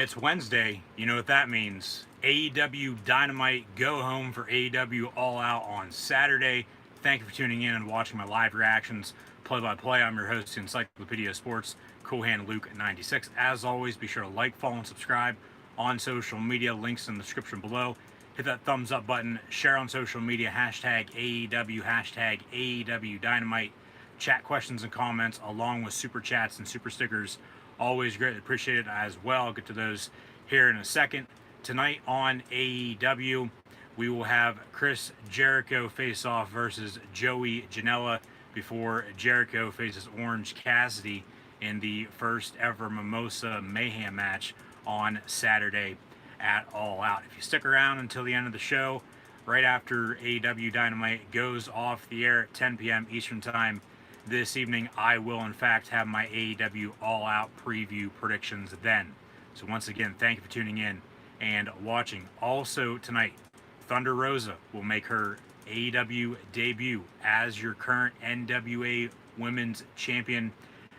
It's Wednesday. You know what that means. AEW Dynamite go home for AEW All Out on Saturday. Thank you for tuning in and watching my live reactions, play by play. I'm your host, Encyclopedia Sports, Cool Hand Luke 96. As always, be sure to like, follow, and subscribe on social media. Links in the description below. Hit that thumbs up button, share on social media, hashtag AEW, hashtag AEW Dynamite. Chat questions and comments along with super chats and super stickers. Always greatly appreciated as well. I'll get to those here in a second. Tonight on AEW, we will have Chris Jericho face off versus Joey Janela before Jericho faces Orange Cassidy in the first ever Mimosa Mayhem match on Saturday at All Out. If you stick around until the end of the show, right after AEW Dynamite goes off the air at 10 p.m. Eastern Time this evening, I will in fact have my AEW All Out preview predictions then. So once again, thank you for tuning in and watching. Also tonight, Thunder Rosa will make her AEW debut as your current NWA Women's Champion,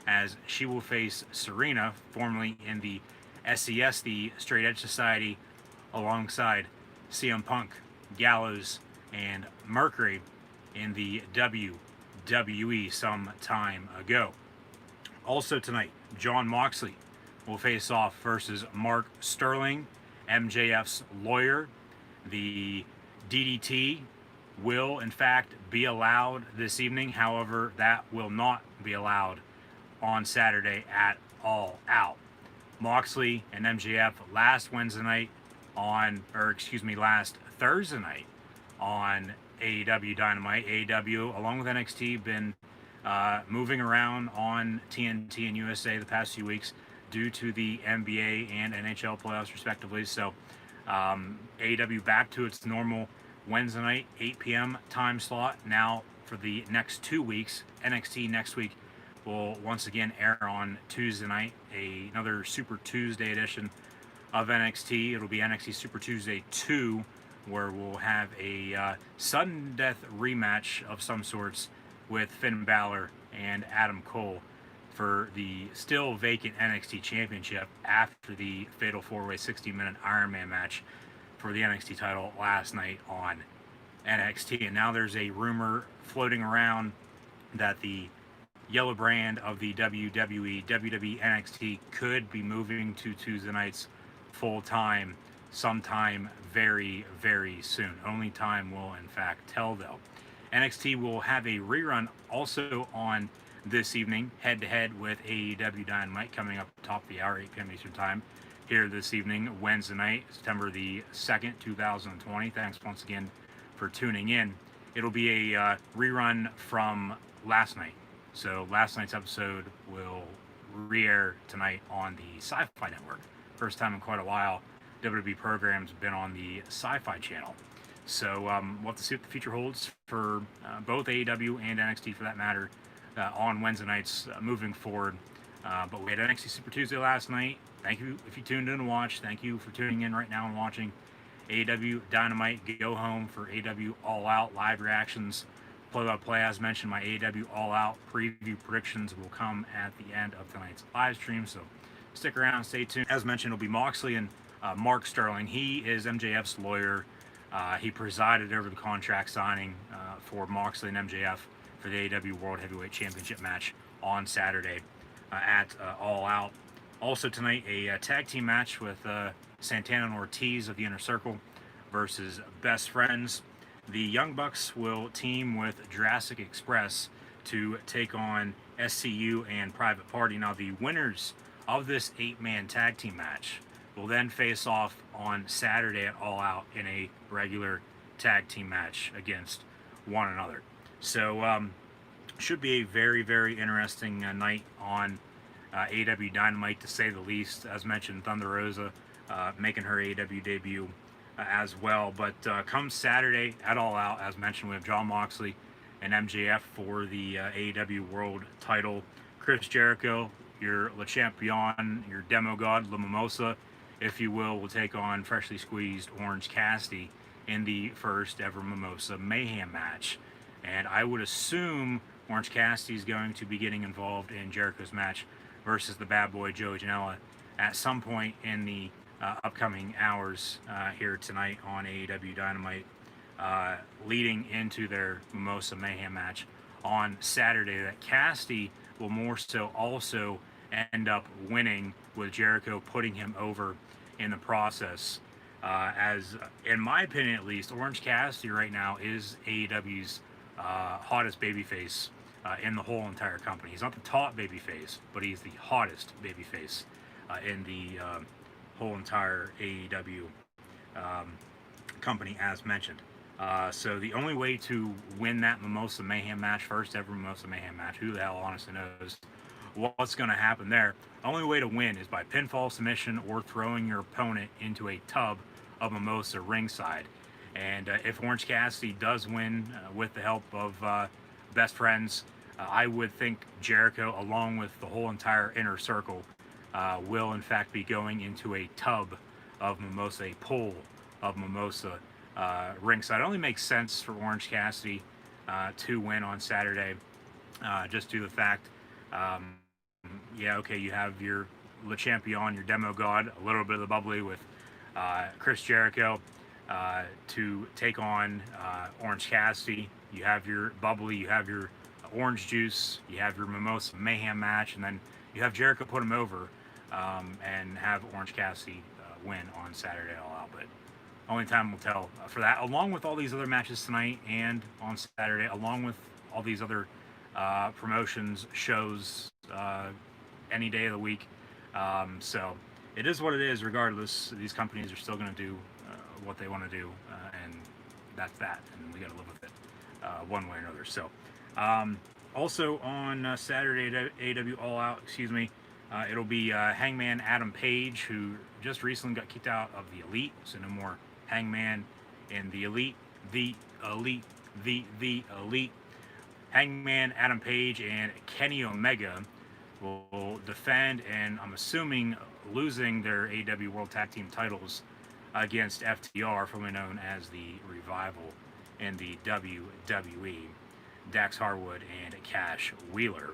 as she will face Serena, formerly in the SES, the Straight Edge Society, alongside CM Punk, Gallows, and Mercury in the WWE some time ago. Also tonight, Jon Moxley will face off versus Mark Sterling, MJF's lawyer. The DDT will in fact be allowed this evening. However, that will not be allowed on Saturday at All Out. Moxley and MJF last Thursday night on AEW Dynamite. AEW, along with NXT, been moving around on TNT and USA the past few weeks due to the NBA and NHL playoffs, respectively. So AEW back to its normal Wednesday night, 8 p.m. time slot now for the next 2 weeks. NXT next week will once again air on Tuesday night, another Super Tuesday edition of NXT. It'll be NXT Super Tuesday 2, where we'll have a sudden death rematch of some sorts with Finn Balor and Adam Cole for the still vacant NXT Championship after the Fatal 4-Way 60-minute Iron Man match for the NXT title last night on NXT. And now there's a rumor floating around that the yellow brand of the WWE NXT could be moving to Tuesday nights full-time sometime very, very soon. Only time will, in fact, tell, though. NXT will have a rerun also on this evening, head-to-head with AEW Dynamite, coming up top of the hour, 8 p.m. Eastern Time, here this evening, Wednesday night, September the 2nd, 2020. Thanks once again for tuning in. It'll be a rerun from last night. So last night's episode will re-air tonight on the Sci-Fi Network. First time in quite a while WWE program's been on the Sci-Fi channel. So we'll have to see what the future holds for both AEW and NXT, for that matter, on Wednesday nights moving forward. But we had NXT Super Tuesday last night. Thank you if you tuned in to watch. Thank you for tuning in right now and watching AEW Dynamite go home for AEW All Out live reactions. Play-by-play, as mentioned, my AEW All Out preview predictions will come at the end of tonight's live stream. So stick around, stay tuned. As mentioned, it'll be Moxley and Mark Sterling. He is MJF's lawyer. He presided over the contract signing for Moxley and MJF for the AEW World Heavyweight Championship match on Saturday at All Out. Also tonight, a tag team match with Santana and Ortiz of the Inner Circle versus Best Friends. The Young Bucks will team with Jurassic Express to take on SCU and Private Party. Now, the winners of this 8-man tag team match will then face off on Saturday at All Out in a regular tag team match against one another. So, should be a very, very interesting night on AEW Dynamite, to say the least. As mentioned, Thunder Rosa making her AEW debut as well. But come Saturday at All Out, as mentioned, we have Jon Moxley and MJF for the AEW World title. Chris Jericho, your Le Champion, your demo god, La Mimosa, if you will take on freshly squeezed Orange Cassidy in the first ever Mimosa Mayhem match. And I would assume Orange Cassidy is going to be getting involved in Jericho's match versus the bad boy Joey Janela at some point in the upcoming hours here tonight on AEW Dynamite, leading into their Mimosa Mayhem match on Saturday, that Cassidy will more so also end up winning, with Jericho putting him over in the process. As, in my opinion at least, Orange Cassidy right now is AEW's hottest babyface in the whole entire company. He's not the top babyface, but he's the hottest babyface in the whole entire AEW company, as mentioned. So the only way to win that Mimosa Mayhem match, first ever Mimosa Mayhem match, who the hell honestly knows what's going to happen there? Only way to win is by pinfall, submission, or throwing your opponent into a tub of mimosa ringside. And if Orange Cassidy does win with the help of best friends, I would think Jericho, along with the whole entire inner circle, will in fact be going into a tub of mimosa, a pool of mimosa ringside. It only makes sense for Orange Cassidy to win on Saturday, just due to the fact, yeah, okay, you have your Le Champion, your demo god, a little bit of the bubbly with Chris Jericho to take on Orange Cassidy. You have your bubbly, you have your orange juice, you have your Mimosa Mayhem match, and then you have Jericho put him over and have Orange Cassidy win on Saturday All Out. But only time will tell for that, along with all these other matches tonight and on Saturday, along with all these other promotions, shows, any day of the week. So it is what it is. Regardless, these companies are still going to do what they want to do, and that's that. And we got to live with it one way or another. So also on Saturday, AEW All Out, it'll be Hangman Adam Page, who just recently got kicked out of the Elite, so no more Hangman in the Elite. The Elite. Hangman Adam Page and Kenny Omega will defend, and I'm assuming losing their AEW World Tag Team titles against FTR, formerly known as the Revival, in the WWE, Dax Harwood and Cash Wheeler,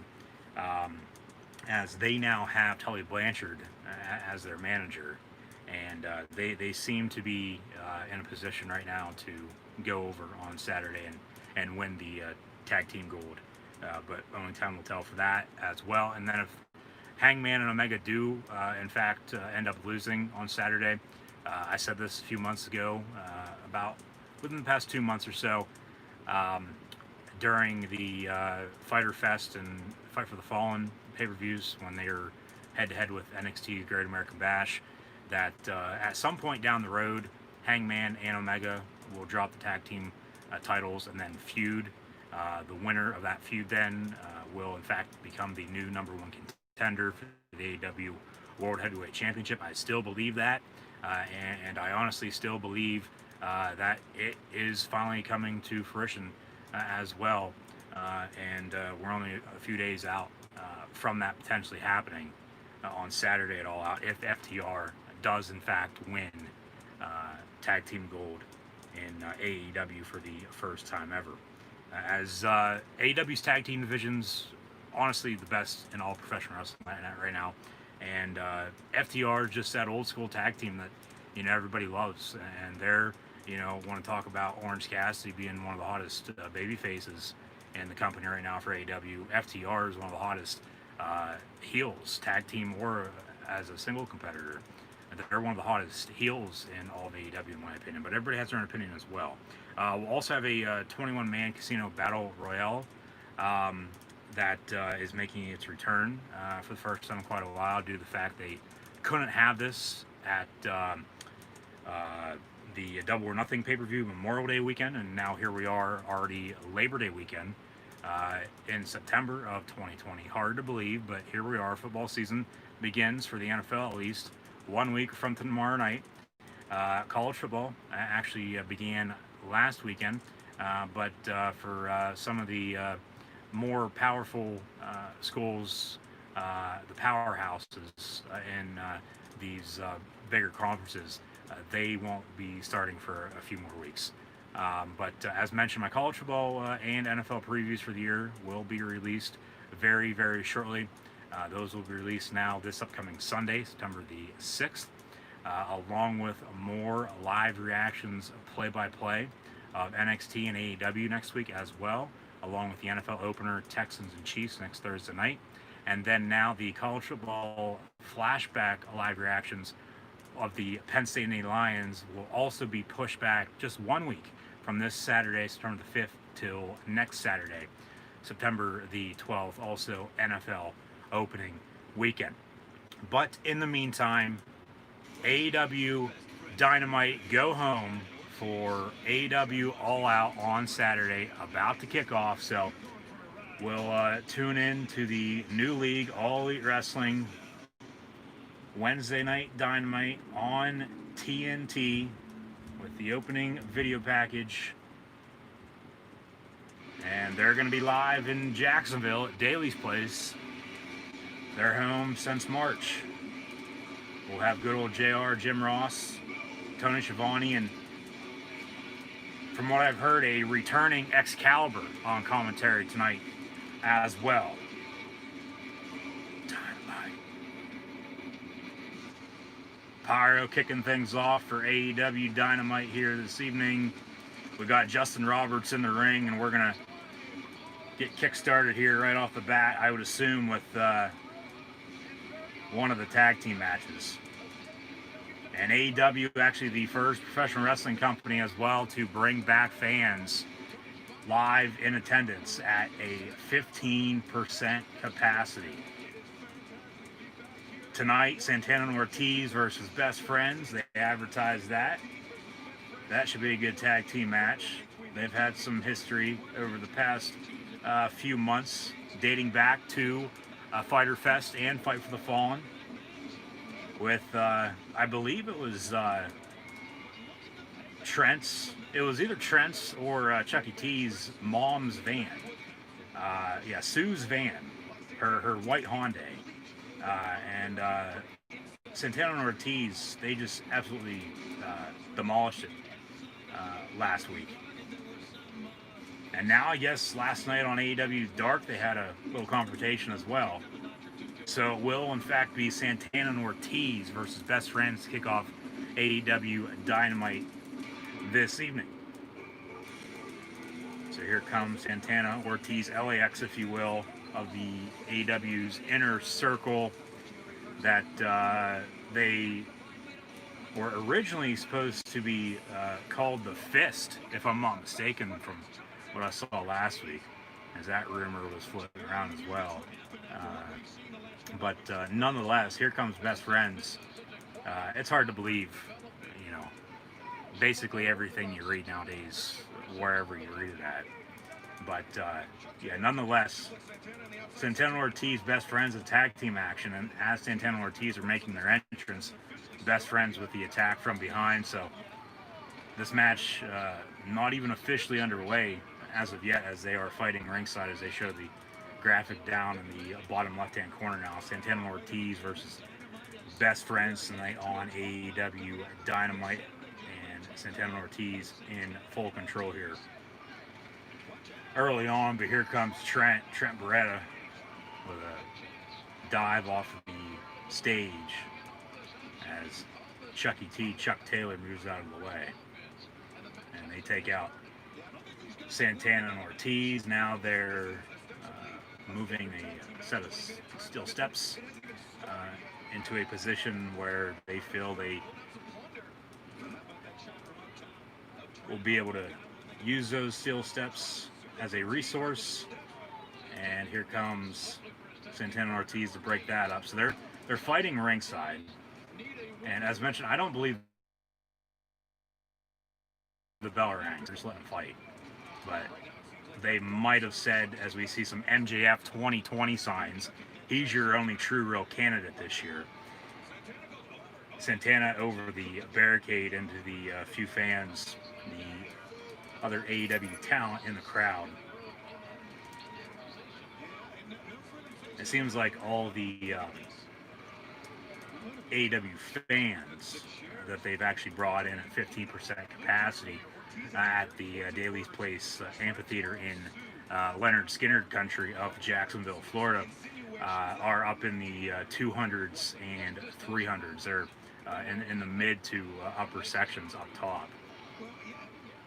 as they now have Tully Blanchard as their manager, and they seem to be in a position right now to go over on Saturday and win the tag team gold. But only time will tell for that as well. And then if Hangman and Omega do, in fact, end up losing on Saturday, I said this a few months ago, about within the past 2 months or so, during the Fyter Fest and Fight for the Fallen pay-per-views, when they were head-to-head with NXT's Great American Bash, that at some point down the road, Hangman and Omega will drop the tag team titles and then feud. The winner of that feud then will, in fact, become the new #1 contender for the AEW World Heavyweight Championship. I still believe that, and I honestly still believe that it is finally coming to fruition as well. And we're only a few days out from that potentially happening on Saturday at All Out, if FTR does, in fact, win tag team gold in AEW for the first time ever. As AEW's tag team division's honestly the best in all professional wrestling right now, and FTR is just that old school tag team that everybody loves, and they're want to talk about Orange Cassidy being one of the hottest baby faces in the company right now for AEW. FTR is one of the hottest heels, tag team or as a single competitor. They're one of the hottest heels in all of AEW, in my opinion, but everybody has their own opinion as well. We'll also have a 21-man casino battle royale that is making its return for the first time in quite a while, due to the fact they couldn't have this at the Double or Nothing pay-per-view Memorial Day weekend, and now here we are already Labor Day weekend in September of 2020. Hard to believe, but here we are. Football season begins for the NFL, at least 1 week from tomorrow night. College football actually began last weekend, but for some of the more powerful schools, the powerhouses in these bigger conferences, they won't be starting for a few more weeks. But as mentioned, my college football and NFL previews for the year will be released very, very shortly. Those will be released now this upcoming Sunday, September the 6th, along with more live reactions, play-by-play of NXT and AEW next week as well, along with the NFL opener, Texans and Chiefs next Thursday night. And then now the college football flashback live reactions of the Penn State Nittany Lions will also be pushed back just 1 week from this Saturday, September the 5th, till next Saturday, September the 12th, also NFL opening weekend. But in the meantime, AEW Dynamite Go Home for AEW All Out on Saturday, about to kick off. So we'll tune in to the new league, All Elite Wrestling, Wednesday Night Dynamite on TNT with the opening video package. And they're going to be live in Jacksonville at Daly's Place. They're home since March. We'll have good old JR, Jim Ross, Tony Schiavone, and from what I've heard, a returning Excalibur on commentary tonight as well. Dynamite. Pyro kicking things off for AEW Dynamite here this evening. We got Justin Roberts in the ring, and we're going to get kick-started here right off the bat, I would assume, with one of the tag team matches. And AEW, actually the first professional wrestling company as well to bring back fans live in attendance at a 15% capacity. Tonight, Santana and Ortiz versus Best Friends. They advertised that. That should be a good tag team match. They've had some history over the past few months, dating back to Fyter Fest and Fight for the Fallen, with I believe it was Trent's. It was either Trent's or Chucky T's mom's van. Yeah, Sue's van, her white Hyundai, and Santana and Ortiz. They just absolutely demolished it last week. And now, I guess, last night on AEW Dark, they had a little confrontation as well. So it will, in fact, be Santana and Ortiz versus Best Friends to kick off AEW Dynamite this evening. So here comes Santana, Ortiz, LAX, if you will, of the AEW's inner circle that they were originally supposed to be called the Fist, if I'm not mistaken, from what I saw last week, as that rumor was floating around as well. But nonetheless, here comes Best Friends. It's hard to believe, you know, basically everything you read nowadays, wherever you read it at. But yeah, nonetheless, Santana and Ortiz, Best Friends, of tag team action, and as Santana and Ortiz are making their entrance, Best Friends with the attack from behind. So this match not even officially underway as of yet, as they are fighting ringside, as they show the graphic down in the bottom left-hand corner now. Santana and Ortiz versus Best Friends tonight on AEW Dynamite, and Santana and Ortiz in full control here early on. But here comes Trent Beretta with a dive off of the stage as Chucky T, Chuck Taylor, moves out of the way, and they take out Santana and Ortiz. Now they're moving a set of steel steps into a position where they feel they will be able to use those steel steps as a resource. And here comes Santana and Ortiz to break that up. So they're fighting ringside. And as mentioned, I don't believe the bell rang. Just let them fight. But they might have said, as we see some MJF 2020 signs, he's your only true real candidate this year. Santana over the barricade into the few fans, the other AEW talent in the crowd. It seems like all the AEW fans that they've actually brought in at 15% capacity at the Daly's Place amphitheater in Leonard Skinner country of Jacksonville, Florida, are up in the 200s and 300s. They're in the mid to upper sections up top.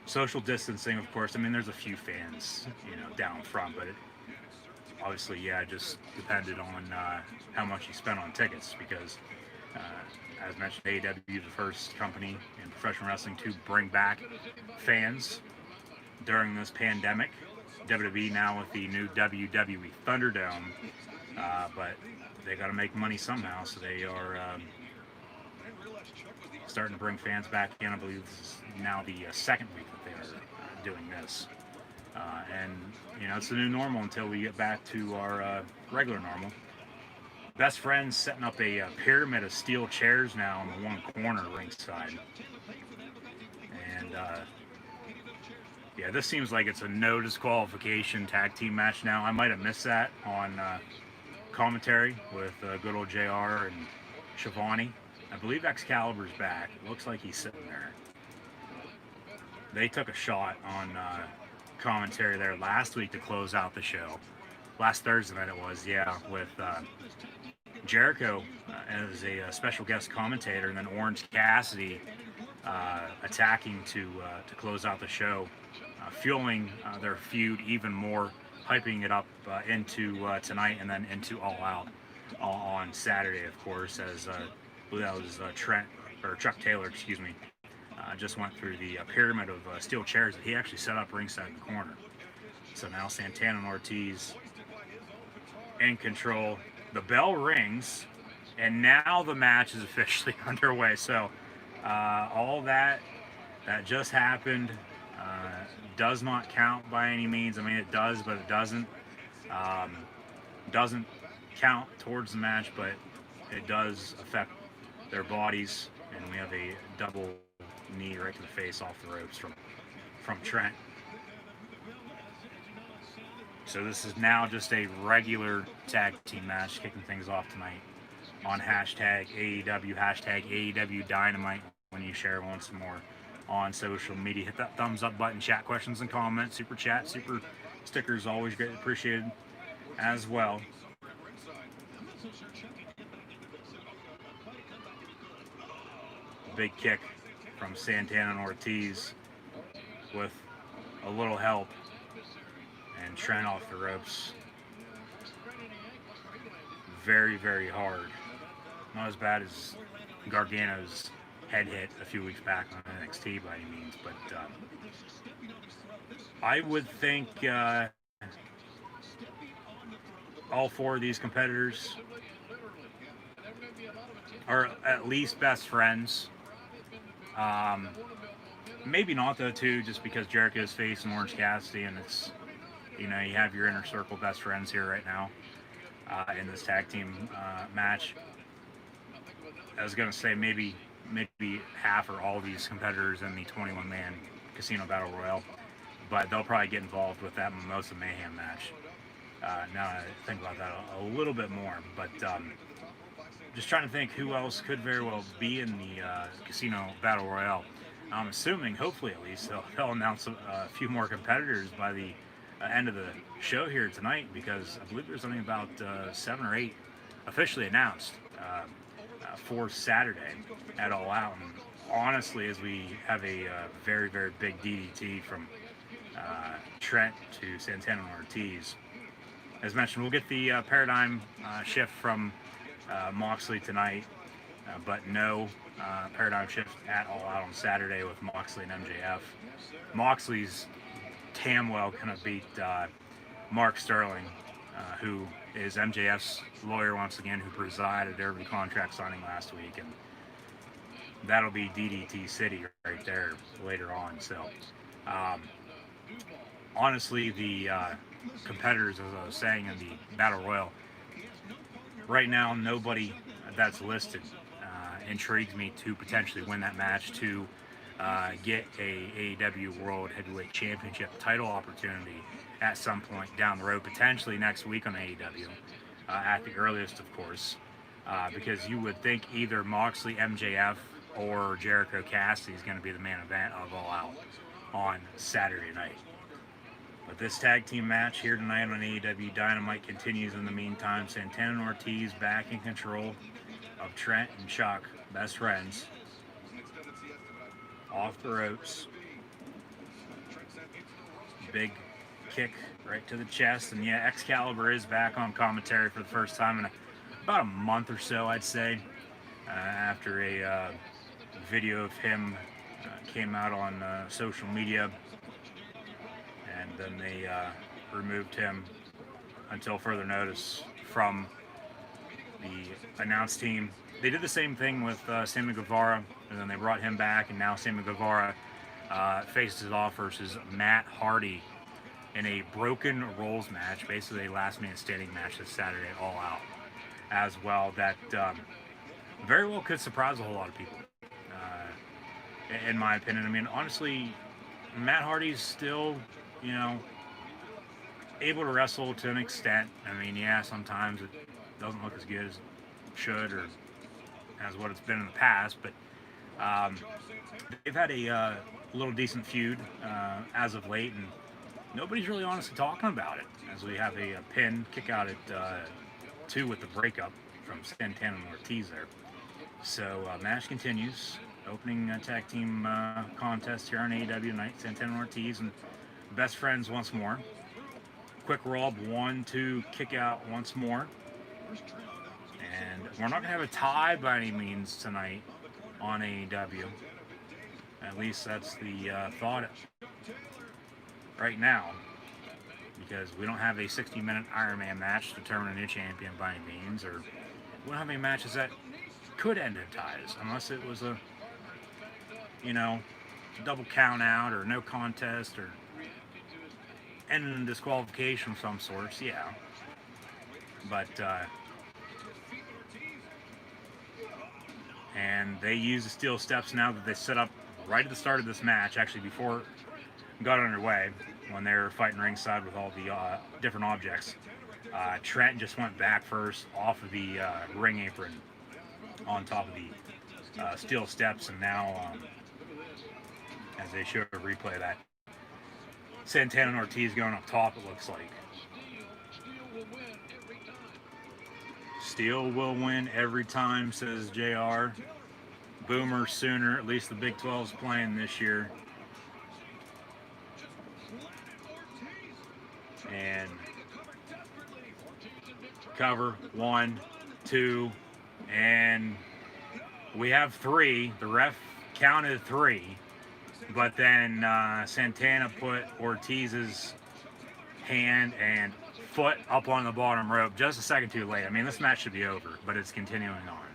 Social distancing, of course. I mean, there's a few fans, down front, but it obviously, just depended on how much you spent on tickets because, as mentioned, AEW is the first company in professional wrestling to bring back fans during this pandemic. WWE now with the new WWE Thunderdome, but they got to make money somehow, so they are starting to bring fans back in. I believe this is now the second week that they are doing this. And, it's the new normal until we get back to our regular normal. Best Friends setting up a pyramid of steel chairs now in the one corner ringside. And, this seems like it's a no disqualification tag team match now. I might have missed that on commentary with good old JR and Shivani. I believe Excalibur's back. It looks like he's sitting there. They took a shot on commentary there last week to close out the show. Last Thursday night it was, with Jericho as a special guest commentator, and then Orange Cassidy attacking to close out the show, fueling their feud even more, hyping it up into tonight and then into All Out on Saturday, of course, as I believe that was Chuck Taylor, just went through the pyramid of steel chairs that he actually set up ringside in the corner. So now Santana and Ortiz in control. The bell rings, and now the match is officially underway. So all that just happened does not count by any means. I mean, it does, but it doesn't. Doesn't count towards the match, but it does affect their bodies. And we have a double knee right to the face off the ropes from Trent. So this is now just a regular tag team match, kicking things off tonight on hashtag AEW, hashtag AEW Dynamite. When you share once more on social media, hit that thumbs up button, chat questions and comments, super chat, super stickers, always greatly appreciated as well. Big kick from Santana and Ortiz with a little help, and Trent off the ropes. Very, very hard. Not as bad as Gargano's head hit a few weeks back on NXT by any means, but I would think all four of these competitors are at least best friends. Maybe not though too, just because Jericho's facing Orange Cassidy, and it's, you have your inner circle best friends here right now in this tag team match. I was gonna say maybe half or all of these competitors in the 21-man Casino Battle Royale, but they'll probably get involved with that Mimosa Mayhem match. Now I think about that a little bit more, but just trying to think who else could very well be in the Casino Battle Royale. I'm assuming, hopefully at least, they'll announce a few more competitors by the end of the show here tonight, because I believe there's only about 7 or 8 officially announced for Saturday at All Out. And honestly, as we have a very, very big DDT from Trent to Santana and Ortiz, as mentioned, we'll get the paradigm shift from Moxley tonight, but no paradigm shift at All Out on Saturday with Moxley and MJF. Moxley's Tamwell kind of beat Mark Sterling, who is MJF's lawyer once again, who presided over the contract signing last week, and that'll be DDT City right there later on. So honestly, the competitors, as I was saying, in the Battle Royal, right now nobody that's listed intrigues me to potentially win that match to get a AEW World Heavyweight Championship title opportunity at some point down the road, potentially next week on AEW, at the earliest, of course, because you would think either Moxley, MJF, or Jericho Cassidy is going to be the main event of All Out on Saturday night. But this tag team match here tonight on AEW Dynamite continues in the meantime. Santana and Ortiz back in control of Trent and Chuck, best friends. Off the ropes. Big kick right to the chest. And yeah, Excalibur is back on commentary for the first time in about a month or so, I'd say. After a video of him came out on social media. And then they removed him until further notice from the announce team. They did the same thing with Sammy Guevara, and then they brought him back, and now Sammy Guevara faces off versus Matt Hardy in a Broken Rolls match, basically a last man standing match this Saturday, All Out, as well. That very well could surprise a whole lot of people, in my opinion. I mean, honestly, Matt Hardy's still, you know, able to wrestle to an extent. I mean, yeah, sometimes it doesn't look as good as it should or as what it's been in the past, but they've had a little decent feud as of late, and nobody's really honestly talking about it, as we have a pin kick out at 2 with the breakup from Santana and Ortiz there. So match continues. Opening tag team contest here on AEW tonight. Santana and Ortiz and best friends once more. Quick roll up, 1, 2, kick out once more. And we're not going to have a tie by any means tonight on AEW. At least that's the thought right now. Because we don't have a 60-minute Iron Man match to determine a new champion by any means. Or we don't have any matches that could end in ties. Unless it was a, you know, double count out or no contest or ending in disqualification of some sorts, yeah. But, and they use the steel steps now that they set up right at the start of this match, actually before it got underway, when they were fighting ringside with all the different objects. Trent just went back first off of the ring apron on top of the steel steps, and now, as they show a replay of that, Santana and Ortiz going up top, it looks like. Steel will win every time, says JR. Boomer sooner, at least the Big 12's playing this year. And cover, 1, 2, and we have 3. The ref counted 3. But then Santana put Ortiz's hand and foot up on the bottom rope just a second too late. I mean, this match should be over, but it's continuing on.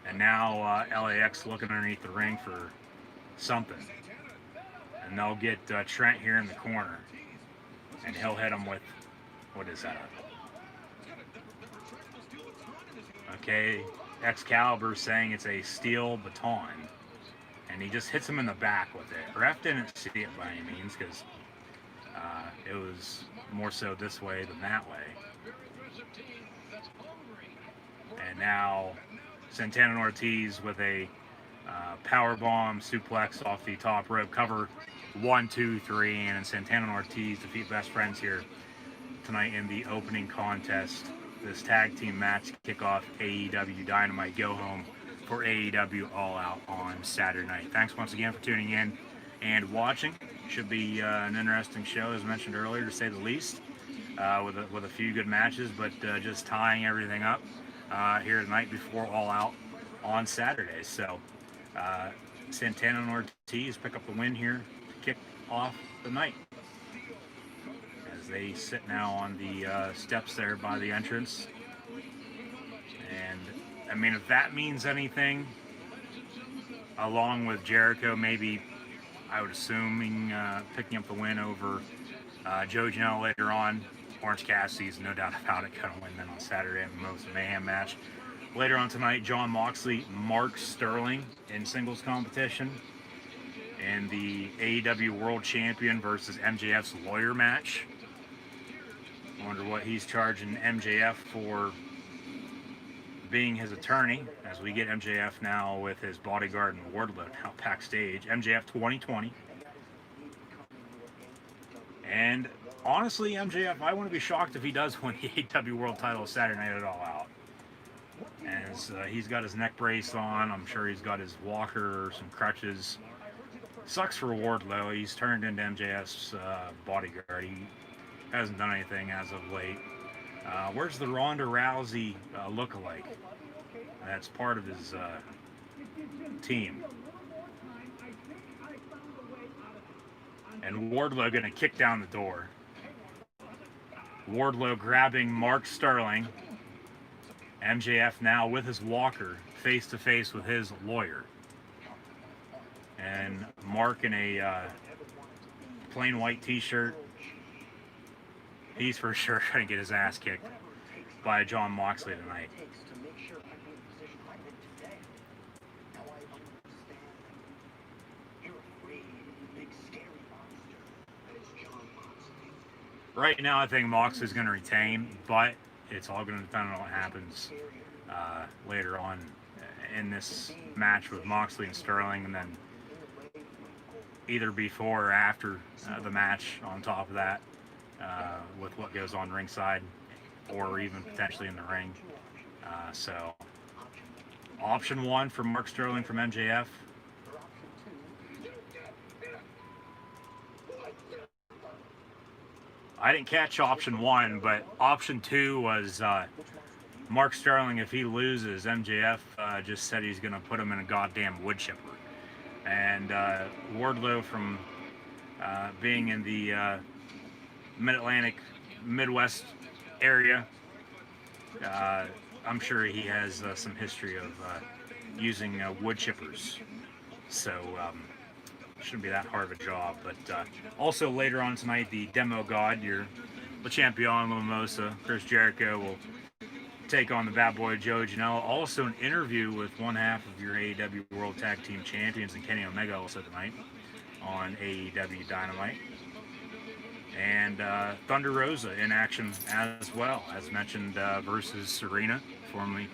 And now LAX looking underneath the ring for something. And they'll get Trent here in the corner. And he'll hit him with, what is that? Okay, Excalibur saying it's a steel baton. And he just hits him in the back with it. Ref didn't see it by any means, because it was more so this way than that way. And now Santana and Ortiz with a powerbomb suplex off the top rope. Cover 1, 2, 3, and Santana and Ortiz defeat best friends here tonight in the opening contest. This tag team match kickoff AEW Dynamite Go Home for AEW All Out on Saturday night. Thanks once again for tuning in and watching. Should be an interesting show, as mentioned earlier, to say the least, with a few good matches, but just tying everything up here the night before All Out on Saturday. So Santana and Ortiz pick up the win here to kick off the night, as they sit now on the steps there by the entrance. And I mean, if that means anything, along with Jericho, maybe, I would assuming picking up the win over Joe Janela later on. Orange Cassidy's no doubt about it going to win then on Saturday in the Most Mayhem match. Later on tonight, John Moxley, Mark Sterling in singles competition. And the AEW World Champion versus MJF's lawyer match. I wonder what he's charging MJF for being his attorney, as we get MJF now with his bodyguard and Wardlow now backstage. MJF 2020. And honestly, MJF, I wouldn't be shocked if he does win the AEW World Title Saturday night at All Out. As he's got his neck brace on, I'm sure he's got his walker, some crutches. Sucks for Wardlow. He's turned into MJF's bodyguard. He hasn't done anything as of late. Where's the Ronda Rousey lookalike? That's part of his team. And Wardlow going to kick down the door. Wardlow grabbing Mark Sterling. MJF now with his walker, face to face with his lawyer. And Mark in a plain white t-shirt. He's for sure trying to get his ass kicked by Jon Moxley tonight. Right now, I think Moxley's going to retain, but it's all going to depend on what happens later on in this match with Moxley and Sterling, and then either before or after the match on top of that with what goes on ringside or even potentially in the ring. So option one for Mark Sterling from MJF. I didn't catch option one, but option two was Mark Sterling. If he loses, MJF just said he's going to put him in a goddamn wood chipper. And Wardlow, from being in the Mid-Atlantic, Midwest area, I'm sure he has some history of using wood chippers. So shouldn't be that hard of a job. But also later on tonight, the Demo God, your Le Champion Mimosa, Chris Jericho, will take on the Bad Boy Joe Janela. Also an interview with one half of your AEW World Tag Team Champions and Kenny Omega also tonight on AEW Dynamite. And Thunder Rosa in action as well, as mentioned, versus Serena, formerly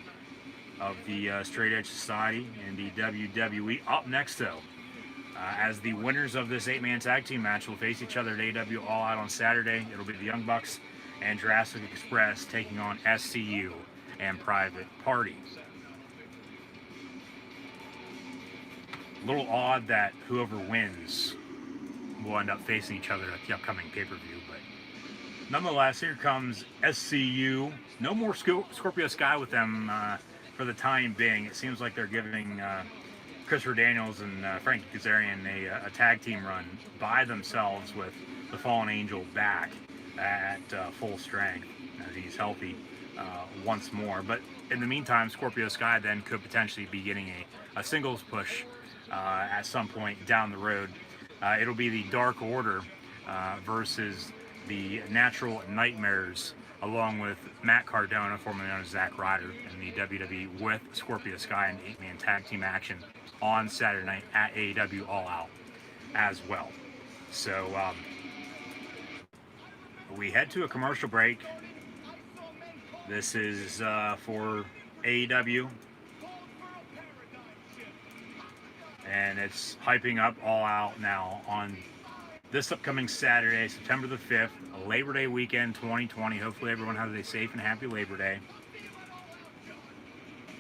of the Straight Edge Society and the WWE. Up next, though, as the winners of this 8-man tag team match will face each other at AEW All Out on Saturday. It'll be the Young Bucks and Jurassic Express taking on SCU and Private Party. A little odd that whoever wins will end up facing each other at the upcoming pay-per-view, but nonetheless, here comes SCU. No more Scorpio Sky with them for the time being. It seems like they're giving Christopher Daniels and Frankie Kazarian a tag team run by themselves with the Fallen Angel back at full strength as he's healthy once more. But in the meantime, Scorpio Sky then could potentially be getting a singles push at some point down the road. It'll be the Dark Order versus the Natural Nightmares, along with Matt Cardona, formerly known as Zack Ryder, in the WWE with Scorpio Sky in 8-man tag team action on Saturday night at AEW All Out as well. So we head to a commercial break. This is for AEW, and it's hyping up All Out now on this upcoming Saturday, September the 5th, Labor Day weekend 2020. Hopefully everyone has a safe and happy Labor Day.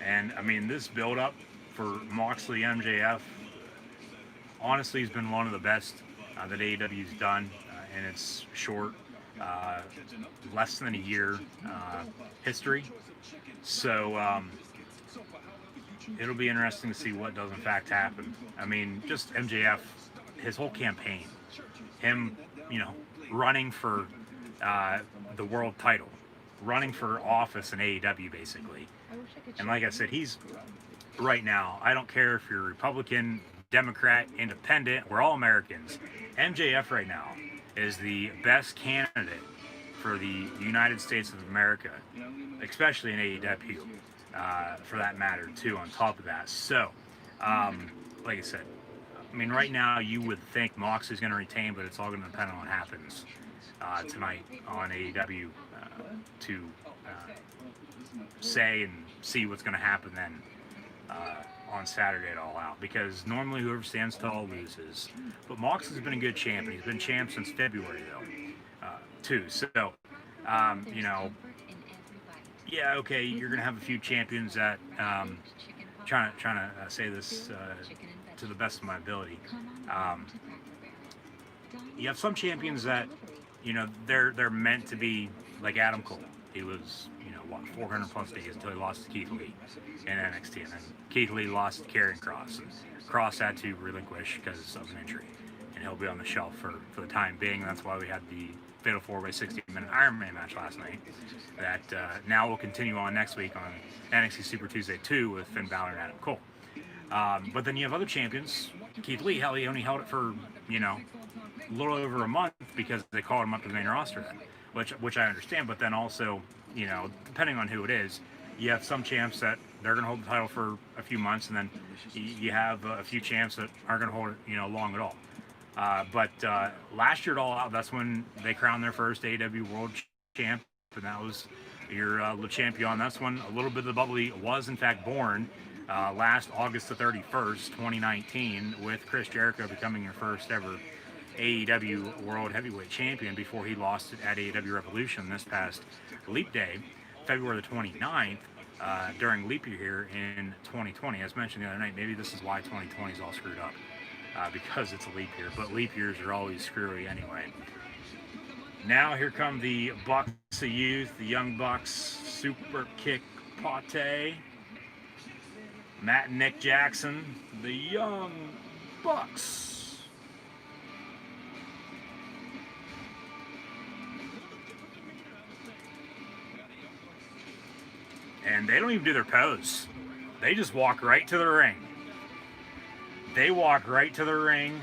And I mean, this build-up for Moxley MJF honestly has been one of the best that AEW's done in its short, less than a year history. So it'll be interesting to see what does in fact happen. I mean, just MJF, his whole campaign, him, running for the world title, running for office in AEW basically. And like I said, he's right now, I don't care if you're Republican, Democrat, Independent, we're all Americans. MJF right now is the best candidate for the United States of America, especially in AEW, for that matter too, on top of that. So, like I said, I mean, right now you would think Moxley's going to retain, but it's all going to depend on what happens tonight on AEW to say and see what's going to happen then on Saturday at All Out, because normally whoever stands tall loses. But Mox has been a good champ, and he's been champ since February though, too. So, you know, yeah, okay, you're gonna have a few champions that trying to say this to the best of my ability. Um, you have some champions that, you know, they're meant to be like Adam Cole. He was, you know, what, 400 plus days until he lost to Keith Lee in NXT, and then Keith Lee lost to Karrion Kross, and Kross had to relinquish because of an injury, and he'll be on the shelf for the time being. That's why we had the Fatal 4-Way 60-minute Iron Man match last night. That now will continue on next week on NXT Super Tuesday 2 with Finn Balor and Adam Cole. But then you have other champions. Keith Lee, hell, he only held it for, you know, a little over a month because they called him up to the main roster then, which I understand. But then also, you know, depending on who it is, you have some champs that they're going to hold the title for a few months, and then you have a few champs that aren't going to hold it, you know, long at all. But last year at All Out, that's when they crowned their first AEW World Champ, and that was your Le Champion. That's when a little bit of the bubbly was in fact born last August the 31st, 2019, with Chris Jericho becoming your first ever AEW World Heavyweight Champion before he lost it at AEW Revolution this past Leap Day, February the 29th, during Leap Year here in 2020. As mentioned the other night, maybe this is why 2020 is all screwed up. Because it's a leap year, but leap years are always screwy anyway. Now here come the Bucks of Youth, the Young Bucks, Super Kick Pate, Matt and Nick Jackson, the Young Bucks. And they don't even do their pose. They just walk right to the ring. They walk right to the ring.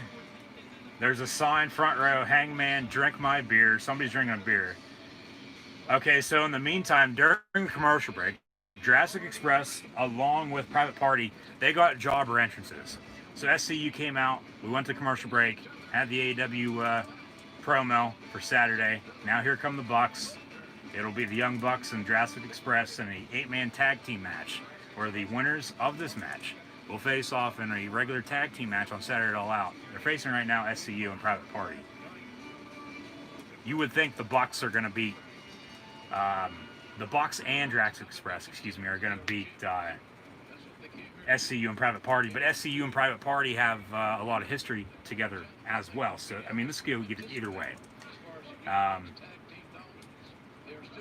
There's a sign, front row, Hangman, drink my beer. Somebody's drinking a beer. Okay, so in the meantime, during the commercial break, Jurassic Express, along with Private Party, they got jobber entrances. So SCU came out, we went to commercial break, had the AEW promo for Saturday. Now here come the Bucks. It'll be the Young Bucks and Jurassic Express in an 8-man tag team match, where the winners of this match will face off in a regular tag team match on Saturday at All Out. They're facing right now SCU and Private Party. You would think the Bucks are going to beat the Bucks and Jurassic Express, are going to beat SCU and Private Party, but SCU and Private Party have a lot of history together as well. So I mean, this could go either way.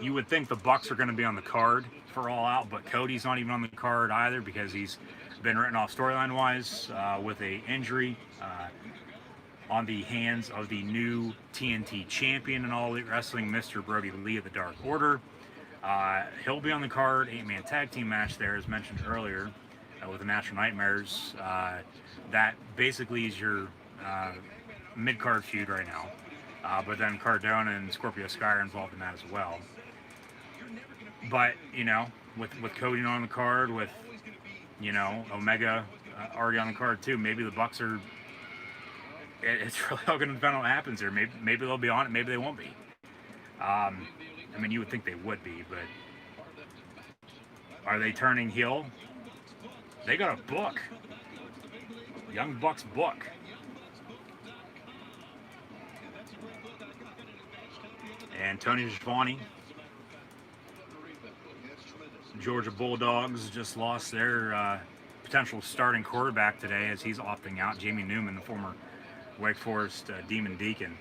You would think the Bucks are going to be on the card for All Out, but Cody's not even on the card either because he's been written off storyline-wise with a injury on the hands of the new TNT champion in All Elite Wrestling, Mr. Brody Lee of the Dark Order. He'll be on the card, 8-man tag team match there, as mentioned earlier, with the Natural Nightmares. That basically is your mid-card feud right now. But then Cardona and Scorpio Sky are involved in that as well. But, you know, with Cody on the card, with, you know, Omega already on the card too, maybe the Bucks are... It's really all going to depend on what happens here. Maybe they'll be on it, maybe they won't be. I mean, you would think they would be, but... Are they turning heel? They got a book. Young Bucks book. And Tony Schiavone, Georgia Bulldogs, just lost their potential starting quarterback today as he's opting out. Jamie Newman, the former Wake Forest Demon Deacon.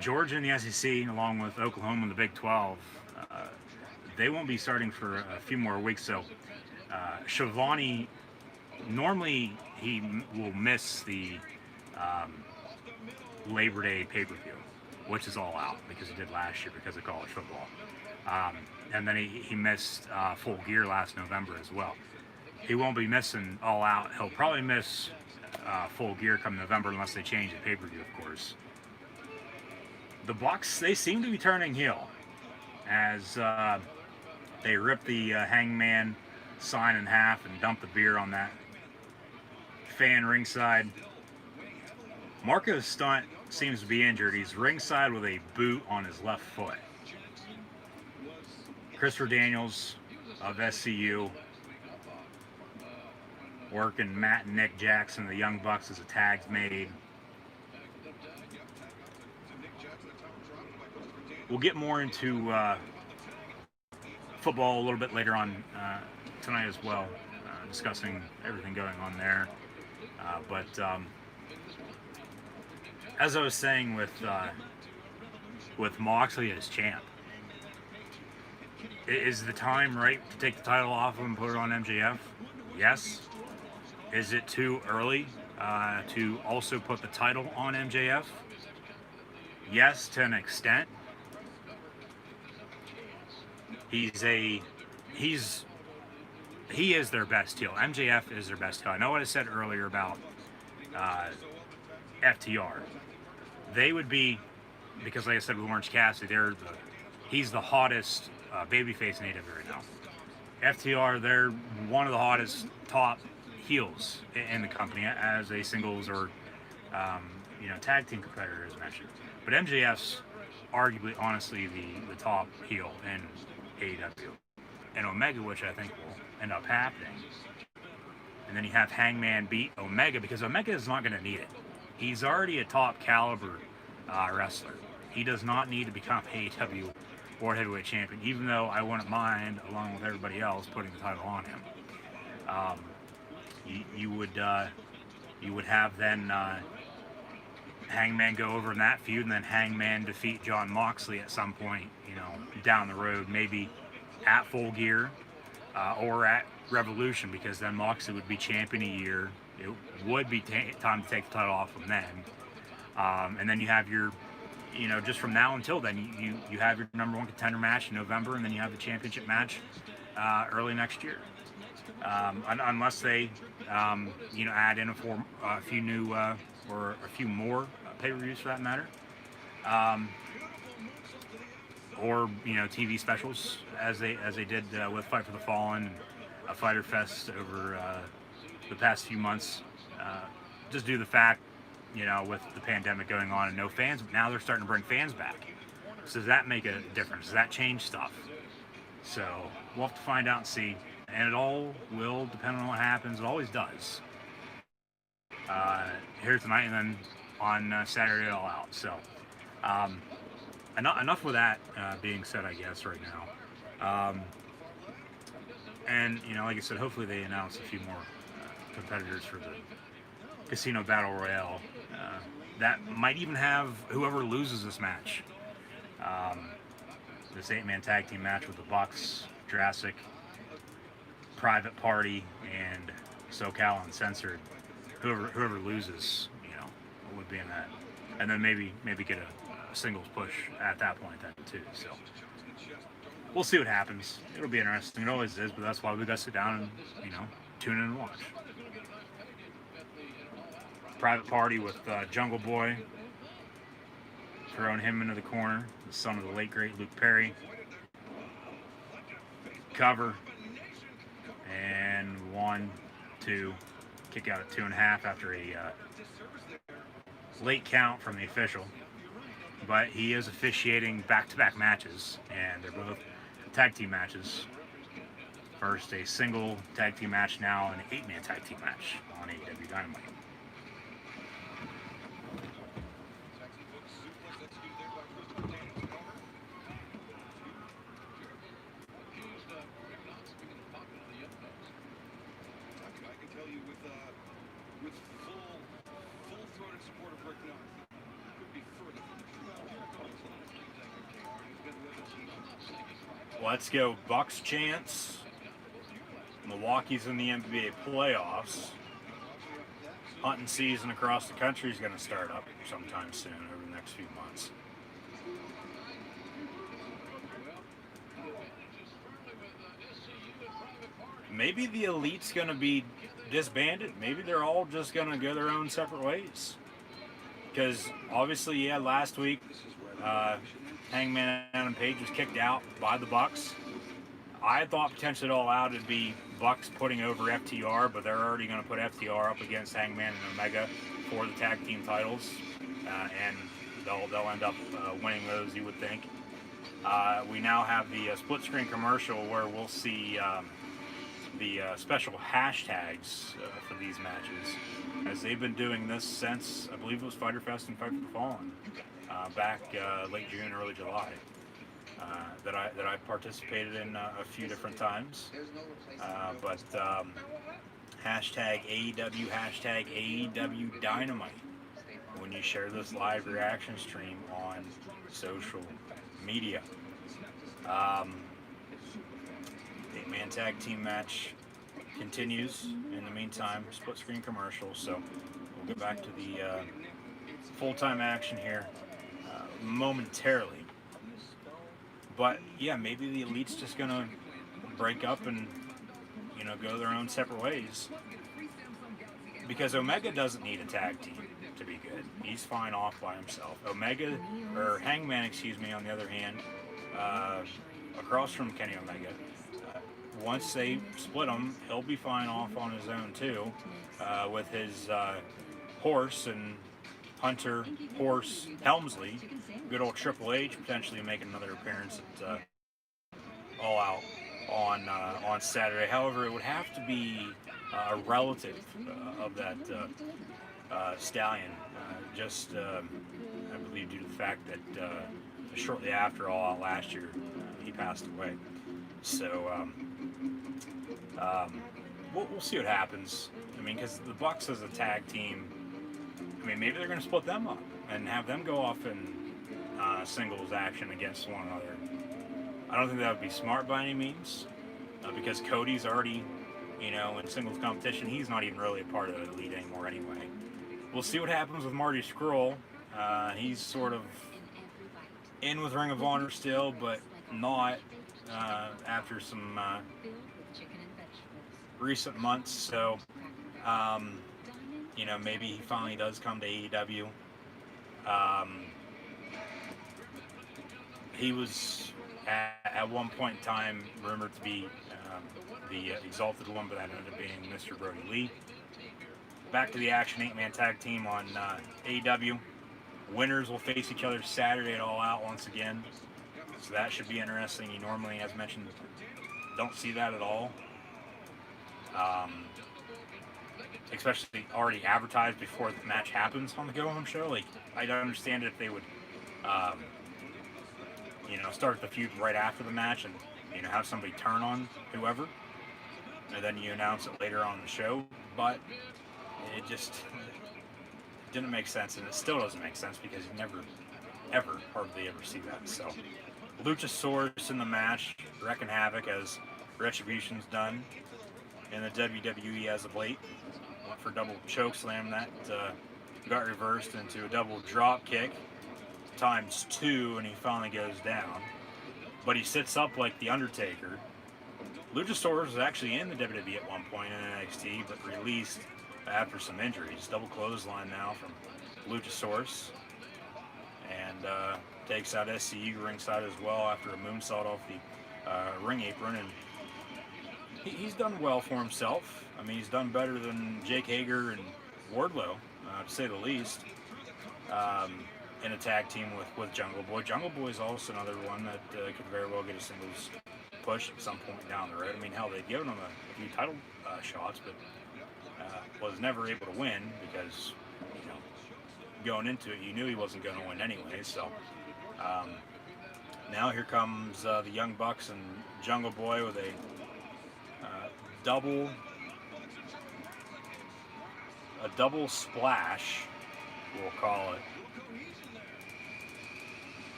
Georgia in the SEC, along with Oklahoma in the Big 12, they won't be starting for a few more weeks. So Schiavone, normally he will miss the Labor Day pay-per-view, which is All Out because he did last year because of college football. And then he missed Full Gear last November as well. He won't be missing All Out. He'll probably miss Full Gear come November unless they change the pay-per-view, of course. The Bucks, they seem to be turning heel as they rip the Hangman sign in half and dump the beer on that fan ringside. Marco Stunt seems to be injured. He's ringside with a boot on his left foot. Christopher Daniels of SCU working Matt and Nick Jackson, the Young Bucks, as a tag's made. We'll get more into football a little bit later on tonight as well, discussing everything going on there. But as I was saying with Moxley as champ, is the time right to take the title off him and put it on MJF? Yes. Is it too early to also put the title on MJF? Yes, to an extent. He is their best heel. MJF is their best heel. I know what I said earlier about FTR. They would be, because like I said with Orange Cassidy, he's the hottest babyface in AEW right now. FTR, they're one of the hottest top heels in the company as a singles or tag team competitor, as mentioned. But MJF's arguably, honestly, the top heel in AEW. And Omega, which I think will end up happening. And then you have Hangman beat Omega, because Omega is not going to need it. He's already a top caliber wrestler. He does not need to become AEW World Heavyweight Champion, even though I wouldn't mind, along with everybody else, putting the title on him. You would have then Hangman go over in that feud, and then Hangman defeat Jon Moxley at some point, down the road, maybe at Full Gear or at Revolution, because then Moxley would be champion a year. It would be time to take the title off him then. And then you have your, just from now until then, you have your number one contender match in November, and then you have the championship match early next year. Unless they, add in a few new or a few more pay-per-views for that matter. Or TV specials as they did with Fight for the Fallen, a Fighter Fest over the past few months. Just due to the fact, with the pandemic going on and no fans, but now they're starting to bring fans back. So does that make a difference? Does that change stuff? So we'll have to find out and see. And it all will depend on what happens. It always does. Here tonight and then on Saturday All Out. So enough with that being said, I guess, right now. And, like I said, hopefully they announce a few more competitors for the Casino Battle Royale. That might even have whoever loses this match. This 8-man tag team match with the Bucks, Jurassic, Private Party, and SoCal Uncensored. Whoever loses, would be in that. And then maybe get a singles push at that point then too. So we'll see what happens. It'll be interesting. It always is, but that's why we got to sit down and, tune in and watch. Private Party with Jungle Boy, throwing him into the corner, the son of the late great Luke Perry. Cover, and 1, 2, kick out at 2.5 after a late count from the official. But he is officiating back-to-back matches, and they're both tag team matches. First a single tag team match, now an 8-man tag team match on AEW Dynamite. Let's go Bucks chance. Milwaukee's in the NBA playoffs. Hunting season across the country is going to start up sometime soon over the next few months. Maybe the Elite's going to be disbanded. Maybe they're all just going to go their own separate ways. Because obviously, last week, Hangman Adam Page was kicked out by the Bucks. I thought potentially All Out would be Bucks putting over FTR, but they're already going to put FTR up against Hangman and Omega for the tag team titles, and they'll end up winning those, you would think. We now have the split screen commercial where we'll see the special hashtags for these matches, as they've been doing this since I believe it was Fighter Fest and Fight for the Fallen back late June, early July. That I participated in a few different times, but hashtag AEW, hashtag AEW Dynamite when you share this live reaction stream on social media. 8-man tag team match continues. In the meantime, split screen commercial. So we'll get back to the full-time action here momentarily. But yeah, maybe the Elite's just gonna break up and go their own separate ways. Because Omega doesn't need a tag team to be good. He's fine off by himself. Hangman, excuse me, on the other hand, across from Kenny Omega, once they split him, he'll be fine off on his own too, with his horse and Hunter Horse Helmsley, good old Triple H, potentially making another appearance at All Out on Saturday. However, it would have to be a relative of that stallion, I believe due to the fact that shortly after All Out last year, he passed away. So we'll see what happens. I mean, because the Bucks as a tag team, I mean, maybe they're going to split them up and have them go off in singles action against one another. I don't think that would be smart by any means, because Cody's already, in singles competition. He's not even really a part of the Elite anymore anyway. We'll see what happens with Marty Scurll. He's sort of in with Ring of Honor still, but not after some recent months. So, maybe he finally does come to AEW. He was at one point in time rumored to be the Exalted One, but that ended up being Mr. Brody Lee. Back to the action, 8-man tag team on AEW. Winners will face each other Saturday at All Out once again. So that should be interesting. You normally, as mentioned, don't see that at all. Especially already advertised before the match happens on the Go Home show. Like, I'd understand if they would, start the feud right after the match and, have somebody turn on whoever. And then you announce it later on the show. But it just didn't make sense, and it still doesn't make sense because you never, ever, hardly ever see that. So, Luchasaurus in the match, wrecking havoc as Retribution's done in the WWE as of late. Went for double choke slam, that got reversed into a double drop kick ×2, and he finally goes down. But he sits up like the Undertaker. Luchasaurus was actually in the WWE at one point in NXT, but released after some injuries. Double clothesline now from Luchasaurus, and takes out SCU ringside as well after a moonsault off the ring apron. And he's done well for himself. I mean, he's done better than Jake Hager and Wardlow, to say the least, in a tag team with Jungle Boy. Jungle Boy is also another one that could very well get a singles push at some point down the road. I mean, hell, they've given him a few title shots, but was never able to win because, going into it, you knew he wasn't going to win anyway. So now here comes the Young Bucks and Jungle Boy with a double splash, we'll call it,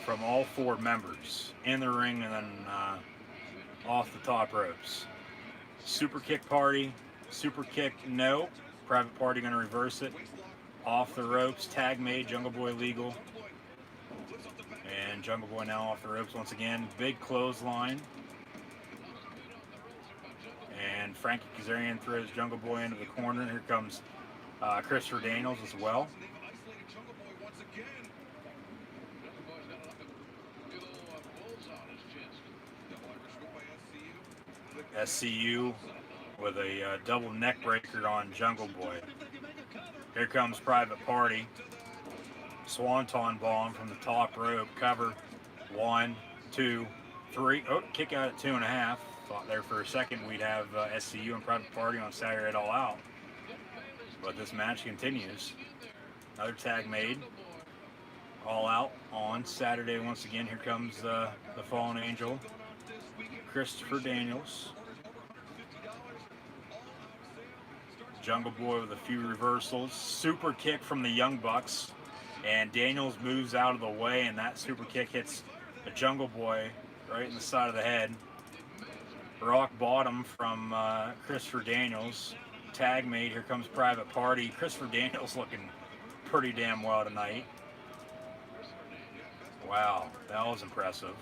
from all four members in the ring and then off the top ropes. Super kick party, super kick, no. Private Party going to reverse it. Off the ropes, tag made, Jungle Boy legal. And Jungle Boy now off the ropes once again. Big clothesline. And Frankie Kazarian throws Jungle Boy into the corner. Here comes Christopher Daniels as well. SCU with a double neck breaker on Jungle Boy. Here comes Private Party. Swanton bomb from the top rope. Cover. 1, 2, 3. Oh, kick out at 2.5. thought there for a second we'd have SCU and Private Party on Saturday at All Out. But this match continues. Another tag made. All Out on Saturday once again. Here comes the Fallen Angel, Christopher Daniels. Jungle Boy with a few reversals. Super kick from the Young Bucks. And Daniels moves out of the way, and that super kick hits the Jungle Boy right in the side of the head. Rock bottom from Christopher Daniels. Tag made. Here comes Private Party. Christopher Daniels looking pretty damn well tonight. Wow, that was impressive.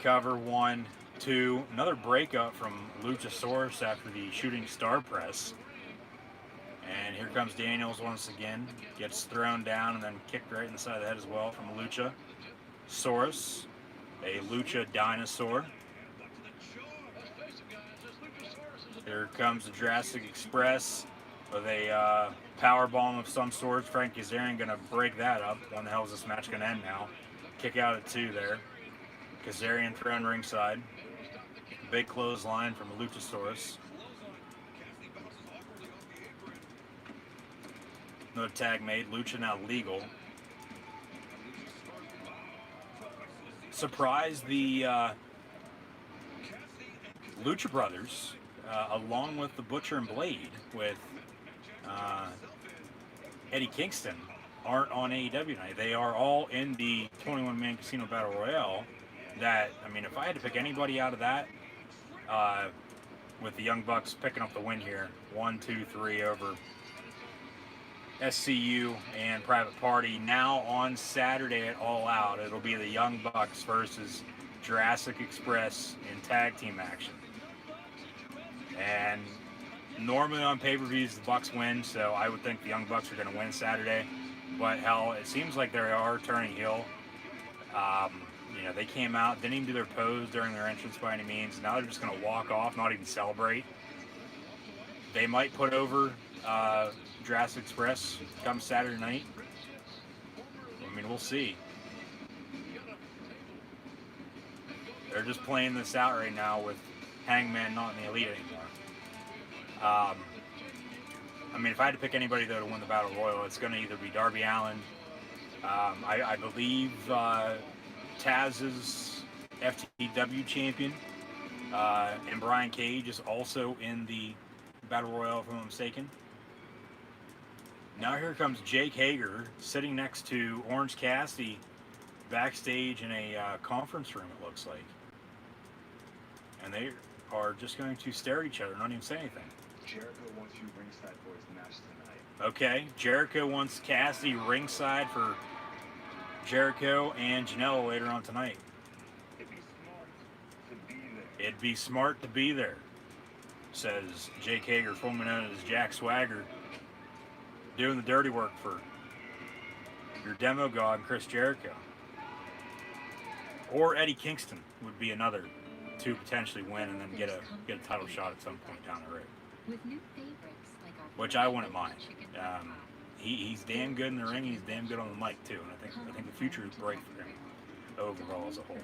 Cover 1, 2. Another breakup from Luchasaurus after the shooting star press. And here comes Daniels once again. Gets thrown down and then kicked right in the side of the head as well from Luchasaurus, a Lucha dinosaur. Here comes the Jurassic Express with a power bomb of some sort. Frank Kazarian going to break that up. When the hell is this match going to end now? Kick out at 2 there. Kazarian thrown ringside. Big clothesline from Luchasaurus. Another tag made. Lucha now legal. Surprised the Lucha Brothers, along with the Butcher and Blade, with Eddie Kingston, aren't on AEW tonight. They are all in the 21-man Casino Battle Royale. That, I mean, if I had to pick anybody out of that, with the Young Bucks picking up the win here, 1, 2, 3 over SCU and Private Party. Now on Saturday at All Out, it'll be the Young Bucks versus Jurassic Express in tag team action. And normally on pay-per-views, the Bucks win, so I would think the Young Bucks are going to win Saturday. But hell, it seems like they are turning heel. You know, they came out, didn't even do their pose during their entrance by any means. Now they're just going to walk off, not even celebrate. They might put over Jurassic Express come Saturday night. I mean, we'll see. They're just playing this out right now with Hangman not in the Elite anymore. I mean, if I had to pick anybody though to win the Battle Royal, it's going to either be Darby Allin. I believe Taz's FTW champion, and Brian Cage is also in the Battle Royal, if I'm not mistaken. Now here comes Jake Hager sitting next to Orange Cassidy backstage in a conference room, it looks like. And they are just going to stare at each other, not even say anything. Jericho wants you ringside for his match tonight. Okay, Jericho wants Cassidy ringside for Jericho and Janela later on tonight. It'd be smart to be there, says Jake Hager, formerly known as Jack Swagger, doing the dirty work for your demo god, Chris Jericho. Or Eddie Kingston would be another to potentially win and then get a title shot at some point down the road. Which I wouldn't mind. He's damn good in the ring. He's damn good on the mic too, and I think the future is bright for him overall as a whole.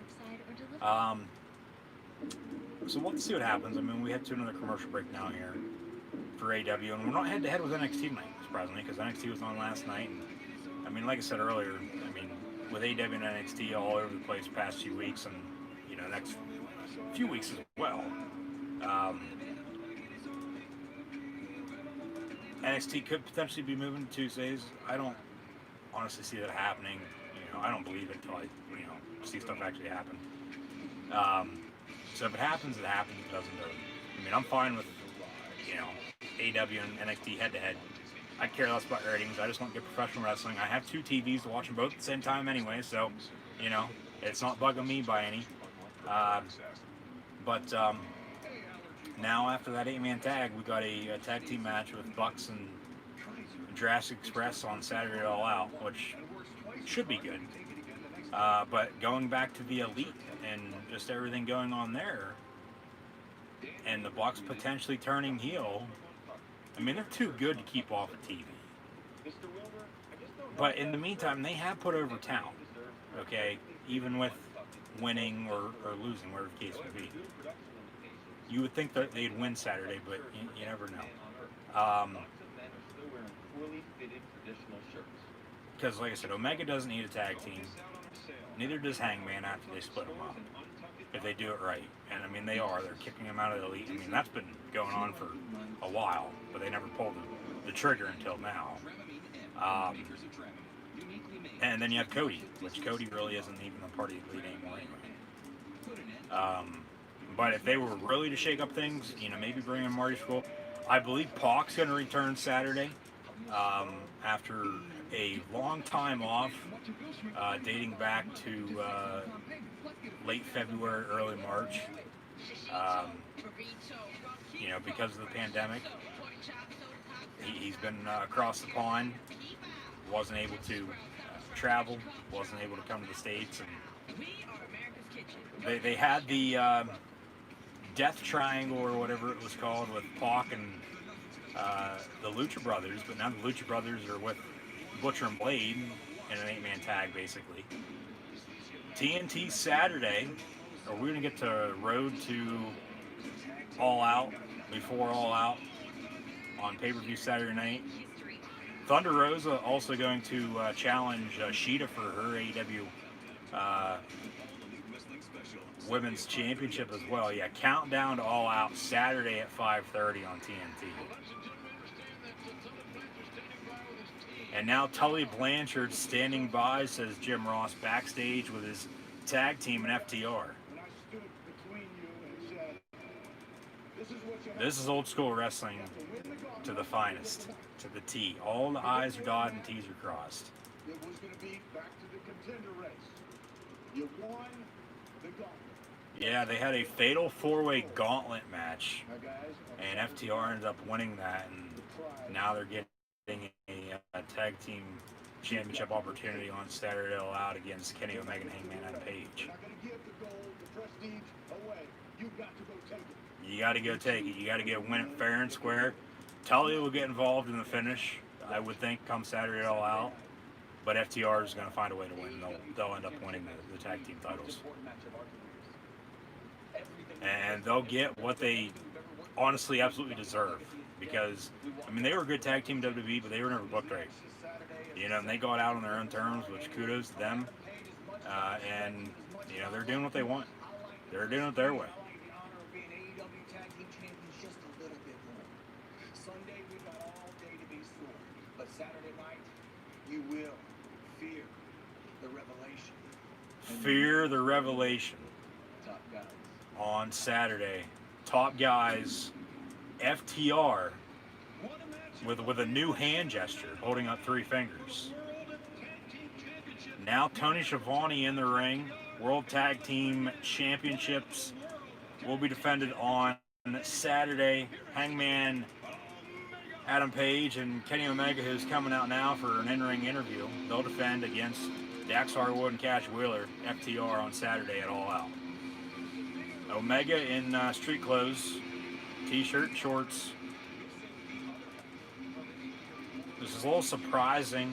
So we'll have to see what happens. I mean, we head to another commercial break now here for AEW, and we're not head to head with NXT tonight, surprisingly, because NXT was on last night. And, I mean, like I said earlier, I mean, with AEW and NXT all over the place the past few weeks, and you know, next few weeks as well. NXT could potentially be moving to Tuesdays. I don't honestly see that happening. You know, I don't believe it until I, you know, see stuff actually happen. So if it happens, it happens. If it doesn't, it doesn't. I mean, I'm fine with, you know, AEW and NXT head-to-head. I care less about ratings. I just want to get professional wrestling. I have 2 TVs to watch them both at the same time anyway, so, you know, it's not bugging me by any. But now after that 8-man tag, we got a tag team match with Bucks and Jurassic Express on Saturday All Out, which should be good. But going back to the Elite and just everything going on there, and the Bucks potentially turning heel, I mean, they're too good to keep off of TV. But in the meantime, they have put over talent, okay? Even with winning or losing, whatever the case may be. You would think that they'd win Saturday, but you never know. Because, like I said, Omega doesn't need a tag team. Neither does Hangman after they split them up. If they do it right. And, I mean, they are. They're kicking them out of the elite. I mean, that's been going on for a while, but they never pulled the trigger until now. And then you have Cody, which Cody really isn't even a part of the elite anymore anyway. But if they were really to shake up things, maybe bring in Marty Scurll. I believe Pac's going to return Saturday after a long time off, dating back to late February, early March. Because of the pandemic, he's been across the pond, wasn't able to travel, wasn't able to come to the States, and they had the Death Triangle or whatever it was called with Pac and the Lucha Brothers, but now the Lucha Brothers are with Butcher and Blade in an 8-man tag, basically. TNT Saturday, are we going to get to Road to All Out, before All Out, on pay-per-view Saturday night? Thunder Rosa also going to challenge Sheeta for her AEW Women's Championship as well. Yeah, Countdown to All Out Saturday at 5:30 on TNT. And now Tully Blanchard standing by, says Jim Ross, backstage with his tag team in FTR. This is old school wrestling to the finest, to the T. All the I's are dotted and T's are crossed. It was going to be back to the contender race. You won the gauntlet. Yeah, they had a fatal 4-way gauntlet match, and FTR ended up winning that, and now they're getting a tag team championship opportunity on Saturday All Out against Kenny Omega and Hangman Adam Page. You got to go take it. You got to win it fair and square. Tully will get involved in the finish, I would think, come Saturday All Out. But FTR is going to find a way to win. They'll end up winning the tag team titles. And they'll get what they honestly absolutely deserve. Because, I mean, they were a good tag team in WWE, but they were never booked right. And they got out on their own terms, which kudos to them. And, they're doing what they want. They're doing it their way. Sunday we've got all day to be sore, but Saturday night you will fear the revelation. Fear the revelation. Top guys. On Saturday, Top Guys, FTR, with a new hand gesture, holding up 3 fingers. Now Tony Schiavone in the ring. World Tag Team Championships will be defended on Saturday. Hangman Adam Page and Kenny Omega, who's coming out now for an in-ring interview, they'll defend against Dax Harwood and Cash Wheeler, FTR, on Saturday at All Out. Omega in street clothes, t-shirt, shorts. This is a little surprising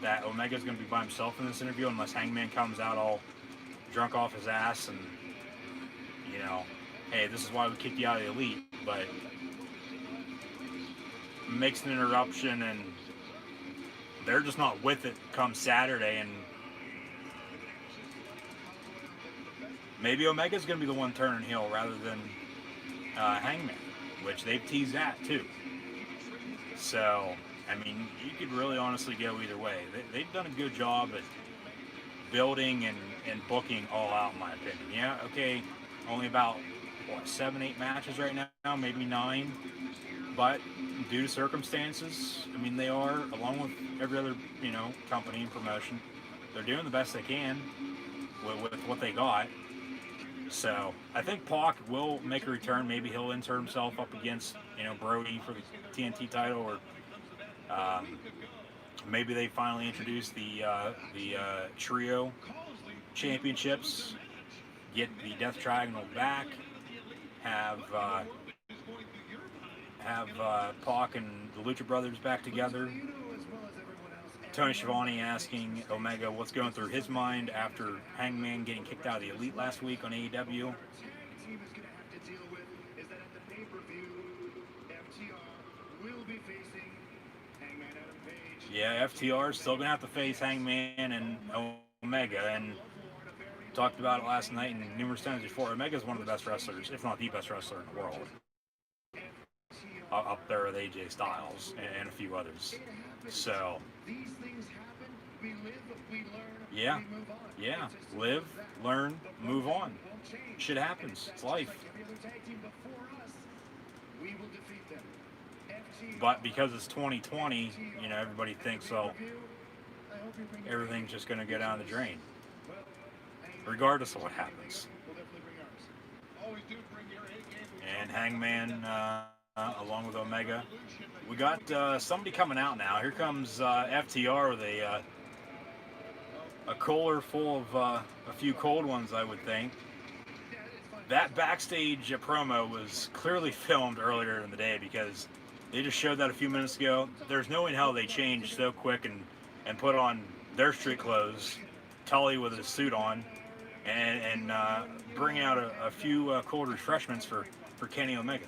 that Omega's going to be by himself in this interview, unless Hangman comes out all drunk off his ass and, hey, this is why we kicked you out of the Elite, but makes an interruption, and they're just not with it come Saturday, and maybe Omega's going to be the one turning heel rather than Hangman, which they've teased that too. So, I mean, you could really honestly go either way. They've done a good job at building and booking All Out, in my opinion. Yeah, okay, only about, 7-8 matches right now, maybe 9. But due to circumstances, I mean, they are, along with every other, company and promotion, they're doing the best they can with what they got. So I think Pac will make a return. Maybe he'll insert himself up against, Brody for the TNT title, or maybe they finally introduce the trio championships, get the Death Triangle back, have Pac and the Lucha Brothers back together, Tony Schiavone asking Omega what's going through his mind after Hangman getting kicked out of the Elite last week on AEW. Tag team is going to have to deal with is that at the pay-per-view, FTR will be facing Hangman Adam Page. Yeah, FTR is still going to have to face Hangman and Omega, and talked about it last night and numerous times before. Omega is one of the best wrestlers, if not the best wrestler in the world. Up there with AJ Styles and a few others. So, These things happen. We live, we learn, yeah, we move on. yeah. Live, learn, move on. Shit happens. It's life. Every other tag team before us, we will defeat them. FTR, But because it's 2020, you know, everybody thinks, well, I hope you bring your everything's just going to go down the drain, Well, regardless of what happens. we'll definitely bring ours. Always do bring your A game. And Hangman, along with Omega. We got somebody coming out now. Here comes FTR with a cooler full of a few cold ones, I would think. That backstage promo was clearly filmed earlier in the day because they just showed that a few minutes ago. There's no way in hell they changed so quick and put on their street clothes, Tully with his suit on, and bring out a few cold refreshments for Kenny Omega.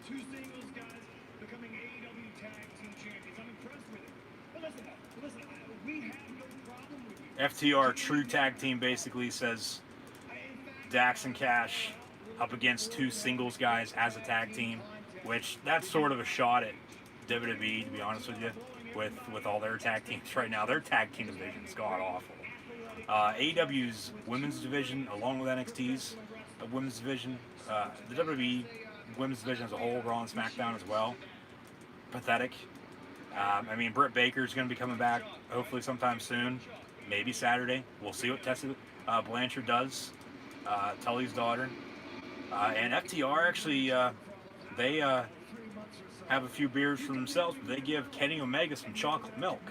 Two singles guys becoming AEW Tag Team Champions. I'm impressed with it. But listen, we have no problem with you. FTR True Tag Team basically says Dax and Cash up against two singles guys as a tag team, which that's sort of a shot at WWE, to be honest with you, with all their tag teams right now. Their tag team division's god awful. AEW's women's division, along with NXT's women's division, the WWE women's division as a whole, Raw and SmackDown as well, pathetic. I mean, Britt Baker's going to be coming back hopefully sometime soon, maybe Saturday. We'll see what Tessa Blanchard does, Tully's daughter. And FTR actually, they have a few beers for themselves, but they give Kenny Omega some chocolate milk.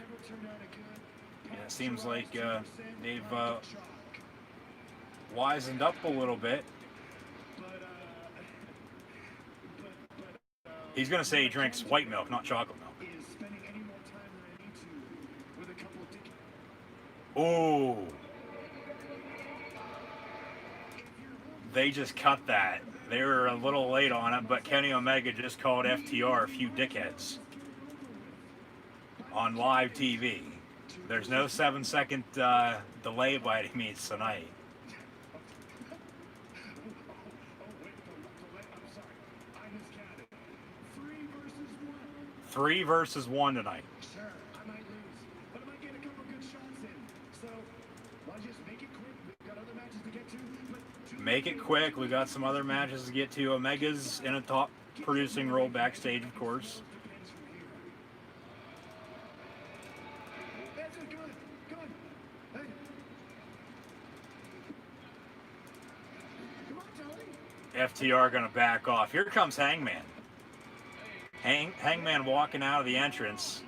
And it seems like they've wisened up a little bit. He's going to say he drinks white milk, not chocolate milk. Is spending any more time than I need to with a couple of dick. Oh. They just cut that. They were a little late on it, but Kenny Omega just called FTR a few dickheads on live TV. There's no 7-second delay by any means tonight. I'm sorry. I miscounted. 3 versus 1. 3 versus 1 tonight. Sure, I might lose, but I might get a couple good shots in. So, why just make it quick? We've got other matches to get to. But Make it quick. We got some other matches to get to. Omega's in a top producing role backstage, of course. That's good. Good. Hey. Come on, Tony. FTR gonna back off. Here comes Hangman. Hangman walking out of the entrance,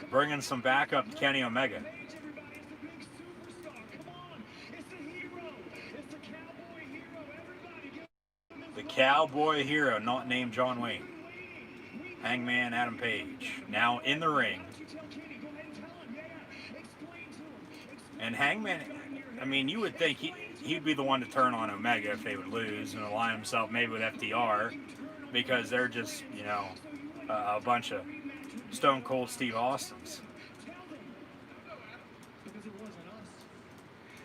bringing some backup to Kenny Omega. Everybody, it's the big superstar. Come on. It's the hero. It's the cowboy hero. Everybody give him his The love. cowboy hero, not named John Wayne. Hangman Adam Page, now in the ring. You tell Kenny, go ahead and tell him. Yeah. Explain to him. And Hangman, I mean, you would think he'd be the one to turn on Omega if they would lose and align himself maybe with FTR, because they're just, you know, a bunch of Stone Cold Steve Austins. Because it wasn't us.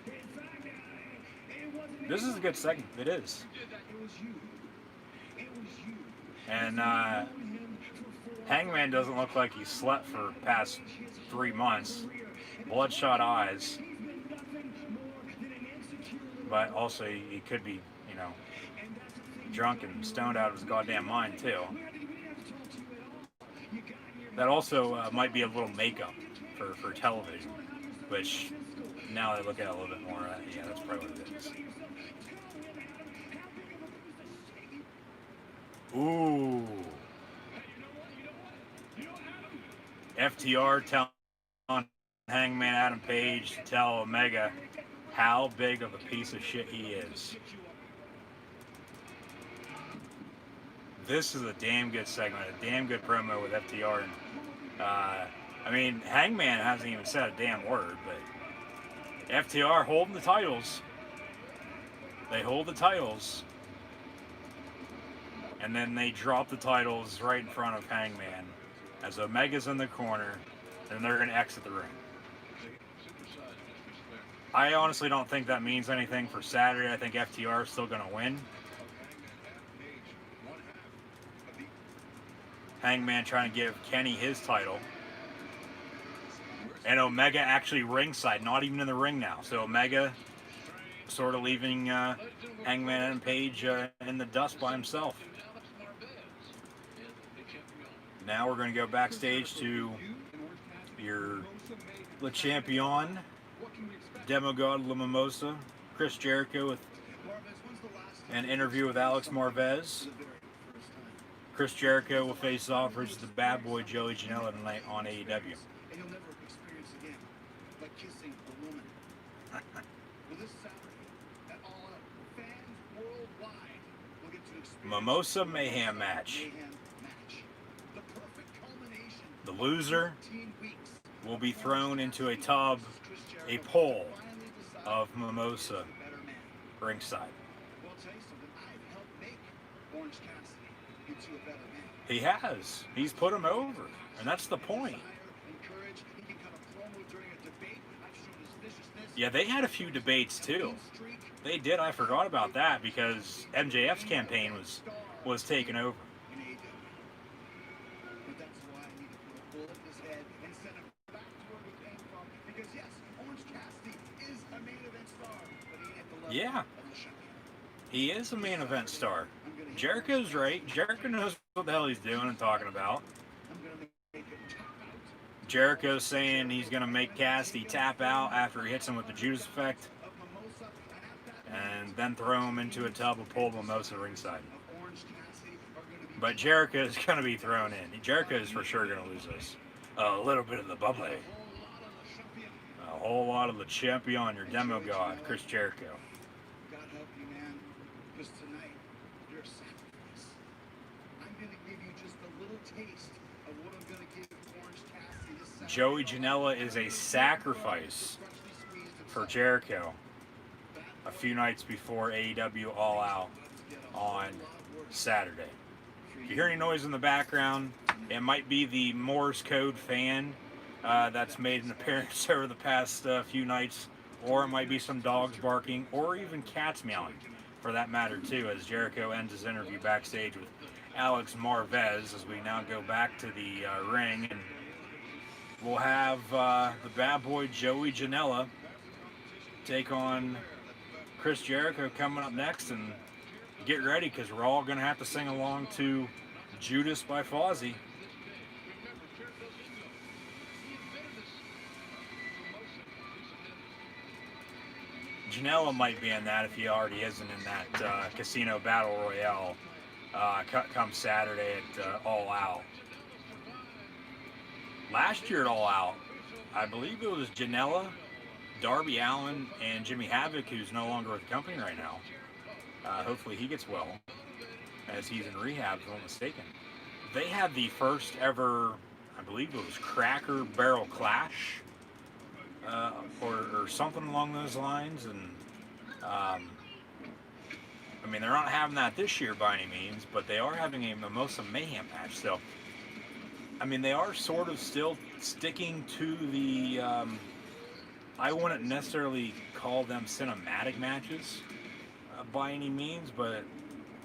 In fact, it wasn't This is a good segment. It is. It was you. It was you. And Known him for 4 Hangman doesn't look like he's slept for past 3 months. Bloodshot eyes. He's been nothing more than an insecure little But also he could be, you know, and that's the thing. drunk and stoned out of his goddamn mind too. We didn't have to talk to you at all. You got here. That also might be a little makeup for television, which now I look at it a little bit more. Yeah, that's probably what it is. Ooh. FTR telling Hangman Adam Page to tell Omega how big of a piece of shit he is. This is a damn good segment, a damn good promo with FTR. And, I I mean, Hangman hasn't even said a damn word, but FTR holding the titles. They hold the titles. And then they drop the titles right in front of Hangman as Omega's in the corner, and they're going to exit the ring. I honestly don't think that means anything for Saturday. I think FTR is still going to win. Hangman trying to give Kenny his title. And Omega actually ringside, not even in the ring now. So Omega sort of leaving Hangman and Page in the dust by himself. Now we're going to go backstage to your Le Champion, Demogod La Mimosa, Chris Jericho with an interview with Alex Marvez. Chris Jericho will face off versus the bad boy Joey Janela tonight on AEW. Mimosa Mayhem match. The loser will be thrown into a pole of Mimosa ringside. He has. He's put him over, and that's the point. Yeah, they had a few debates too. They did. I forgot about that because MJF's campaign was taken over. Yeah, he is a main event star. Jericho's right. Jericho knows what the hell he's doing and talking about. Jericho's saying he's going to make Cassidy tap out after he hits him with the Judas effect and then throw him into a tub of pulled mimosa ringside. But Jericho's going to be thrown in. Jericho's for sure going to lose this. A little bit of the bubbly. A whole lot of the champion, your demogod, Chris Jericho. God help you, man. Because tonight, you're a sacrifice. I'm going to give you just a little taste of what I'm going to give Orange Cassidy this Saturday. Joey Janela is a sacrifice for Jericho a few nights before AEW All Out on Saturday. If you hear any noise in the background, it might be the Morse code fan that's made an appearance over the past few nights, or it might be some dogs barking, or even cats meowing, for that matter too, as Jericho ends his interview backstage with Alex Marvez, as we now go back to the ring, and we'll have the bad boy Joey Janela take on Chris Jericho coming up next, and get ready because we're all going to have to sing along to Judas by Fozzy. Janela might be in that if he already isn't in that Casino Battle Royale come Saturday at All Out. Last year at All Out, I believe it was Janela, Darby Allin, and Jimmy Havoc, who's no longer with the company right now. Hopefully he gets well, as he's in rehab, if I'm not mistaken. They had the first ever, I believe it was Cracker Barrel Clash, or something along those lines, and I mean, they're not having that this year by any means, but they are having a Mimosa Mayhem match, so I mean, they are sort of still sticking to the I wouldn't necessarily call them cinematic matches by any means, but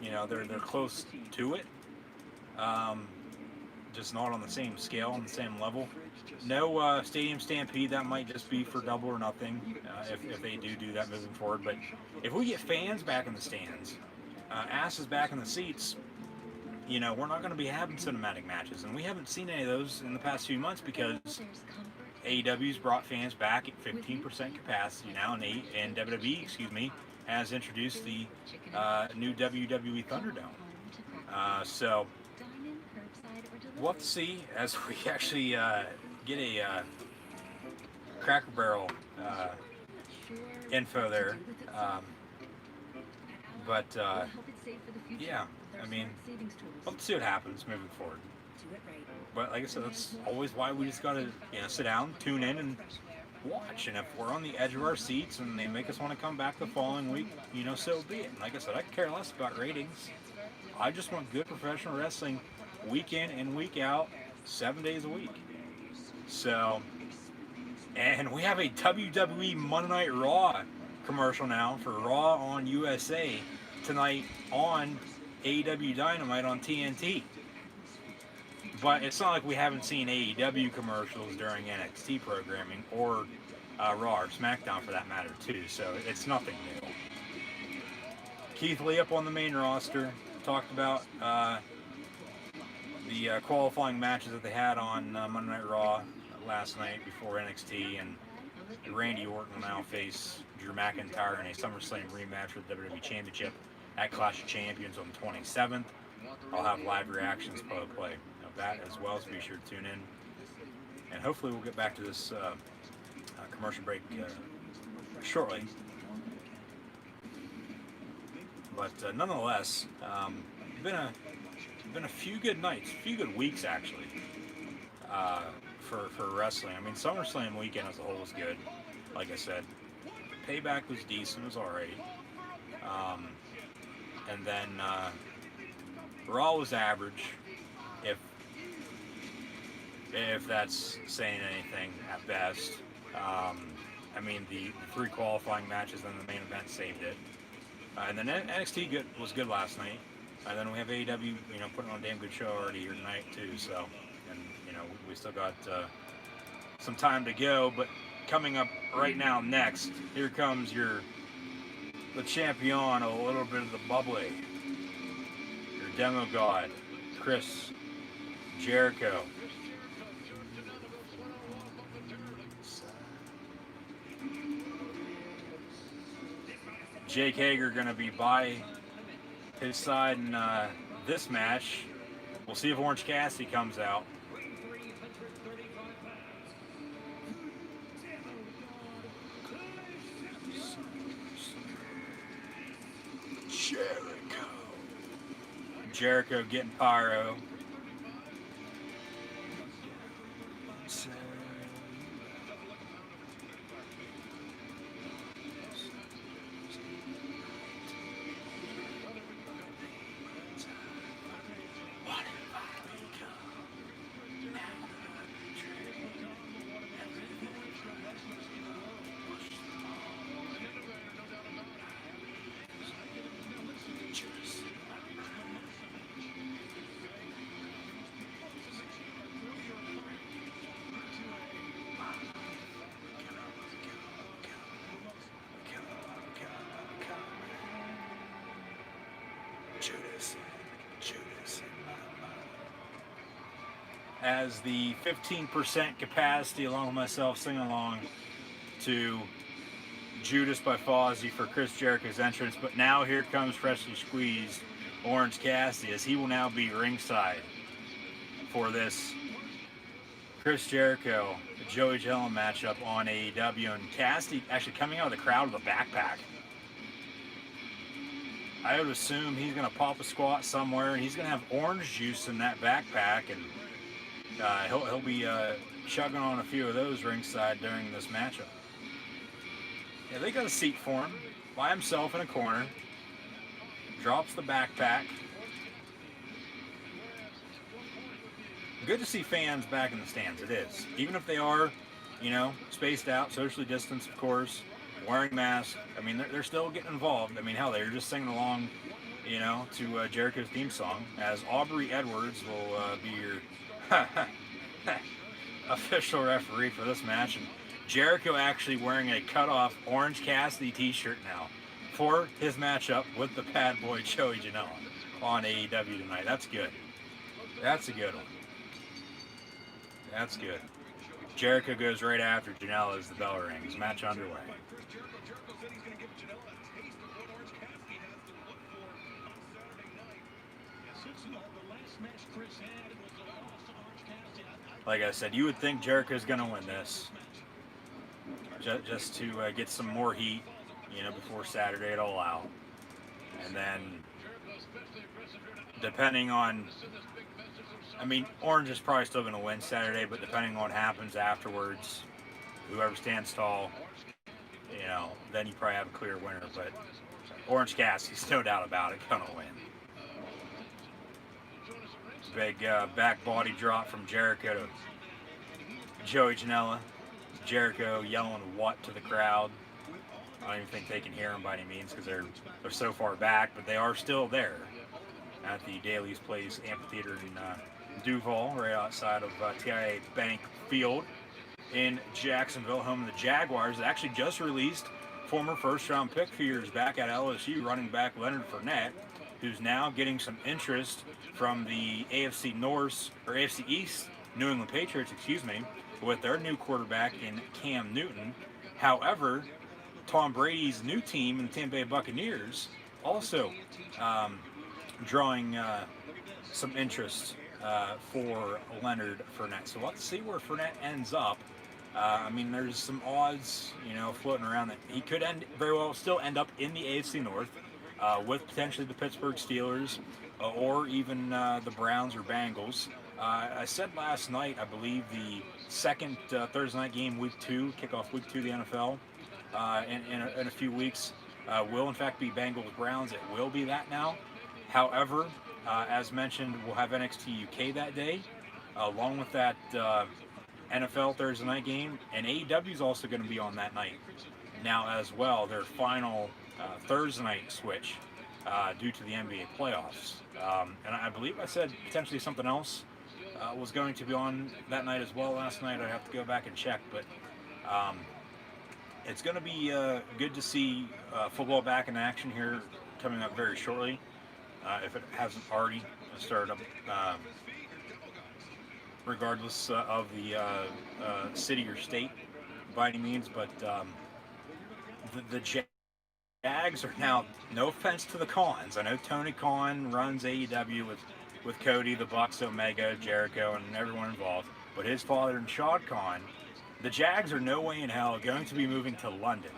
you know, they're close to it, just not on the same scale, on the same level. No Stadium Stampede. That might just be for Double or Nothing, if they do that moving forward. But if we get fans back in the stands, asses back in the seats, you know, we're not going to be having cinematic matches, and we haven't seen any of those in the past few months because AEW's brought fans back at 15% capacity now, and WWE, has introduced the new WWE Thunderdome. So we'll have to see as we actually get a Cracker Barrel info there. But yeah, I mean, we'll have to see what happens moving forward. But like I said, that's always why we just gotta, sit down, tune in, and watch. And if we're on the edge of our seats and they make us want to come back the following week, so be it. And like I said, I care less about ratings. I just want good professional wrestling week in and week out, 7 days a week. So, and we have a WWE Monday Night Raw commercial now for Raw on USA tonight on AEW Dynamite on TNT. But it's not like we haven't seen AEW commercials during NXT programming or Raw or SmackDown for that matter too, so it's nothing new. Keith Lee up on the main roster talked about the qualifying matches that they had on Monday Night Raw last night before NXT, and Randy Orton will now face Drew McIntyre in a SummerSlam rematch for the WWE Championship at Clash of Champions on the 27th. I'll have live reactions play of that as well, so be sure to tune in. And hopefully we'll get back to this commercial break shortly. But nonetheless, been a few good nights, a few good weeks actually for wrestling. I mean, SummerSlam weekend as a whole was good. Like I said, Payback was decent, it was alright. And then Raw was average, if that's saying anything at best. I mean, the 3 qualifying matches and the main event saved it. And then NXT was good last night. And then we have AEW, putting on a damn good show already here tonight too. So, and we still got some time to go. But coming up right now, next, here comes the champion, a little bit of the bubbly, your demo god, Chris Jericho. Jake Hager going to be by his side in this match. We'll see if Orange Cassidy comes out. Jericho getting pyro. As the 15% capacity, along with myself, sing along to Judas by Fozzy for Chris Jericho's entrance. But now here comes freshly squeezed Orange Cassidy, as he will now be ringside for this Chris Jericho, Joey Janela matchup on AEW. And Cassidy actually coming out of the crowd with a backpack. I would assume he's going to pop a squat somewhere, and he's going to have orange juice in that backpack, and he'll be chugging on a few of those ringside during this matchup. Yeah, they got a seat for him by himself in a corner. Drops the backpack. Good to see fans back in the stands. It is, even if they are, spaced out, socially distanced, of course, wearing masks. I mean, they're still getting involved. I mean, hell, they're just singing along, to Jericho's theme song. As Aubrey Edwards will be your official referee for this match. And Jericho actually wearing a cut-off Orange Cassidy t-shirt now for his matchup with the bad boy Joey Janela on AEW tonight. That's good. That's a good one. That's good. Jericho goes right after Janela as the bell rings. Match underway. Like I said, you would think Jericho's going to win this, just to get some more heat, before Saturday at All Out. And then, depending on I mean, Orange is probably still going to win Saturday, but depending on what happens afterwards, whoever stands tall, then you probably have a clear winner. But Orange Cassidy's no doubt about it, going to win. Big back body drop from Jericho to Joey Janela. Jericho yelling what to the crowd. I don't even think they can hear him by any means because they're so far back, but they are still there at the Daly's Place Amphitheater in Duval, right outside of TIA Bank Field in Jacksonville, home of the Jaguars. It actually just released former first-round pick a few years back at LSU, running back Leonard Fournette, who's now getting some interest from the AFC North, or AFC East, New England Patriots, with their new quarterback in Cam Newton. However, Tom Brady's new team, the Tampa Bay Buccaneers, also drawing some interest for Leonard Fournette. So let's see where Fournette ends up. I mean, there's some odds, floating around that he could very well still end up in the AFC North with potentially the Pittsburgh Steelers or even the Browns or Bengals. I said last night, I believe the second Thursday night game, week 2, kickoff week 2 of the NFL, in a few weeks, will in fact be Bengals-Browns. It will be that now. However, as mentioned, we'll have NXT UK that day, along with that NFL Thursday night game, and AEW is also going to be on that night now as well, their final Thursday night switch due to the NBA playoffs. And I believe I said potentially something else was going to be on that night as well last night. I'd have to go back and check, but it's going to be good to see football back in action here coming up very shortly, if it hasn't already started up, regardless of the city or state by any means. But the Jags are now, no offense to the Khans, I know Tony Khan runs AEW with Cody, the Bucks, Omega, Jericho, and everyone involved, but his father and Shad Khan, the Jags are no way in hell going to be moving to London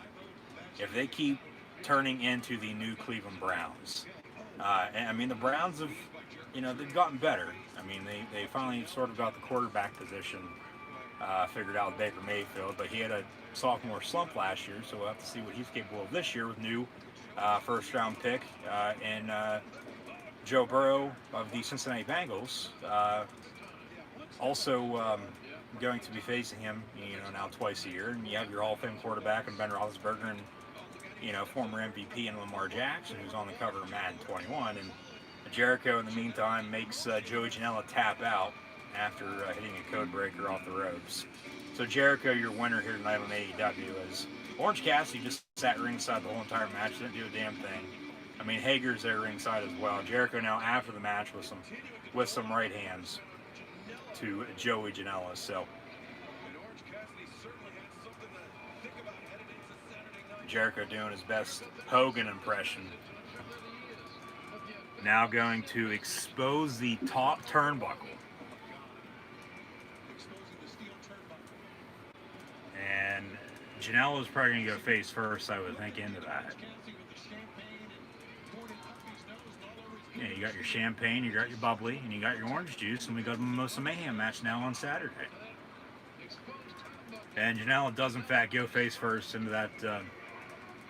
if they keep turning into the new Cleveland Browns. And I mean, the Browns have, they've gotten better. I mean, they finally sort of got the quarterback position figured out with Baker Mayfield, but he had a sophomore slump last year, so we'll have to see what he's capable of this year with new first-round pick and Joe Burrow of the Cincinnati Bengals, also going to be facing him, now twice a year. And you have your Hall of Fame quarterback and Ben Roethlisberger and, former MVP and Lamar Jackson, who's on the cover of Madden 21. And Jericho, in the meantime, makes Joey Janela tap out after hitting a code breaker off the ropes. So Jericho, your winner here tonight on AEW, as Orange Cassidy just sat ringside the whole entire match, didn't do a damn thing. I mean, Hager's there ringside as well. Jericho now after the match with some right hands to Joey Janela. So Jericho doing his best Hogan impression. Now going to expose the top turnbuckle. And Janela's probably going to go face first, I would think, into that. Yeah, you got your champagne, you got your bubbly, and you got your orange juice, and we got a Mimosa Mayhem match now on Saturday. And Janela does, in fact, go face first into that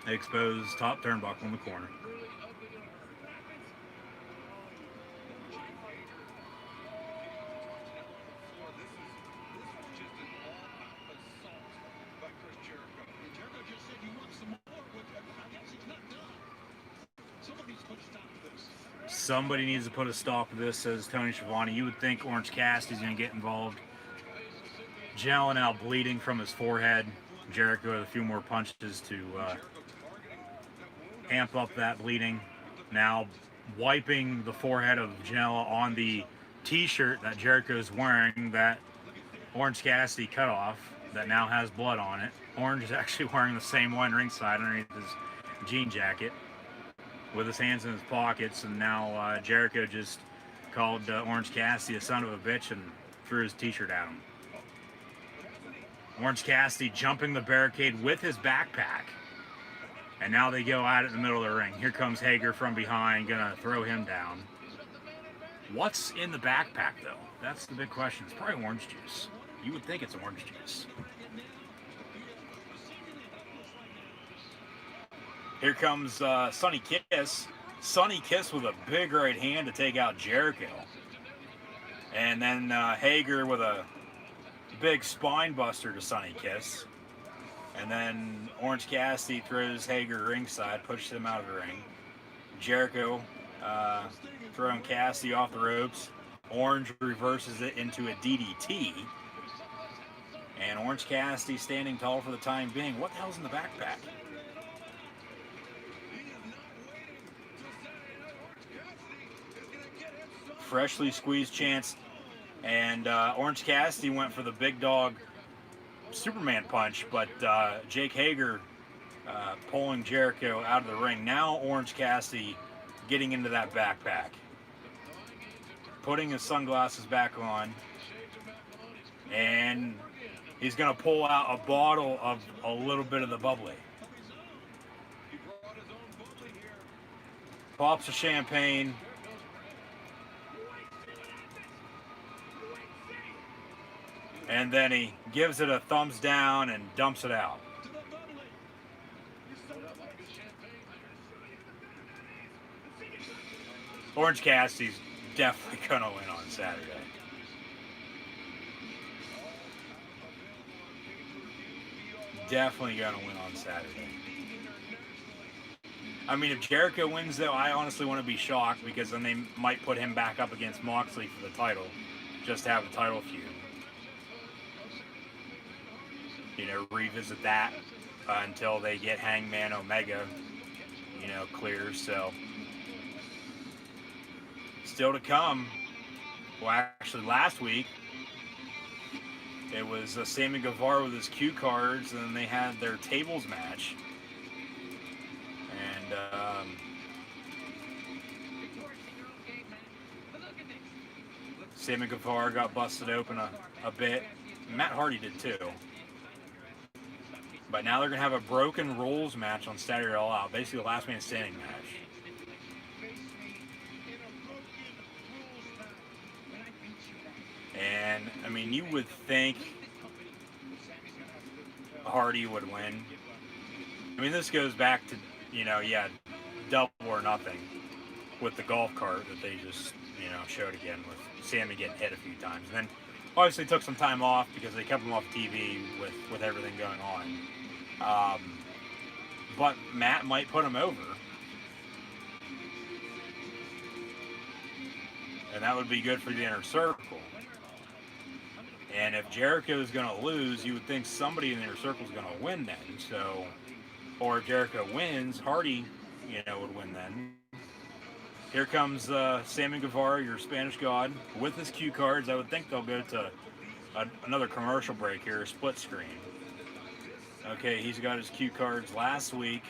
exposed top turnbuckle in the corner. Somebody needs to put a stop to this, says Tony Schiavone. You would think Orange Cassidy's going to get involved. Janela now bleeding from his forehead. Jericho with a few more punches to amp up that bleeding. Now wiping the forehead of Janela on the t-shirt that Jericho's wearing that Orange Cassidy cut off that now has blood on it. Orange is actually wearing the same one ringside underneath his jean jacket, with his hands in his pockets, and now Jericho just called Orange Cassidy a son of a bitch and threw his t-shirt at him. Orange Cassidy jumping the barricade with his backpack, and now they go at it in the middle of the ring. Here comes Hager from behind, gonna throw him down. What's in the backpack, though? That's the big question. It's probably orange juice. You would think it's orange juice. Here comes Sonny Kiss. Sonny Kiss with a big right hand to take out Jericho. And then Hager with a big spine buster to Sonny Kiss. And then Orange Cassidy throws Hager ringside, pushes him out of the ring. Jericho throwing Cassidy off the ropes. Orange reverses it into a DDT. And Orange Cassidy standing tall for the time being. What the hell's in the backpack? Freshly squeezed chance. And Orange Cassidy went for the big dog Superman punch, but Jake Hager pulling Jericho out of the ring. Now Orange Cassidy getting into that backpack. Putting his sunglasses back on. And he's going to pull out a bottle of a little bit of the bubbly. Pops a champagne. And then he gives it a thumbs down and dumps it out. Orange Cassidy's definitely going to win on Saturday. Definitely going to win on Saturday. I mean, if Jericho wins, though, I honestly want to be shocked, because then they might put him back up against Moxley for the title, just to have a title feud. You know, revisit that until they get Hangman Omega, you know, clear. So, still to come. Well, actually, last week, it was Sammy Guevara with his cue cards, and then they had their tables match. And, Sammy Guevara got busted open a bit. Matt Hardy did too. But now they're going to have a broken rules match on Saturday All Out. Basically, the last man standing match. And, I mean, you would think Hardy would win. I mean, this goes back to, you know, yeah, double or nothing with the golf cart that they just, you know, showed again with Sammy getting hit a few times. And then, obviously, took some time off because they kept him off TV with everything going on. But Matt might put him over. And that would be good for the inner circle. And if Jericho is going to lose, you would think somebody in the inner circle is going to win then. So, or if Jericho wins, Hardy, you know, would win then. Here comes Sammy Guevara, your Spanish god, with his cue cards. I would think they'll go to another commercial break here, a split screen. Okay, he's got his cue cards last week.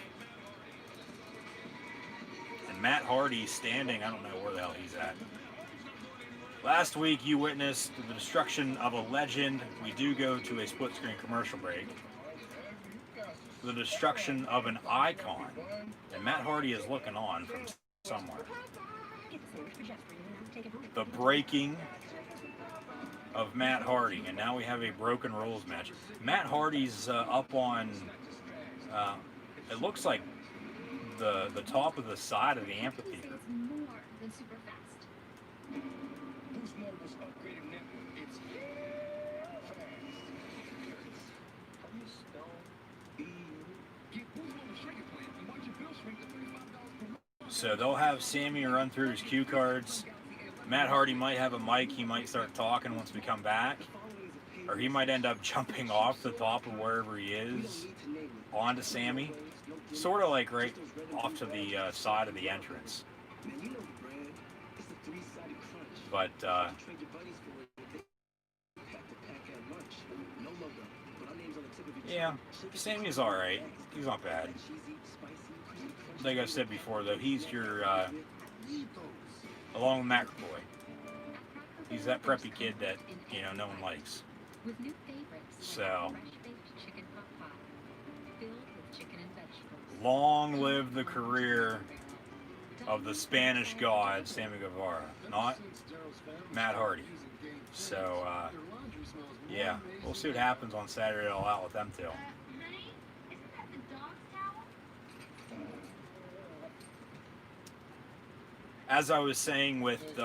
And Matt Hardy standing, I don't know where the hell he's at. Last week you witnessed the destruction of a legend. We do go to a split screen commercial break. The destruction of an icon. And Matt Hardy is looking on from somewhere. The breaking of Matt Hardy, and now we have a broken rules match. Matt Hardy's up on, it looks like the top of the side of the amphitheater. So they'll have Sammy run through his cue cards. Matt Hardy might have a mic. He might start talking once we come back. Or he might end up jumping off the top of wherever he is onto Sammy. Sort of like right off to the side of the entrance. But, yeah, Sammy's alright. He's not bad. Like I said before, though, he's your, along with McAvoy, he's that preppy kid that, you know, no one likes. So, long live the career of the Spanish God, Sammy Guevara, not Matt Hardy. So, yeah, we'll see what happens on Saturday All Out with them two. As I was saying, with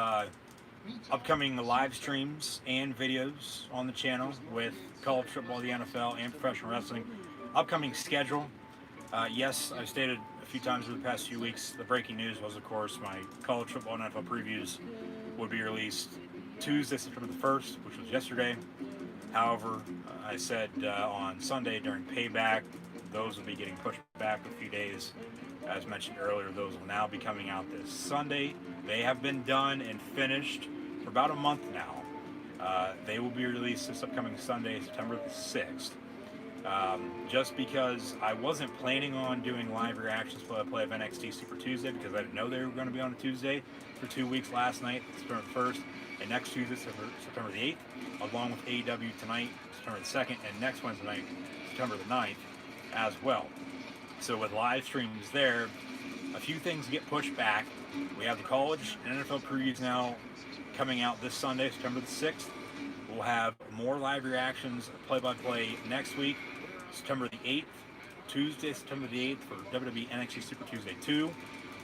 upcoming live streams and videos on the channel with college football, the NFL, and professional wrestling, upcoming schedule. Yes, I've stated a few times over the past few weeks, the breaking news was, of course, my college football and NFL previews would be released Tuesday, September the 1st, which was yesterday. However, I said on Sunday during Payback, those will be getting pushed back a few days. As mentioned earlier, those will now be coming out this Sunday. They have been done and finished for about a month now. They will be released this upcoming Sunday, September the 6th. Just because I wasn't planning on doing live reactions play of NXT Super Tuesday because I didn't know they were going to be on a Tuesday for 2 weeks last night, September the 1st, and next Tuesday, September the 8th, along with AEW tonight, September the 2nd, and next Wednesday night, September the 9th, as well. So with live streams there, a few things get pushed back. We have the college and NFL previews now coming out this Sunday, September the 6th. We'll have more live reactions, play-by-play next week, September the 8th, Tuesday, September the 8th for WWE NXT Super Tuesday 2,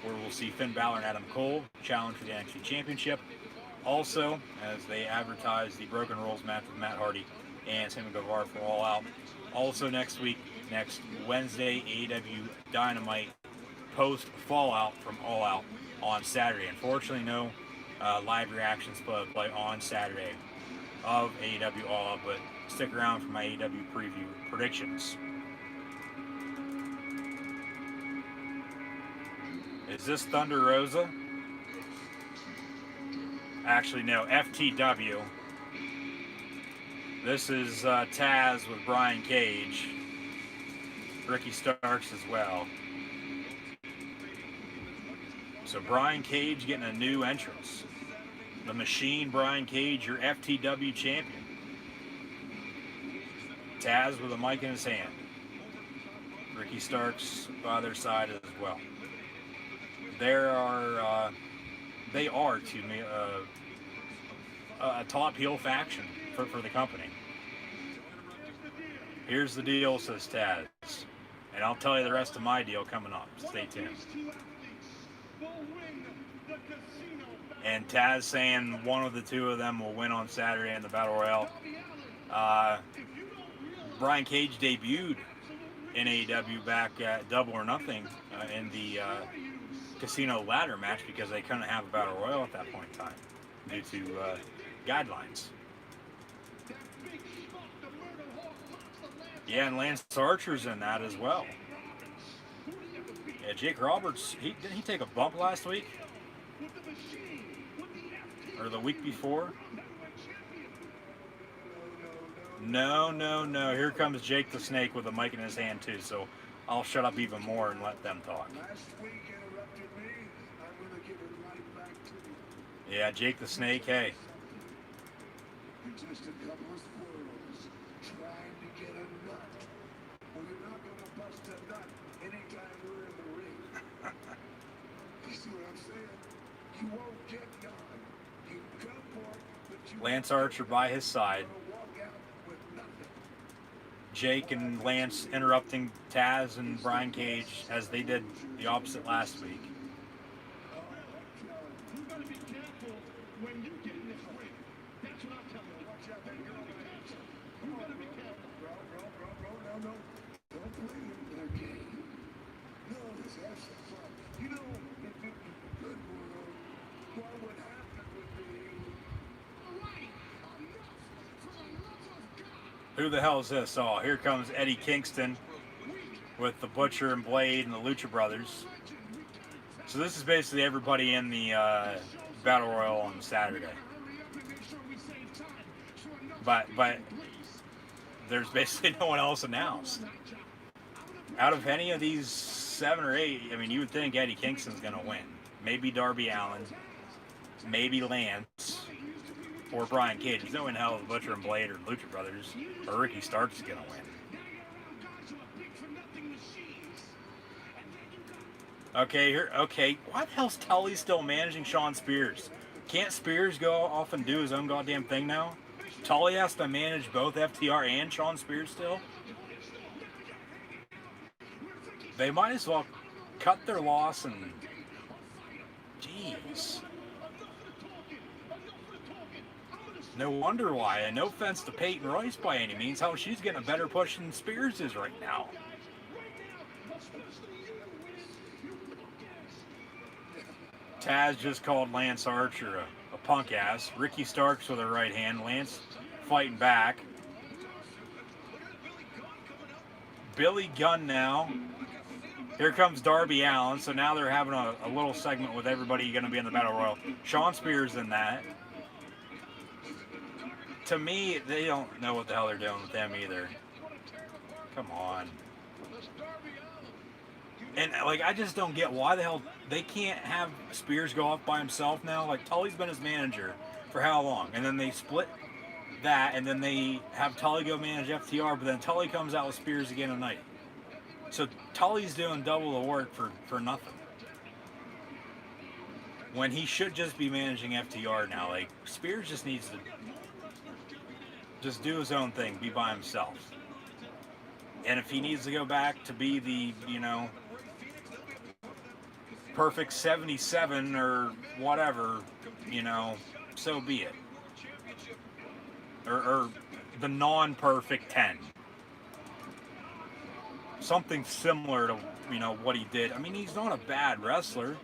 where we'll see Finn Balor and Adam Cole challenge for the NXT Championship. Also, as they advertise the Broken Rules match with Matt Hardy and Sammy Guevara for All Out. Also next week, next Wednesday, AEW Dynamite post-Fallout from All Out on Saturday. Unfortunately, no live reactions play on Saturday of AEW All Out, but stick around for my AEW preview predictions. Is this Thunder Rosa? Actually, no, FTW. This is Taz with Brian Cage. Ricky Starks as well. So Brian Cage getting a new entrance. The Machine, Brian Cage, your FTW champion. Taz with a mic in his hand. Ricky Starks by their side as well. They are to me a top heel faction for the company. Here's the deal, says Taz. And I'll tell you the rest of my deal coming up. Stay tuned. And Taz saying one of the two of them will win on Saturday in the Battle Royale. Brian Cage debuted in AEW back at Double or Nothing in the Casino ladder match because they couldn't have a Battle Royale at that point in time due to guidelines. Yeah, and Lance Archer's in that as well. Yeah, Jake Roberts, didn't he take a bump last week? Or the week before? No. Here comes Jake the Snake with a mic in his hand too, so I'll shut up even more and let them talk. Yeah, Jake the Snake, hey. Just a couple of squirrels trying to get a nut. Well, you're not going to bust a nut anytime we're in the ring. You see what I'm saying? You won't get none. You go for it, but you Lance Archer by his side. walk out with nothing. Jake and Lance interrupting Taz and Brian Cage as they did the opposite last week. You got to be careful when you get in this ring. That's what I'm telling you. Watch out, that girl. You got to be careful. Bro, no. Don't play in their game. No, let's have some fun. You know, if it was a good world, what would happen would be... All right, enough for the love of God. Who the hell is this? Oh, here comes Eddie Kingston with the Butcher and Blade and the Lucha Brothers. So this is basically everybody in the Battle Royal on Saturday. But there's basically no one else announced. Out of any of these 7 or 8, I mean, you would think Eddie Kingston's going to win. Maybe Darby Allin, maybe Lance, or Brian Cage. There's no in hell the Butcher and Blade or Lucha Brothers or Ricky Starks is going to win. Okay, here. Okay, why the hell's Tully still managing Sean Spears? Can't Spears go off and do his own goddamn thing now? Tully has to manage both FTR and Sean Spears still? They might as well cut their loss and... Jeez. No wonder why. And no offense to Peyton Royce by any means, how she's getting a better push than Spears is right now. Taz just called Lance Archer a punk ass. Ricky Starks with her right hand. Lance fighting back. Billy Gunn now. Here comes Darby Allin. So now they're having a little segment with everybody going to be in the Battle Royal. Sean Spears in that. To me, they don't know what the hell they're doing with them either. Come on. And, like, I just don't get why the hell they can't have Spears go off by himself now. Like, Tully's been his manager for how long? And then they split that, and then they have Tully go manage FTR, but then Tully comes out with Spears again tonight. So Tully's doing double the work for nothing. When he should just be managing FTR now. Like, Spears just needs to just do his own thing, be by himself. And if he needs to go back to be the, you know, perfect 77 or whatever, you know, so be it. Or the non-perfect 10. Something similar to, you know, what he did. I mean, he's not a bad wrestler.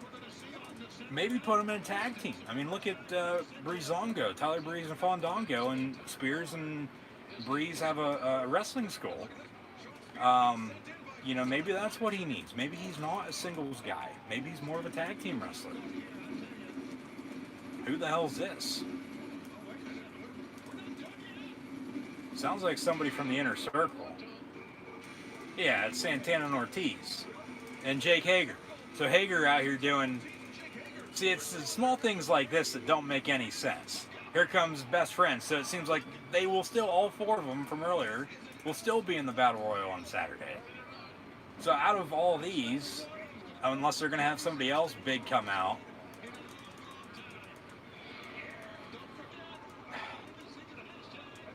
Maybe put him in a tag team. I mean, look at Breezango, Tyler Breeze and Fandango, and Spears and Breeze have a wrestling school. You know, maybe that's what he needs. Maybe he's not a singles guy. Maybe he's more of a tag team wrestler. Who the hell's this? Sounds like somebody from the inner circle. Yeah, it's Santana and Ortiz. And Jake Hager. So Hager out here doing... See, it's the small things like this that don't make any sense. Here comes Best Friends. So it seems like they will still, all four of them from earlier, will still be in the Battle Royal on Saturday. So out of all these, unless they're going to have somebody else big come out,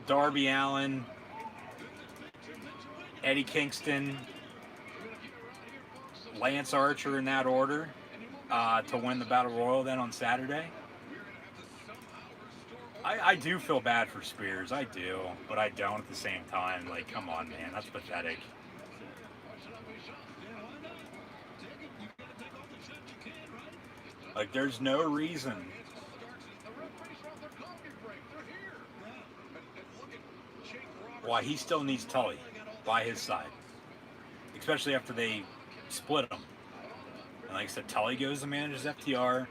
Darby Allin, Eddie Kingston, Lance Archer in that order to win the Battle Royal then on Saturday. I do feel bad for Spears, I do, but I don't at the same time. Like, come on, man, that's pathetic. Like, there's no reason why he still needs Tully by his side, especially after they split him. And like I said, Tully goes and manages FTR.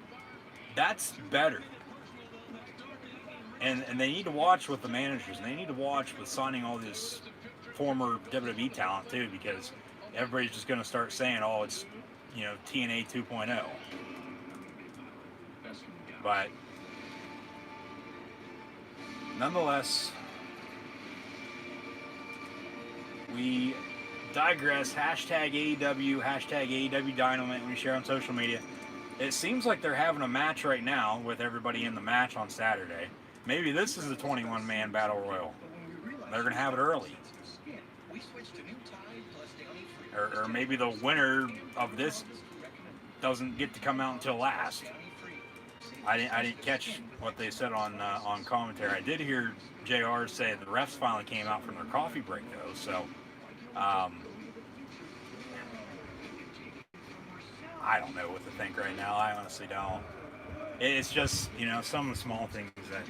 That's better. And they need to watch with the managers, and they need to watch with signing all this former WWE talent too, because everybody's just going to start saying, "Oh, it's, you know, TNA 2.0." But nonetheless, we digress. Hashtag AEW, hashtag AEW Dynamite when we share on social media. It seems like they're having a match right now with everybody in the match on Saturday. Maybe this is the 21-man Battle Royal. They're going to have it early. Or maybe the winner of this doesn't get to come out until last. I didn't catch what they said on commentary. I did hear JR say the refs finally came out from their coffee break, though. So, I don't know what to think right now. I honestly don't. It's just, you know, some of the small things that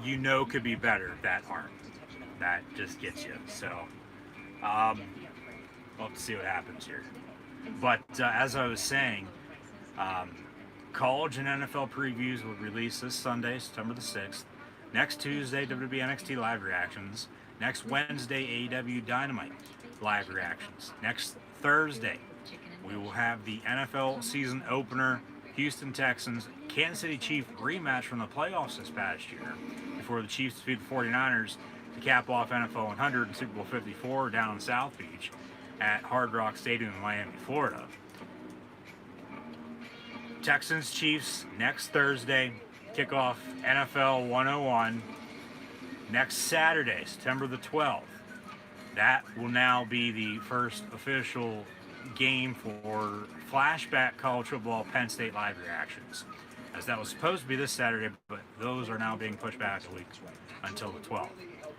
you know could be better that aren't. That just gets you. So, we'll have to see what happens here. But as I was saying, college and NFL previews will release this Sunday, September the 6th. Next Tuesday, WWE NXT live reactions. Next Wednesday, AEW Dynamite live reactions. Next Thursday, we will have the NFL season opener, Houston Texans, Kansas City Chiefs rematch from the playoffs this past year, before the Chiefs defeat the 49ers to cap off NFL 100 and Super Bowl 54 down in South Beach at Hard Rock Stadium in Miami, Florida. Texans Chiefs next Thursday. Kickoff NFL 101 next Saturday, September the 12th. That will now be the first official game for Flashback College Football Penn State Live Reactions, as that was supposed to be this Saturday, but those are now being pushed back a week until the 12th.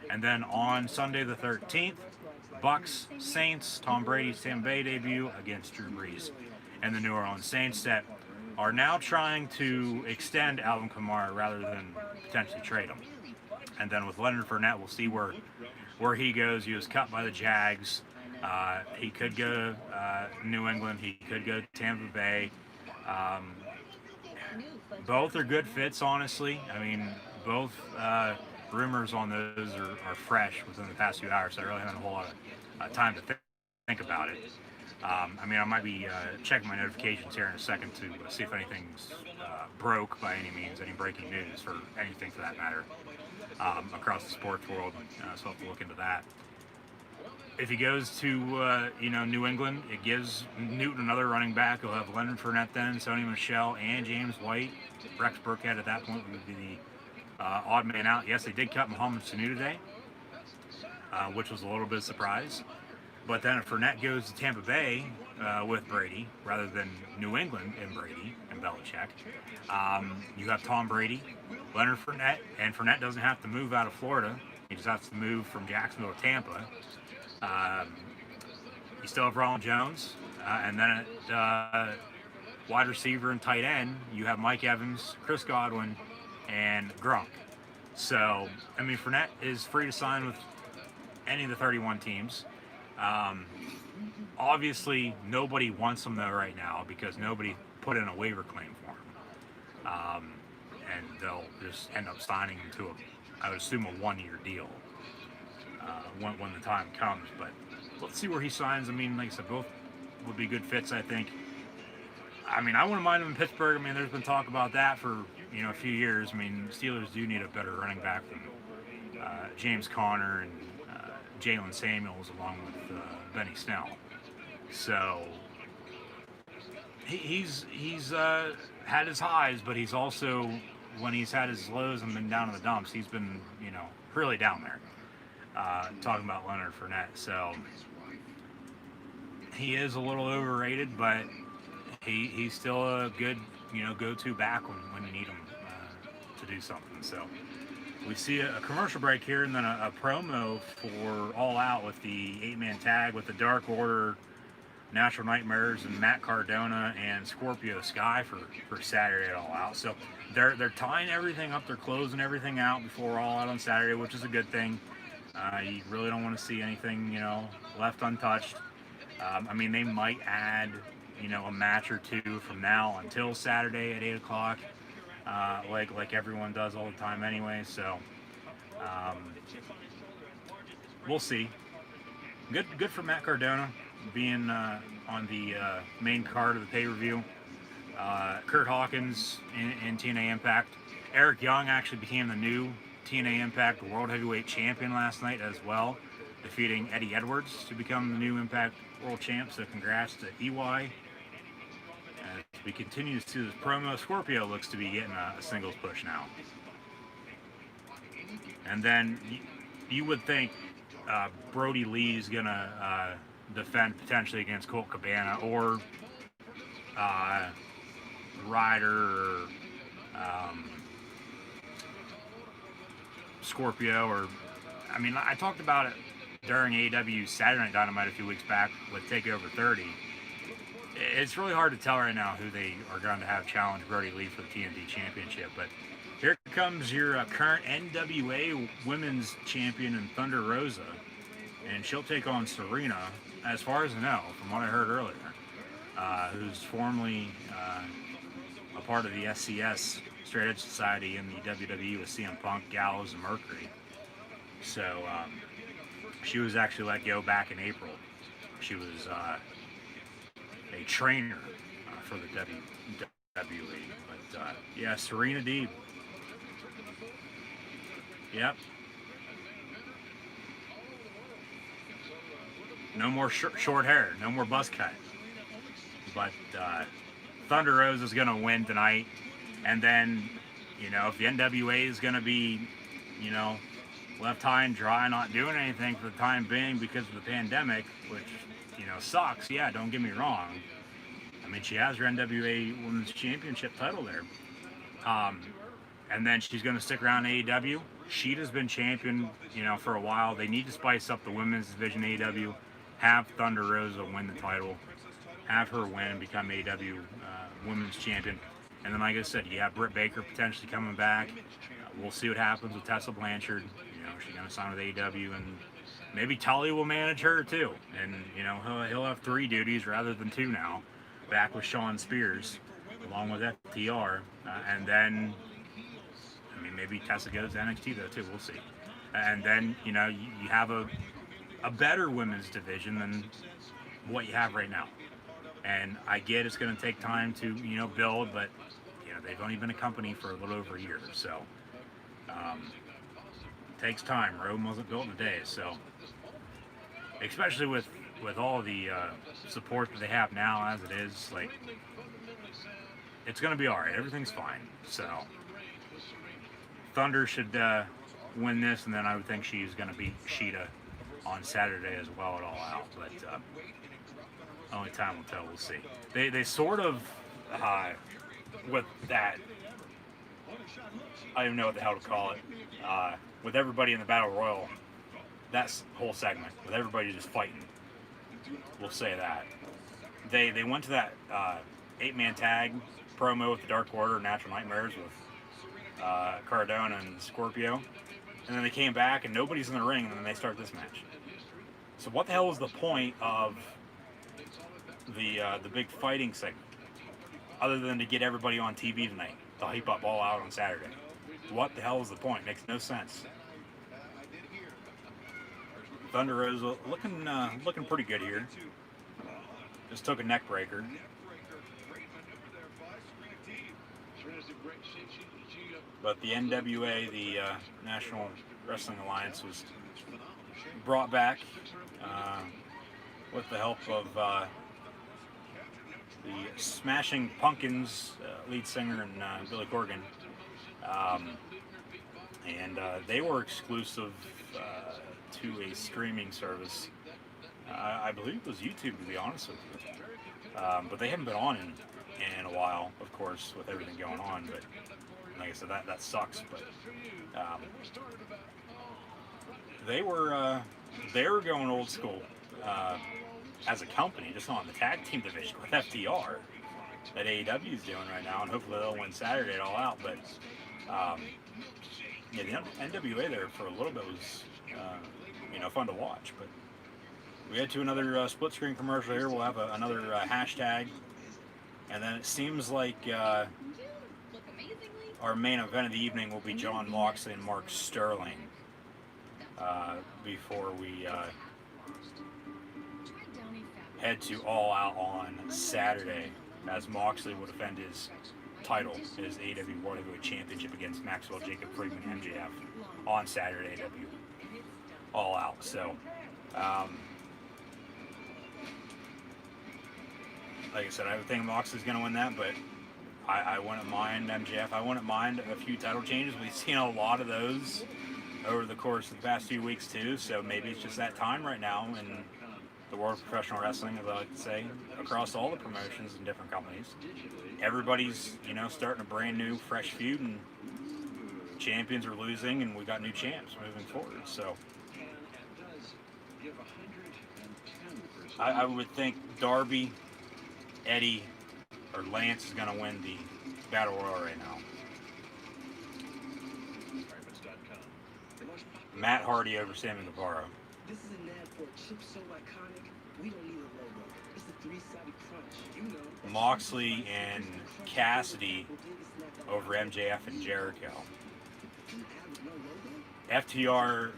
And then on Sunday the 13th, Bucks Saints, Tom Brady's Tampa Bay debut against Drew Brees and the New Orleans Saints, that are now trying to extend Alvin Kamara rather than potentially trade him. And then with Leonard Fournette, we'll see where he goes. He was cut by the Jags. He could go to New England. He could go to Tampa Bay. Both are good fits, honestly. I mean, both rumors on those are fresh within the past few hours, so I really haven't a whole lot of time to think about it. I mean, I might be checking my notifications here in a second to see if anything's broke by any means, any breaking news for anything for that matter across the sports world. So I'll have to look into that. If he goes to New England, it gives Newton another running back. He'll have Leonard Fournette then, Sony Michel, and James White. Rex Burkhead at that point would be the odd man out. Yes, they did cut Mohamed Sanu today, which was a little bit of a surprise. But then if Fournette goes to Tampa Bay with Brady rather than New England and Brady and Belichick, you have Tom Brady, Leonard Fournette, and Fournette doesn't have to move out of Florida. He just has to move from Jacksonville to Tampa. You still have Ronald Jones, and then at wide receiver and tight end, you have Mike Evans, Chris Godwin, and Gronk. So, I mean, Fournette is free to sign with any of the 31 teams. Obviously, nobody wants him though right now because nobody put in a waiver claim for him, and they'll just end up signing him to I would assume, a one-year deal when the time comes. But let's see where he signs. I mean, like I said, both would be good fits, I think. I mean, I wouldn't mind him in Pittsburgh. I mean, there's been talk about that for a few years. I mean, Steelers do need a better running back than James Conner and Jalen Samuels, along with Benny Snell. So he's had his highs, but he's also, when he's had his lows and been down in the dumps, he's been really down there. Talking about Leonard Fournette, so he is a little overrated, but he's still a good go-to back when you need him to do something. So we see a commercial break here, and then a promo for All Out with the 8-man tag with the Dark Order, Natural Nightmares, and Matt Cardona and Scorpio Sky for Saturday at All Out. So they're tying everything up, they're closing everything out before All Out on Saturday, which is a good thing. You really don't want to see anything left untouched. I mean, they might add a match or two from now until Saturday at 8 o'clock. Like everyone does all the time anyway, so we'll see. Good for Matt Cardona being on the main card of the pay-per-view. Kurt Hawkins in TNA Impact. Eric Young actually became the new TNA Impact World Heavyweight Champion last night as well, defeating Eddie Edwards to become the new Impact World Champ, so congrats to EY. As we continue to see this promo, Scorpio looks to be getting a singles push now. And then you would think Brody Lee is going to defend potentially against Colt Cabana or Ryder or Scorpio, or I mean, I talked about it during AEW Saturday Night Dynamite a few weeks back with TakeOver 30. It's really hard to tell right now who they are going to have challenge Brody Lee for the TNT Championship, but here comes your current NWA Women's Champion in Thunder Rosa, and she'll take on Serena, as far as I know, from what I heard earlier, who's formerly a part of the SCS Straight Edge Society in the WWE with CM Punk, Gallows, and Mercury. So she was actually let go back in April. She was a trainer for the WWE. But yeah, Serena Deeb. Yep. No more short hair. No more buzz cut. But Thunder Rosa is going to win tonight, and then, if the NWA is going to be, left high and dry, not doing anything for the time being because of the pandemic, which, sucks. Yeah, don't get me wrong. I mean, she has her NWA Women's Championship title there. And then she's going to stick around AEW. Sheeta's been champion, for a while. They need to spice up the women's division AEW. Have Thunder Rosa win the title. Have her win and become AEW Women's Champion. And then, like I said, you have Britt Baker potentially coming back. We'll see what happens with Tessa Blanchard. She's going to sign with AEW, and maybe Tully will manage her too. And he'll have 3 duties rather than 2 now. Back with Sean Spears, along with FTR, and then, maybe Tessa goes to NXT though too. We'll see. And then you have a better women's division than what you have right now. And I get it's going to take time to build, but they've only been a company for a little over a year, so it takes time. Rome wasn't built in a day, so especially with all the support that they have now as it is, like, it's going to be all right. Everything's fine. So Thunder should win this, and then I would think she's going to beat Sheeta on Saturday as well at All Out. But only time will tell. We'll see. They sort of with that. I don't even know what the hell to call it. With everybody in the Battle Royal, that whole segment with everybody just fighting. We'll say that they went to that 8-man tag promo with the Dark Order, Natural Nightmares with Cardona and Scorpio, and then they came back and nobody's in the ring, and then they start this match. So what the hell was the point of the big fighting segment, other than to get everybody on TV tonight to hype up All Out on Saturday? What the hell was the point? Makes no sense. Thunder Rosa looking pretty good here. Just took a neck breaker. But the NWA, the National Wrestling Alliance, was brought back with the help of the Smashing Pumpkins lead singer and Billy Corgan. And they were exclusive to a streaming service. I believe it was YouTube, to be honest with you. But they haven't been on in a while, of course, with everything going on. But like I said, that sucks. But they were going old school as a company, just on the tag team division with FTR that AEW is doing right now, and hopefully they'll win Saturday at All Out. But yeah, the NWA there for a little bit was fun to watch. But we head to another split screen commercial here. We'll have another hashtag, and then it seems like our main event of the evening will be John Moxley and Mark Sterling before we head to All Out on Saturday, as Moxley will defend his title, his AEW World Heavyweight Championship, against Maxwell Jacob Friedman MJF on Saturday AEW All Out. So like I said, I would think Moxley's going to win that, but I wouldn't mind MJF. I wouldn't mind a few title changes. We've seen a lot of those over the course of the past few weeks too, so maybe it's just that time right now in the world of professional wrestling, as I like to say, across all the promotions and different companies. Everybody's, starting a brand new, fresh feud, and champions are losing, and we got new champs moving forward. So I would think Darby, Eddie, or Lance is going to win the Battle Royal right now. Matt Hardy over Sammy Guevara. This is an ad for a chip so iconic, we don't need a logo. It's a 3-sided crunch, Moxley and Cassidy over MJF and Jericho. FTR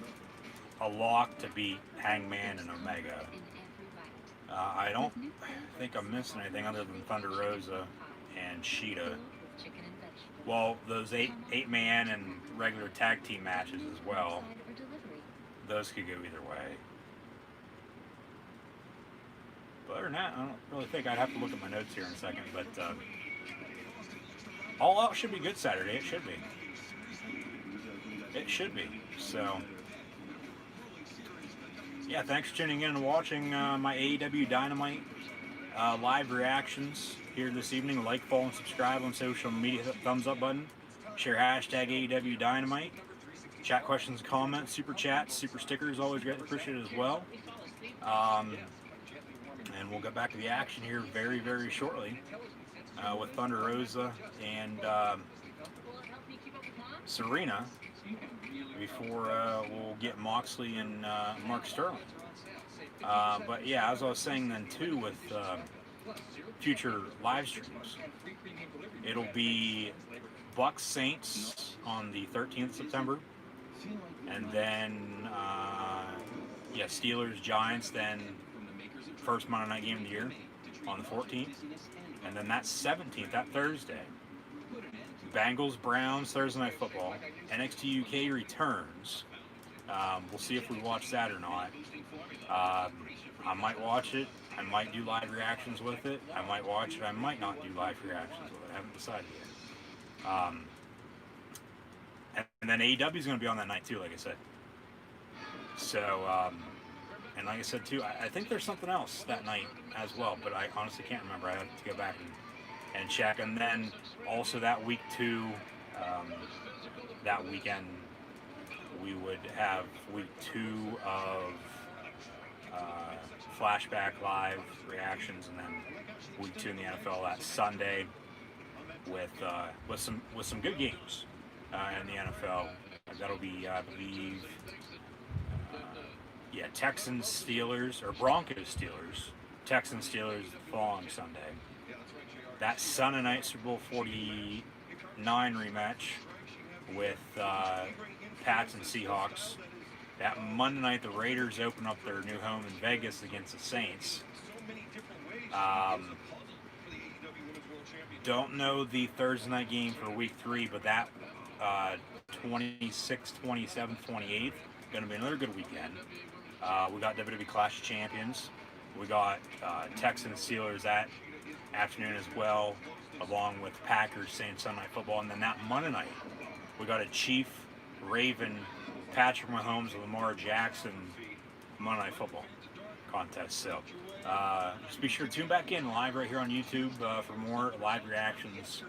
a lock to beat Hangman and Omega. I don't think I'm missing anything other than Thunder Rosa and Sheeta. Well, those eight-man and regular tag team matches as well. Those could go either way. But other than that, I don't really think. I'd have to look at my notes here in a second. But All Out should be good Saturday. It should be. It should be. So, yeah, thanks for tuning in and watching my AEW Dynamite live reactions here this evening. Like, follow, and subscribe on social media. Hit the thumbs up button. Share hashtag AEW Dynamite. Chat questions, comments, super chats, super stickers, always greatly appreciated as well. And we'll get back to the action here very, very shortly with Thunder Rosa and Serena before we'll get Moxley and Mark Sterling. But yeah, as I was saying then too, with future live streams, it'll be Bucks Saints on the 13th of September, and then Steelers Giants, then first Monday night game of the year on the 14th, and then that 17th, that Thursday, Bengals Browns Thursday Night Football. NXT UK returns. We'll see if we watch that or not. I might watch it. I might do live reactions with it. I might watch it. I might not do live reactions with it. I haven't decided yet. And then AEW is going to be on that night too, like I said. So, and like I said too, I think there's something else that night as well, but I honestly can't remember. I have to go back and check. And then also that week too, that weekend, we would have week 2 of Flashback live reactions, and then week 2 in the NFL that Sunday with some good games in the NFL. That'll be, I believe, Texans Steelers or Broncos Steelers. Texans Steelers the following Sunday. That Sunday night Super Bowl 49 rematch with Pats and Seahawks. That Monday night, the Raiders open up their new home in Vegas against the Saints. Don't know the Thursday night game for week 3, but that 26th, 27th, 28th, going to be another good weekend. We got WWE Clash of Champions. We got Texans Steelers that afternoon as well, along with Packers Saints Sunday Night Football. And then that Monday night, we got a Chief Raven Patrick Mahomes, Lamar Jackson Monday Night Football contest. So just be sure to tune back in live right here on YouTube for more live reactions,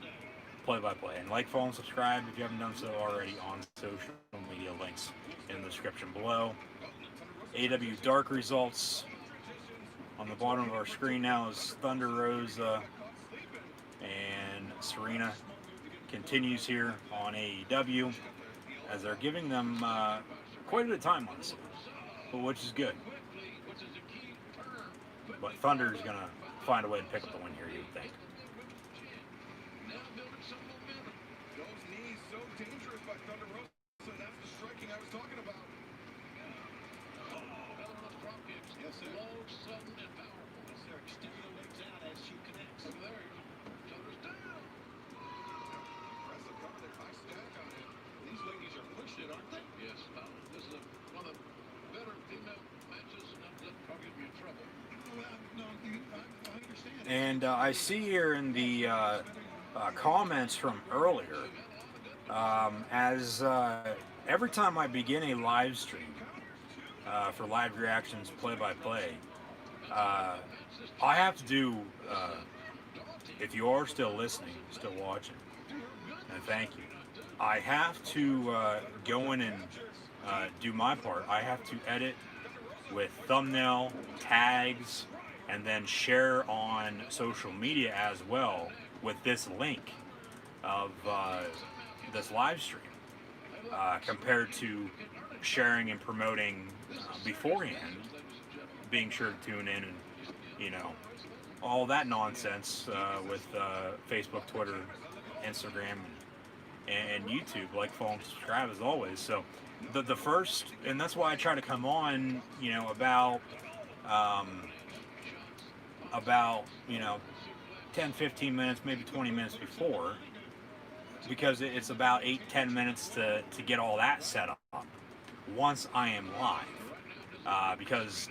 play-by-play. And like, follow, and subscribe if you haven't done so already on social media. Links in the description below. AEW Dark results on the bottom of our screen now is Thunder Rosa and Serena continues here on AEW, as they're giving them quite a bit of time on this, which is good. But Thunder is going to find a way to pick up the win here, you would think. Those knees so dangerous by Thunder Rosa. That's the striking I was talking about. Yes, sir. Low, sudden, and powerful. Yes, sir. Extending the legs out as she connects. Over there. Shoulders down. Impressive cover there. High stack on it. These ladies are pushing it, aren't they? Yes. This is one of the better female matches. Not that I'll get me in trouble. No, I understand. And I see here in the comments from earlier, as every time I begin a live stream for live reactions, play-by-play, I have to do, if you are still listening, still watching, and thank you, I have to go in and do my part. I have to edit with thumbnail, tags, and then share on social media as well with this link of this live stream, compared to sharing and promoting beforehand, being sure to tune in and, you know, all that nonsense with Facebook, Twitter, Instagram, and YouTube. Like, follow, and subscribe as always. So the first, and that's why I try to come on, you know, about 10-15 minutes, maybe 20 minutes before, because it's about 8-10 minutes to get all that set up once I am live, because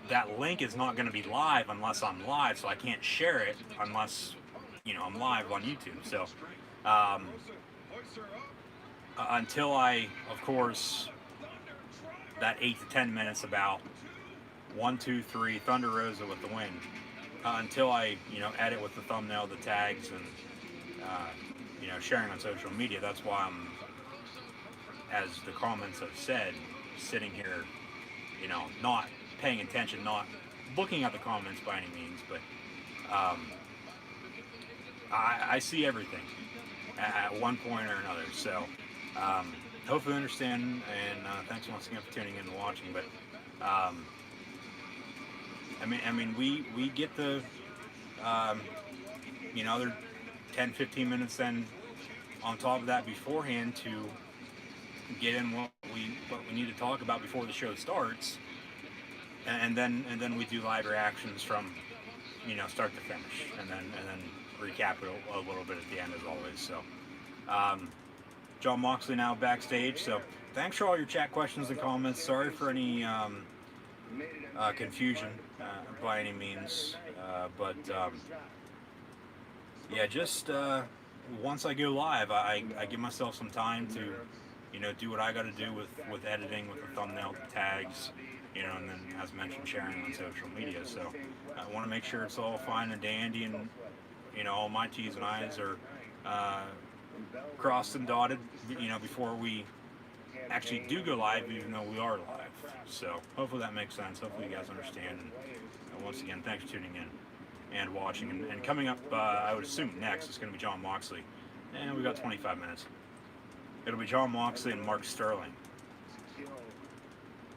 that link is not going to be live unless I'm live, so I can't share it unless I'm live on YouTube. So until I, of course, that 8 to 10 minutes about 1, 2, 3 Thunder Rosa with the win. Until I, edit with the thumbnail, the tags, and sharing on social media. That's why I'm, as the comments have said, sitting here, not paying attention, not looking at the comments by any means, but I see everything at one point or another. So hopefully you understand, and thanks once again for tuning in and watching. But I mean, we get the other 10, 15 minutes then on top of that beforehand to get in what we need to talk about before the show starts, and then we do live reactions from start to finish, and then recap it a little bit at the end as always. So John Moxley now backstage. So thanks for all your chat questions and comments. Sorry for any confusion by any means, but yeah, just once I go live, I give myself some time to do what I got to do with editing, with the thumbnail, the tags, and then, as mentioned, sharing on social media. So I want to make sure it's all fine and dandy, and all my T's and I's are crossed and dotted, before we actually do go live, even though we are live. So hopefully that makes sense. Hopefully you guys understand. And once again, thanks for tuning in and watching. And coming up, I would assume next is going to be John Moxley, and we got 25 minutes. It'll be John Moxley and Mark Sterling,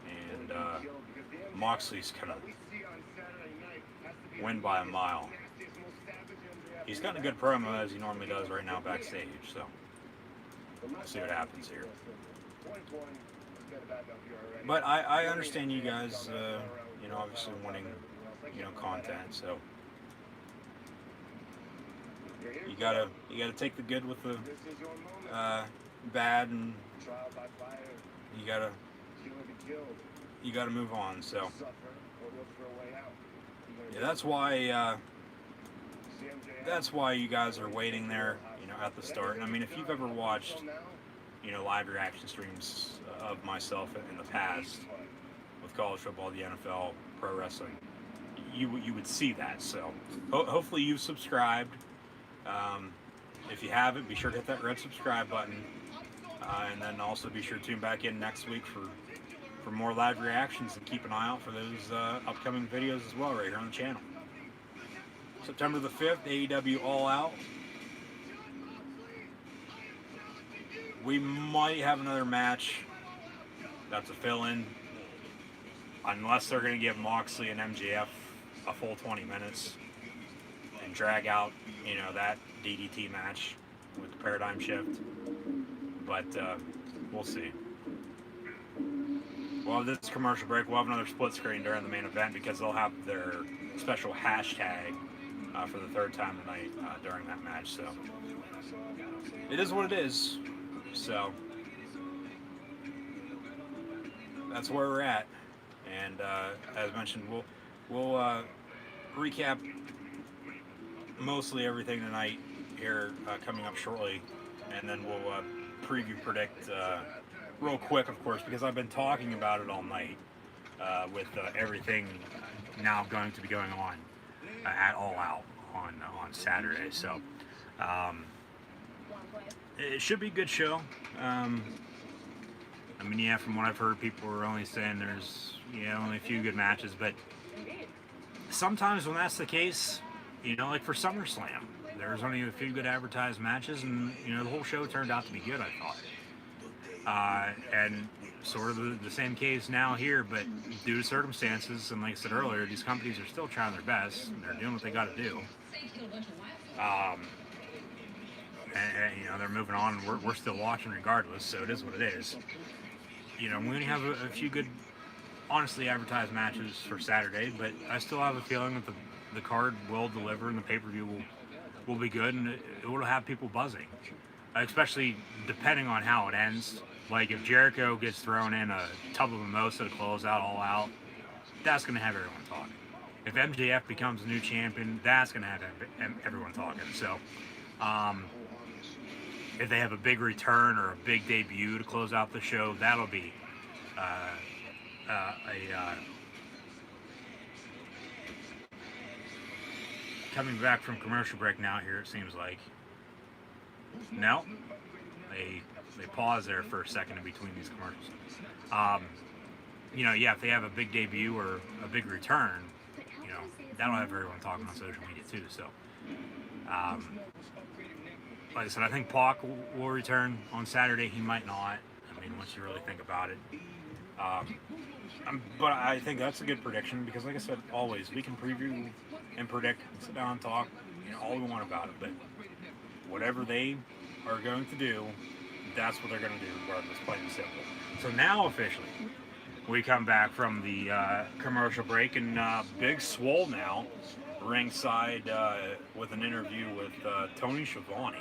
and Moxley's gonna win by a mile. He's got a good promo, as he normally does right now backstage, so we'll see what happens here. But I understand you guys, obviously wanting, content, so you gotta take the good with the bad, and you gotta move on. So yeah, that's why you guys are waiting there, at the start. And I mean, if you've ever watched, live reaction streams of myself in the past with college football, the NFL, pro wrestling, you would see that. So hopefully you've subscribed. If you haven't, be sure to hit that red subscribe button, and then also be sure to tune back in next week for more live reactions, and keep an eye out for those upcoming videos as well right here on the channel. September the 5th, AEW All Out. We might have another match that's a fill-in, unless they're going to give Moxley and MJF a full 20 minutes and drag out, that DDT match with the paradigm shift. But we'll see. We'll have this commercial break. We'll have another split screen during the main event, because they'll have their special hashtag for the third time tonight during that match. So it is what it is. So that's where we're at. And as mentioned, we'll recap mostly everything tonight here coming up shortly, and then we'll predict real quick, of course, because I've been talking about it all night with everything now going to be going on at All Out on Saturday. So it should be a good show. I mean, yeah, from what I've heard, people are only saying there's only a few good matches, but sometimes when that's the case, like for SummerSlam, there's only a few good advertised matches, and the whole show turned out to be good, I thought. And sort of the same case now here, but due to circumstances, and like I said earlier, these companies are still trying their best, and they're doing what they got to do. And they're moving on, and we're still watching regardless, so it is what it is. We only have a few good, honestly advertised matches for Saturday, but I still have a feeling that the card will deliver, and the pay-per-view will be good, and it will have people buzzing, especially depending on how it ends. Like if Jericho gets thrown in a tub of mimosa to close out All Out, that's going to have everyone talking. if MJF becomes a new champion, that's going to have everyone talking. So, if they have a big return or a big debut to close out the show, that'll be coming back from commercial break now. Here it seems like. No, they pause there for a second in between these commercials. If they have a big debut or a big return, that'll have everyone talking on social media too. So, like I said, I think Pac will return on Saturday. He might not. I mean, once you really think about it. But I think that's a good prediction because, like I said, always we can preview and predict, and sit down and talk, all we want about it. But whatever they are going to do, that's what they're going to do, regardless, plain and simple. So now officially, we come back from the commercial break, and Big Swole now ringside with an interview with Tony Schiavone.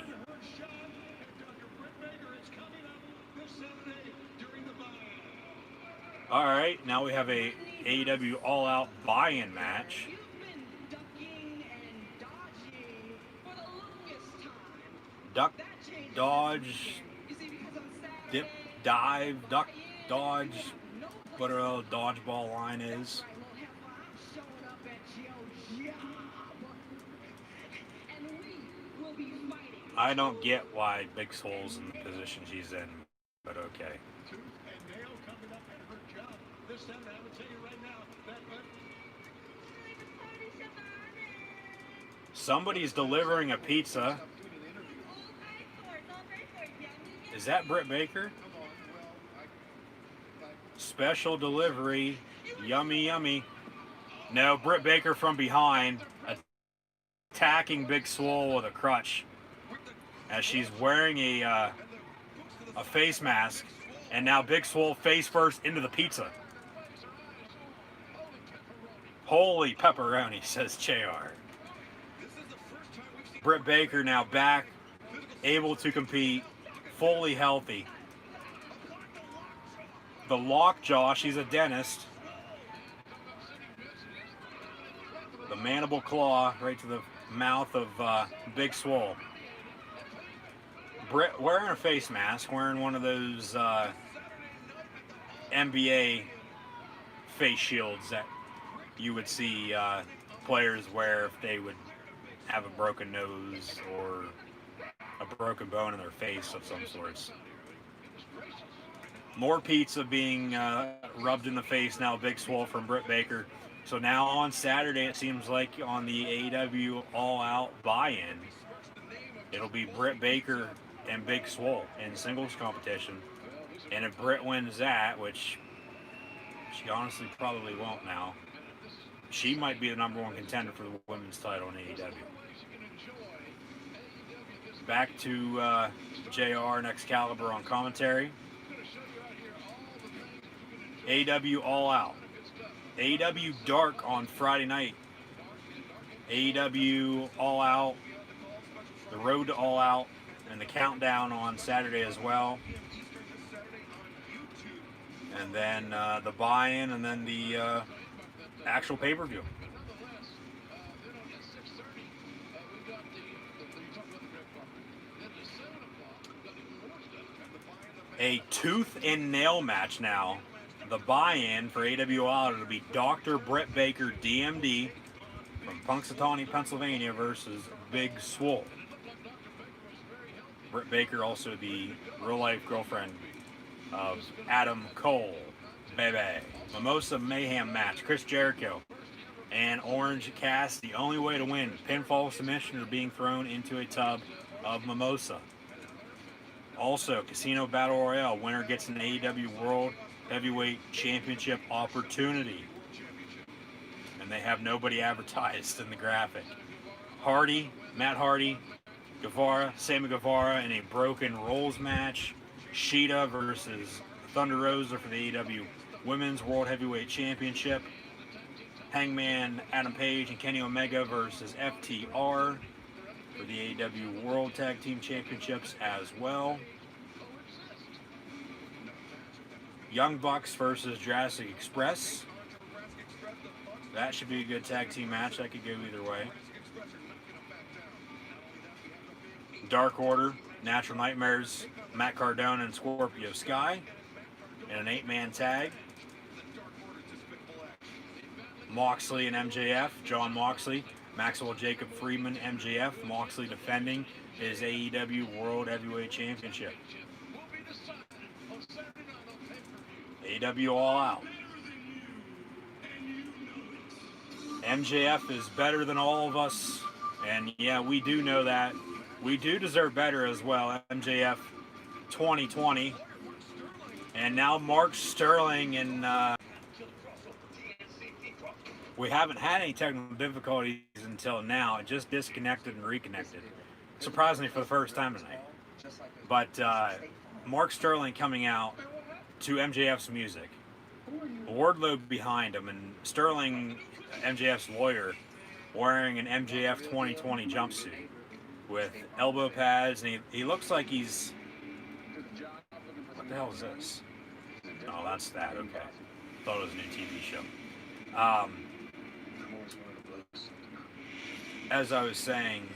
All right, now we have a AEW All Out buy-in match. Duck, dodge, dip, dive, duck, dodge, whatever the dodgeball line is. I don't get why Big Swole's in the position she's in, but okay. Somebody's delivering a pizza. Is that Britt Baker? Special delivery. Yummy, yummy. No, Britt Baker from behind, attacking Big Swole with a crutch as she's wearing a face mask, and now Big Swole face first into the pizza. Holy pepperoni, says JR. Britt Baker now back, able to compete, fully healthy. The lockjaw, she's a dentist. The mandible claw right to the mouth of Big Swole. Britt wearing a face mask, wearing one of those NBA face shields that you would see players wear if they would have a broken nose or a broken bone in their face of some sorts. More pizza being rubbed in the face now, Big Swole from Britt Baker. So now on Saturday, it seems like on the AEW All Out buy-in, it'll be Britt Baker and Big Swole in singles competition. And if Britt wins that, which she honestly probably won't now, she might be the #1 contender for the women's title in AEW. Back to JR and Excalibur on commentary. AEW All Out. AEW Dark on Friday night. AEW All Out. The Road to All Out. And the Countdown on Saturday as well. And then the buy-in, and then the actual pay-per-view. A tooth and nail match now. The buy-in for AEW All Out will be Dr. Britt Baker, DMD, from Punxsutawney, Pennsylvania, versus Big Swole. Britt Baker, also the real-life girlfriend of Adam Cole, baby. Mimosa Mayhem match. Chris Jericho and Orange Cassidy. The only way to win: pinfall, submission, or being thrown into a tub of mimosa. Also, Casino Battle Royale. Winner gets an AEW World Heavyweight Championship opportunity. And they have nobody advertised in the graphic. Hardy, Matt Hardy, Guevara, Sammy Guevara in a broken rolls match. Sheeta versus Thunder Rosa for the AEW Women's World Heavyweight Championship. Hangman Adam Page and Kenny Omega versus FTR for the AEW World Tag Team Championships as well. Young Bucks versus Jurassic Express. That should be a good tag team match. That could go either way. Dark Order, Natural Nightmares, Matt Cardona and Scorpio Sky in an 8-man tag. Moxley and MJF, John Moxley, Maxwell Jacob Friedman, MJF, Moxley defending his AEW World Heavyweight Championship. AEW All Out. MJF is better than all of us, and yeah, we do know that. We do deserve better as well. MJF 2020. And now Mark Sterling, and we haven't had any technical difficulties until now. It just disconnected and reconnected. Surprisingly for the first time tonight. But Mark Sterling coming out to MJF's music. Wardlow behind him, and Sterling, MJF's lawyer, wearing an MJF 2020 jumpsuit with elbow pads, and he looks like he's... What the hell is this? Oh, that's that, okay. Thought it was a new TV show. As I was saying,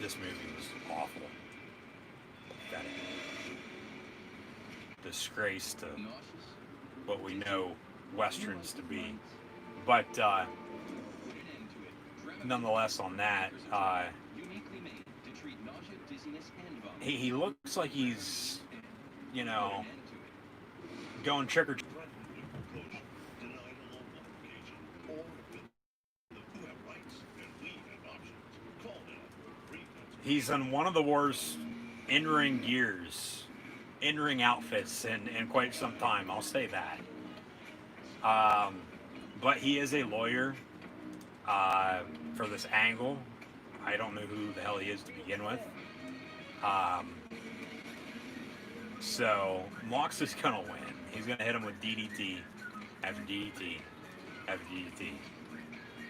this movie was awful. Pathetic. Disgrace to what we know Westerns to be. But nonetheless, on that, he looks like he's, you know, going trick or treat. He's in one of the worst in-ring gears, in-ring outfits in quite some time. I'll say that. But he is a lawyer for this angle. I don't know who the hell he is to begin with. So Mox is gonna win. He's gonna hit him with DDT after DDT after DDT,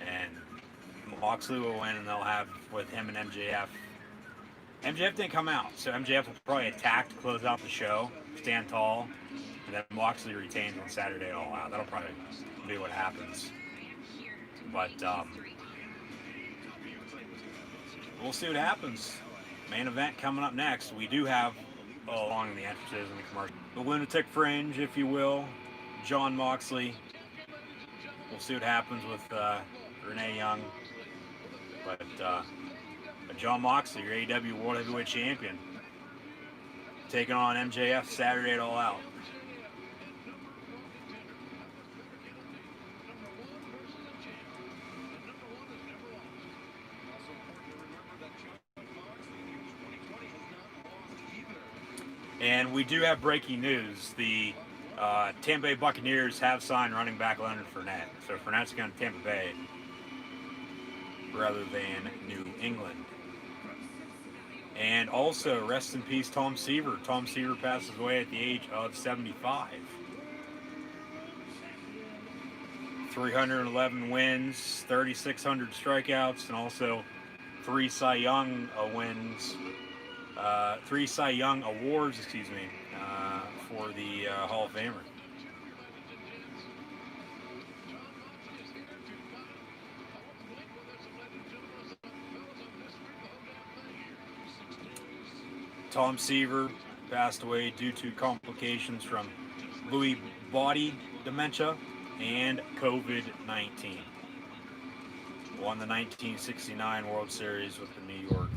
and Moxley will win, and they'll have with him and MJF. MJF didn't come out, so MJF will probably attack to close out the show, stand tall, and then Moxley retains on Saturday All Out. That'll probably be what happens. But we'll see what happens. Main event coming up next. We do have along the entrances and the commercial, the Lunatic Fringe, if you will, John Moxley. We'll see what happens with Renee Young. But John Moxley, your AEW World Heavyweight Champion, taking on MJF Saturday at All Out. And we do have breaking news. The Tampa Bay Buccaneers have signed running back Leonard Fournette. So Fournette's going to Tampa Bay rather than New England. And also, rest in peace, Tom Seaver. Tom Seaver passes away at the age of 75. 311 wins, 3,600 strikeouts, and also 3 Cy Young wins. 3 Cy Young awards, for the Hall of Famer. Tom Seaver passed away due to complications from Lewy body dementia and COVID-19. Won the 1969 World Series with the New York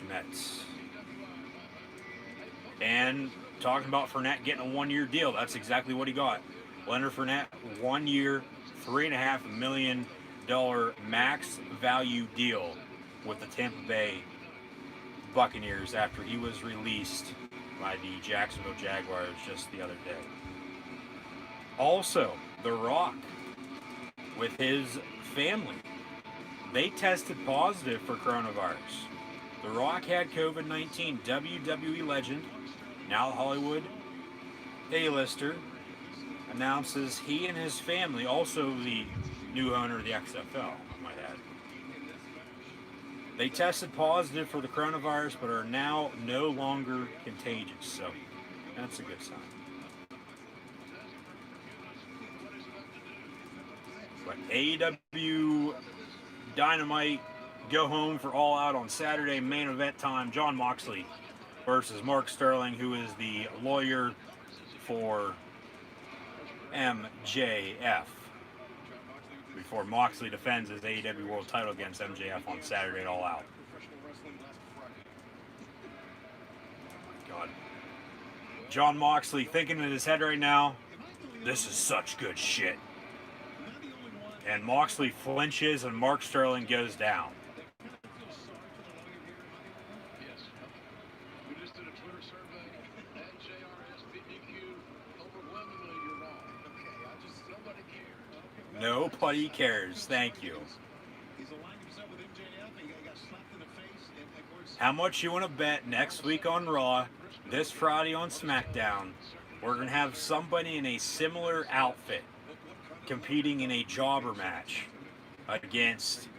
Mets. And talking about Fournette getting a 1-year deal, that's exactly what he got. Leonard Fournette, 1 year, $3.5 million max value deal with the Tampa Bay Buccaneers after he was released by the Jacksonville Jaguars just the other day. Also, The Rock, with his family, they tested positive for coronavirus. The Rock had COVID-19. WWE legend, now Hollywood A-lister, announces he and his family, also the new owner of the XFL, I might add, they tested positive for the coronavirus but are now no longer contagious. So that's a good sign. AEW Dynamite go home for All Out on Saturday, main event time. Jon Moxley versus Mark Sterling, who is the lawyer for MJF. Before Moxley defends his AEW World title against MJF on Saturday at All Out. God. Jon Moxley thinking in his head right now, this is such good shit. And Moxley flinches and Mark Sterling goes down. Nobody cares. Thank you. How much you want to bet next week on Raw, this Friday on SmackDown, we're going to have somebody in a similar outfit competing in a jobber match against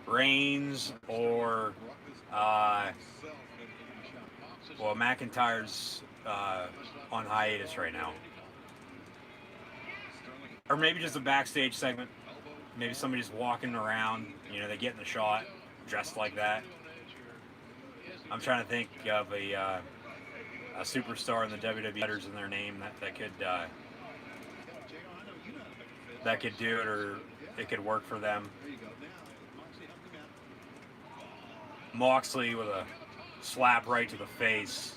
Reigns or, well, McIntyre's on hiatus right now. Or maybe just a backstage segment. Maybe somebody's walking around, you know, they get in the shot, dressed like that. I'm trying to think of a superstar in the WWE letters in their name that could do it, or it could work for them. Moxley with a slap right to the face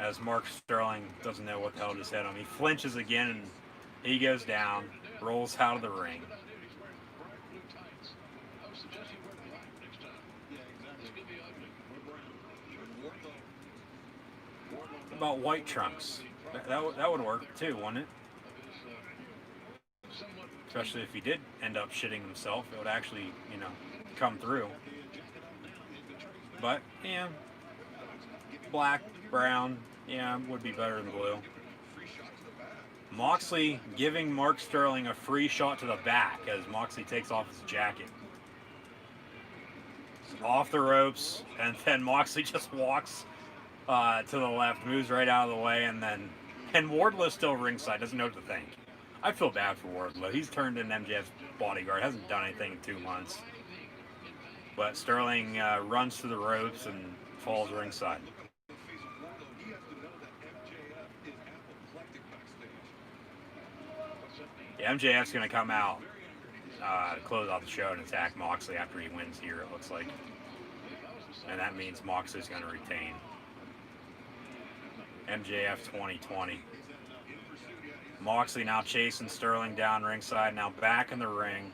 as Mark Sterling doesn't know what the hell just hit him. He flinches again and he goes down, rolls out of the ring. What about white trunks? That would work too, wouldn't it? Especially if he did end up shitting himself, it would actually, you know, come through. But, yeah, black, brown, yeah, would be better than blue. Moxley giving Mark Sterling a free shot to the back as Moxley takes off his jacket. Off the ropes, and then Moxley just walks to the left, moves right out of the way, and Wardlow's still ringside, doesn't know what to think. I feel bad for Wardlow. He's turned in MJF's bodyguard, hasn't done anything in 2 months. But Sterling runs to the ropes and falls ringside. Yeah, MJF's going to come out to close out the show and attack Moxley after he wins here, it looks like. And that means Moxley's going to retain. MJF 2020. Moxley now chasing Sterling down ringside, now back in the ring.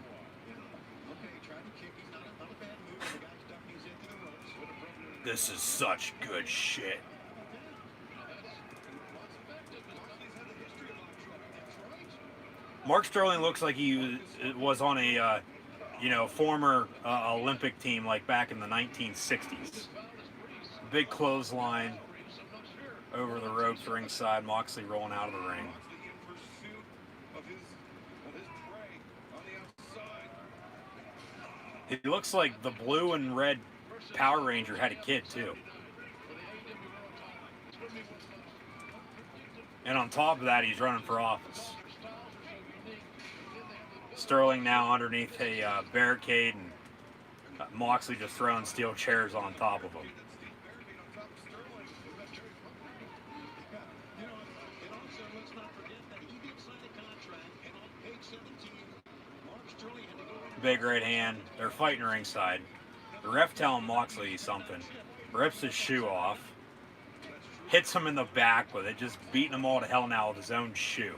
This is such good shit. Mark Sterling looks like he was on a, former Olympic team like back in the 1960s. Big clothesline over the ropes ringside, Moxley rolling out of the ring. He looks like the blue and red Power Ranger had a kid too. And on top of that, he's running for office. Sterling now underneath a barricade, and Moxley just throwing steel chairs on top of him. Big right hand. They're fighting ringside. The ref telling Moxley something. Rips his shoe off. Hits him in the back with it, just beating them all to hell now with his own shoe.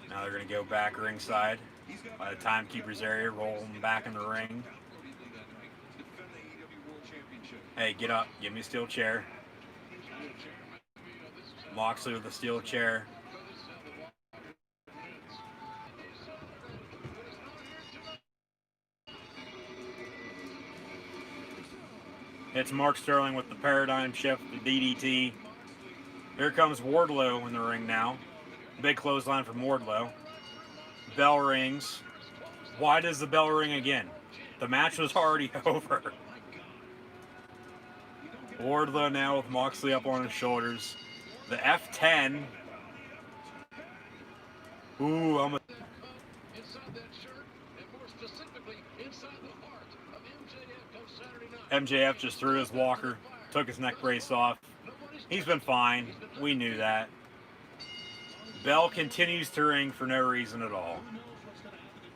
Now they're going to go back ringside by the timekeeper's area, roll him back in the ring. Hey, get up. Give me a steel chair. Moxley with a steel chair. It's Mark Sterling with the paradigm shift, the DDT. Here comes Wardlow in the ring now. Big clothesline from Wardlow. Bell rings. Why does the bell ring again? The match was already over. Wardlow now with Moxley up on his shoulders. The F10. Ooh, I'm a Inside that shirt, and more specifically, inside the heart of MJF comes Saturday night. MJF just threw his walker, took his neck brace off. He's been fine. We knew that. Bell continues to ring for no reason at all.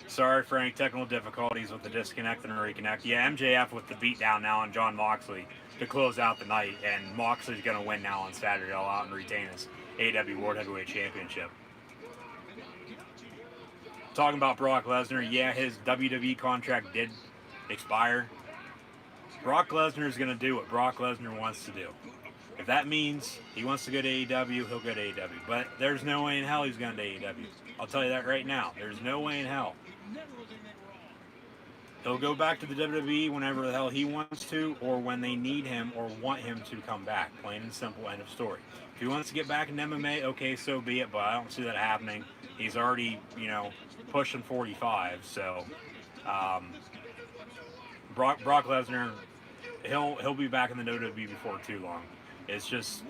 Sorry for any technical difficulties with the disconnect and reconnect. Yeah, MJF with the beatdown now on John Moxley to close out the night, and Moxley's going to win now on Saturday all out and retain his AEW World Heavyweight Championship. Talking about Brock Lesnar, yeah, his WWE contract did expire. Brock Lesnar is going to do what Brock Lesnar wants to do. If that means he wants to go to AEW, he'll go to AEW. But there's no way in hell he's going to AEW. I'll tell you that right now. There's no way in hell. He'll go back to the WWE whenever the hell he wants to, or when they need him or want him to come back. Plain and simple, end of story. If he wants to get back in MMA, okay, so be it, but I don't see that happening. He's already, pushing 45, so Brock Lesnar, he'll be back in the WWE before too long. It's just,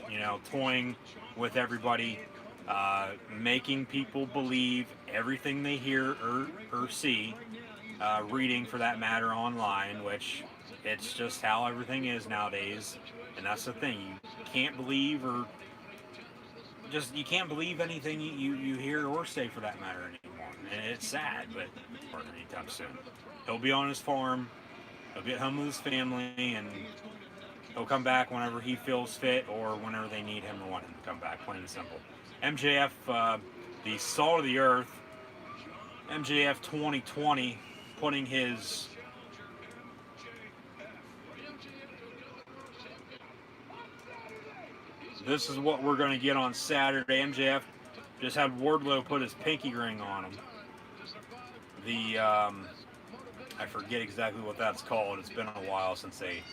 toying with everybody, making people believe everything they hear or see, reading for that matter online, which it's just how everything is nowadays. And that's the thing. You can't believe you can't believe anything you hear or say for that matter anymore. And it's sad, but anytime soon. He'll be on his farm, he'll be at home with his family, and he'll come back whenever he feels fit or whenever they need him or want him to come back, plain and simple. MJF, the salt of the earth, MJF 2020, putting his this is what we're going to get on Saturday. MJF just had Wardlow put his pinky ring on him. The I forget exactly what that's called. It's been a while since they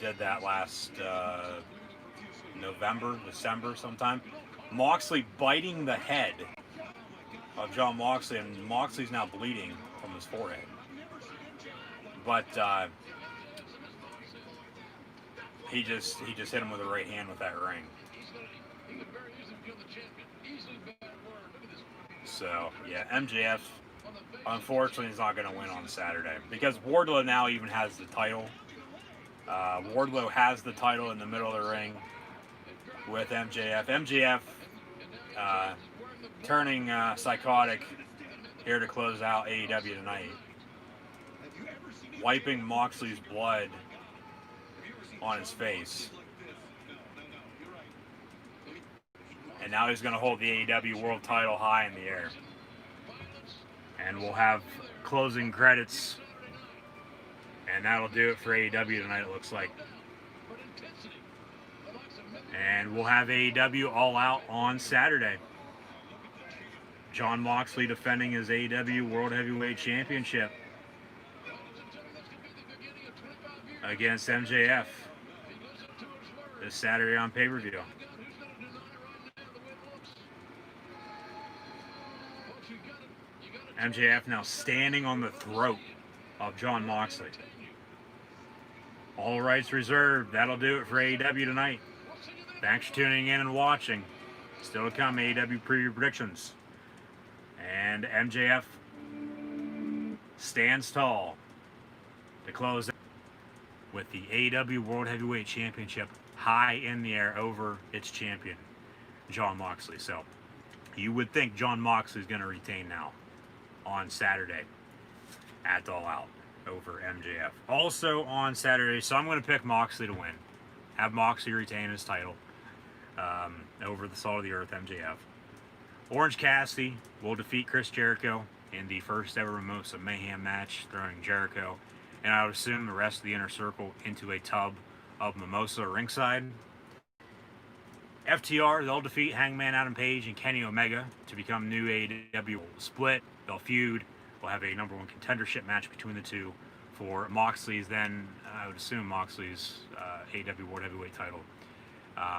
did that last December sometime. Moxley biting the head of John Moxley, and Moxley's now bleeding from his forehead. But he just hit him with a right hand with that ring. So yeah, MJF unfortunately is not going to win on Saturday because Wardlow now even has the title. Wardlow has the title in the middle of the ring with MJF. MJF turning psychotic here to close out AEW tonight, wiping Moxley's blood on his face. And now he's going to hold the AEW World title high in the air. And we'll have closing credits. And that'll do it for AEW tonight, it looks like. And we'll have AEW All Out on Saturday. John Moxley defending his AEW World Heavyweight Championship against MJF this Saturday on pay-per-view. MJF now standing on the throat of John Moxley. All rights reserved. That'll do it for AEW tonight. Thanks for tuning in and watching. Still to come, AEW preview predictions. And MJF stands tall to close with the AEW World Heavyweight Championship high in the air over its champion, John Moxley. So you would think John Moxley is going to retain now on Saturday at All Out over MJF. Also on Saturday, so I'm going to pick Moxley to win. Have Moxley retain his title over the Salt of the Earth, MJF. Orange Cassidy will defeat Chris Jericho in the first ever Mimosa Mayhem match, throwing Jericho and I would assume the rest of the Inner Circle into a tub of mimosa ringside. FTR, they'll defeat Hangman Adam Page and Kenny Omega to become new AEW split. They'll feud. We'll have a number one contendership match between the two for Moxley's then, I would assume Moxley's AEW World Heavyweight title.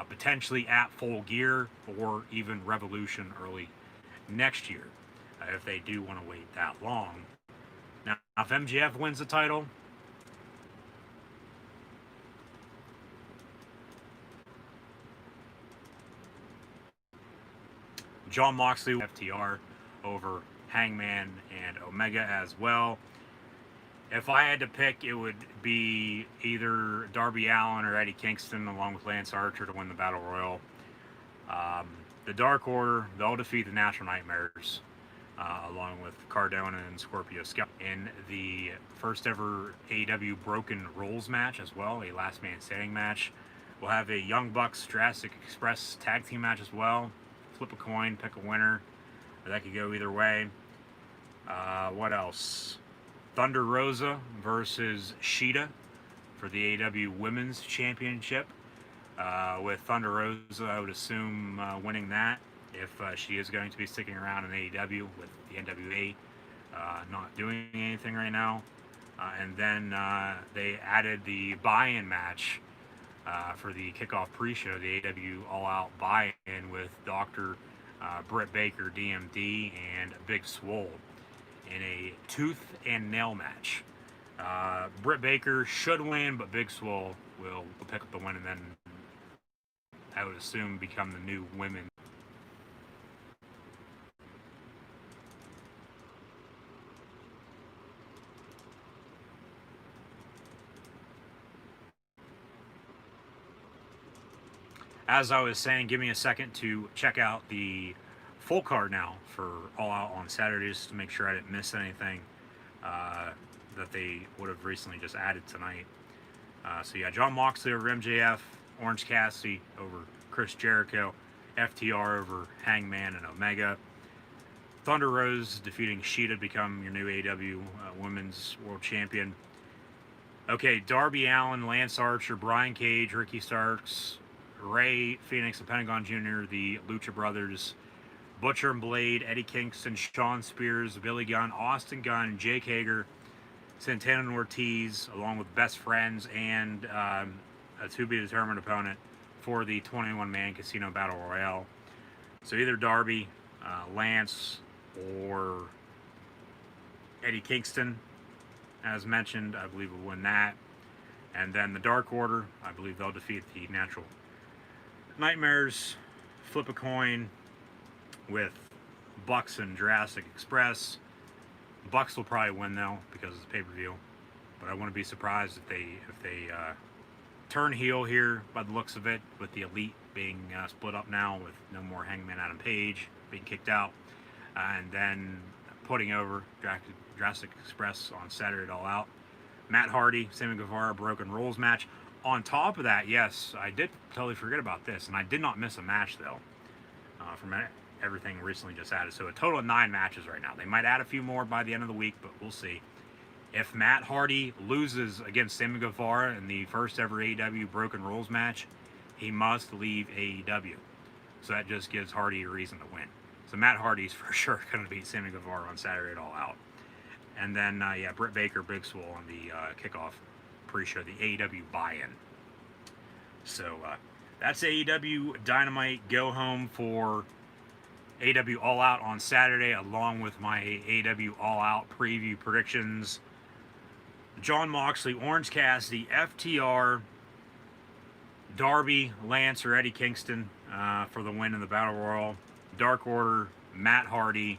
Potentially at Full Gear or even Revolution early next year, if they do want to wait that long. Now, if MJF wins the title, John Moxley, FTR over Hangman and Omega as well. If I had to pick, it would be either Darby Allin or Eddie Kingston along with Lance Archer to win the Battle Royal. The Dark Order, they'll defeat the Natural Nightmares along with Cardona and Scorpio Sky in the first ever AEW Broken Rules match as well, a last man standing match. We'll have a Young Bucks Jurassic Express tag team match as well. Flip a coin, pick a winner. That could go either way. What else? Thunder Rosa versus Sheeta for the AEW Women's Championship. With Thunder Rosa, I would assume winning that if she is going to be sticking around in AEW with the NWA not doing anything right now. And then they added the buy-in match for the kickoff pre-show, the AEW All Out buy-in with Dr. Britt Baker, DMD, and Big Swole in a tooth and nail match. Britt Baker should win, but Big Swole will pick up the win and then I would assume become the new women. As I was saying, give me a second to check out the full card now for All Out on Saturdays to make sure I didn't miss anything that they would have recently just added tonight. So yeah, John Moxley over MJF, Orange Cassidy over Chris Jericho, FTR over Hangman and Omega. Thunder Rose defeating Sheeta to become your new AEW Women's World Champion. Okay, Darby Allin, Lance Archer, Brian Cage, Ricky Starks, Ray Phoenix and Pentagon Jr., the Lucha Brothers, Butcher and Blade, Eddie Kingston, Shawn Spears, Billy Gunn, Austin Gunn, Jake Hager, Santana and Ortiz, along with Best Friends and a to-be-determined opponent for the 21-man Casino Battle Royale. So either Darby, Lance, or Eddie Kingston, as mentioned, I believe will win that. And then the Dark Order, I believe they'll defeat the Natural Nightmares, flip a coin with Bucks and Jurassic Express. Bucks will probably win though because it's pay-per-view, but I wouldn't be surprised if they turn heel here by the looks of it, with the Elite being split up now with no more Hangman Adam Page being kicked out, and then putting over Jurassic Express on Saturday at All Out. Matt Hardy, Sammy Guevara, Broken Rules match. On top of that, yes, I did totally forget about this, and I did not miss a match, though, from everything recently just added. So a total of 9 matches right now. They might add a few more by the end of the week, but we'll see. If Matt Hardy loses against Sammy Guevara in the first ever AEW Broken Rules match, he must leave AEW. So that just gives Hardy a reason to win. So Matt Hardy's for sure going to beat Sammy Guevara on Saturday at All Out. And then, yeah, Britt Baker, Big Swole on the kickoff pre-show, the AEW buy-in. So that's AEW Dynamite. Go home for AEW All Out on Saturday, along with my AEW All Out preview predictions. John Moxley, Orange Cassidy, FTR, Darby, Lance, or Eddie Kingston for the win in the Battle Royal. Dark Order, Matt Hardy,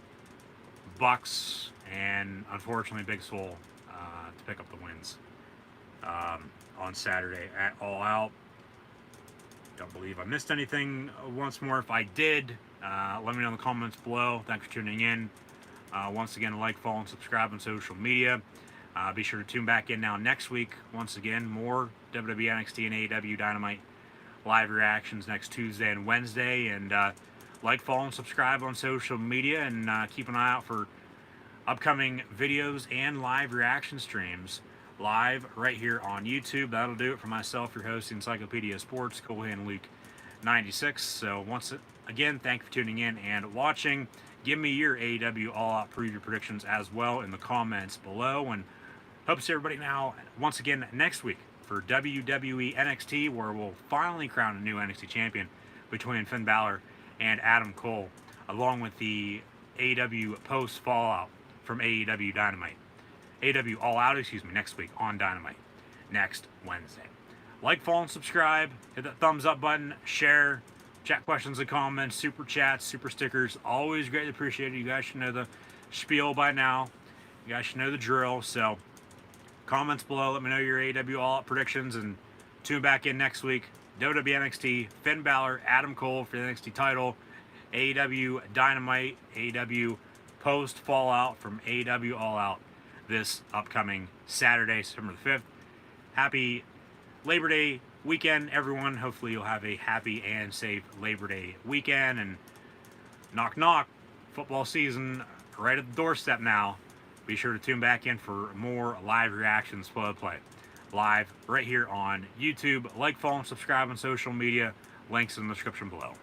Bucks, and unfortunately Big Swole to pick up the wins on Saturday at All Out. Don't believe I missed anything. Once more, if I did, let me know in the comments below. Thanks for tuning in. Once again, like, follow, and subscribe on social media. Be sure to tune back in now next week. Once again, more WWE, NXT, and AEW Dynamite live reactions next Tuesday and Wednesday. And like, follow, and subscribe on social media. And keep an eye out for upcoming videos and live reaction streams live right here on YouTube. That'll do it for myself, your host, Encyclopedia Sports, Colehan Luke 96. So once again, thank you for tuning in and watching. Give me your AEW All Out preview predictions as well in the comments below. And hope to see everybody now once again next week for WWE NXT, where we'll finally crown a new NXT champion between Finn Balor and Adam Cole, along with the AEW post fallout from AEW Dynamite. AEW All Out, next week on Dynamite, next Wednesday. Like, follow, and subscribe. Hit that thumbs up button, share, Chat questions and comments, super chats, super stickers, always greatly appreciated. You guys should know the spiel by now. You guys should know the drill. So, comments below. Let me know your AEW All Out predictions, and tune back in next week. WWE NXT, Finn Balor, Adam Cole for the NXT title, AEW Dynamite, AEW post Fallout from AEW All Out this upcoming Saturday, September the 5th. Happy Labor Day weekend, everyone. Hopefully you'll have a happy and safe Labor Day weekend. And knock knock, football season right at the doorstep now. Be sure to tune back in for more live reactions, play live right here on YouTube. Like, follow, and subscribe on social media. Links in the description below.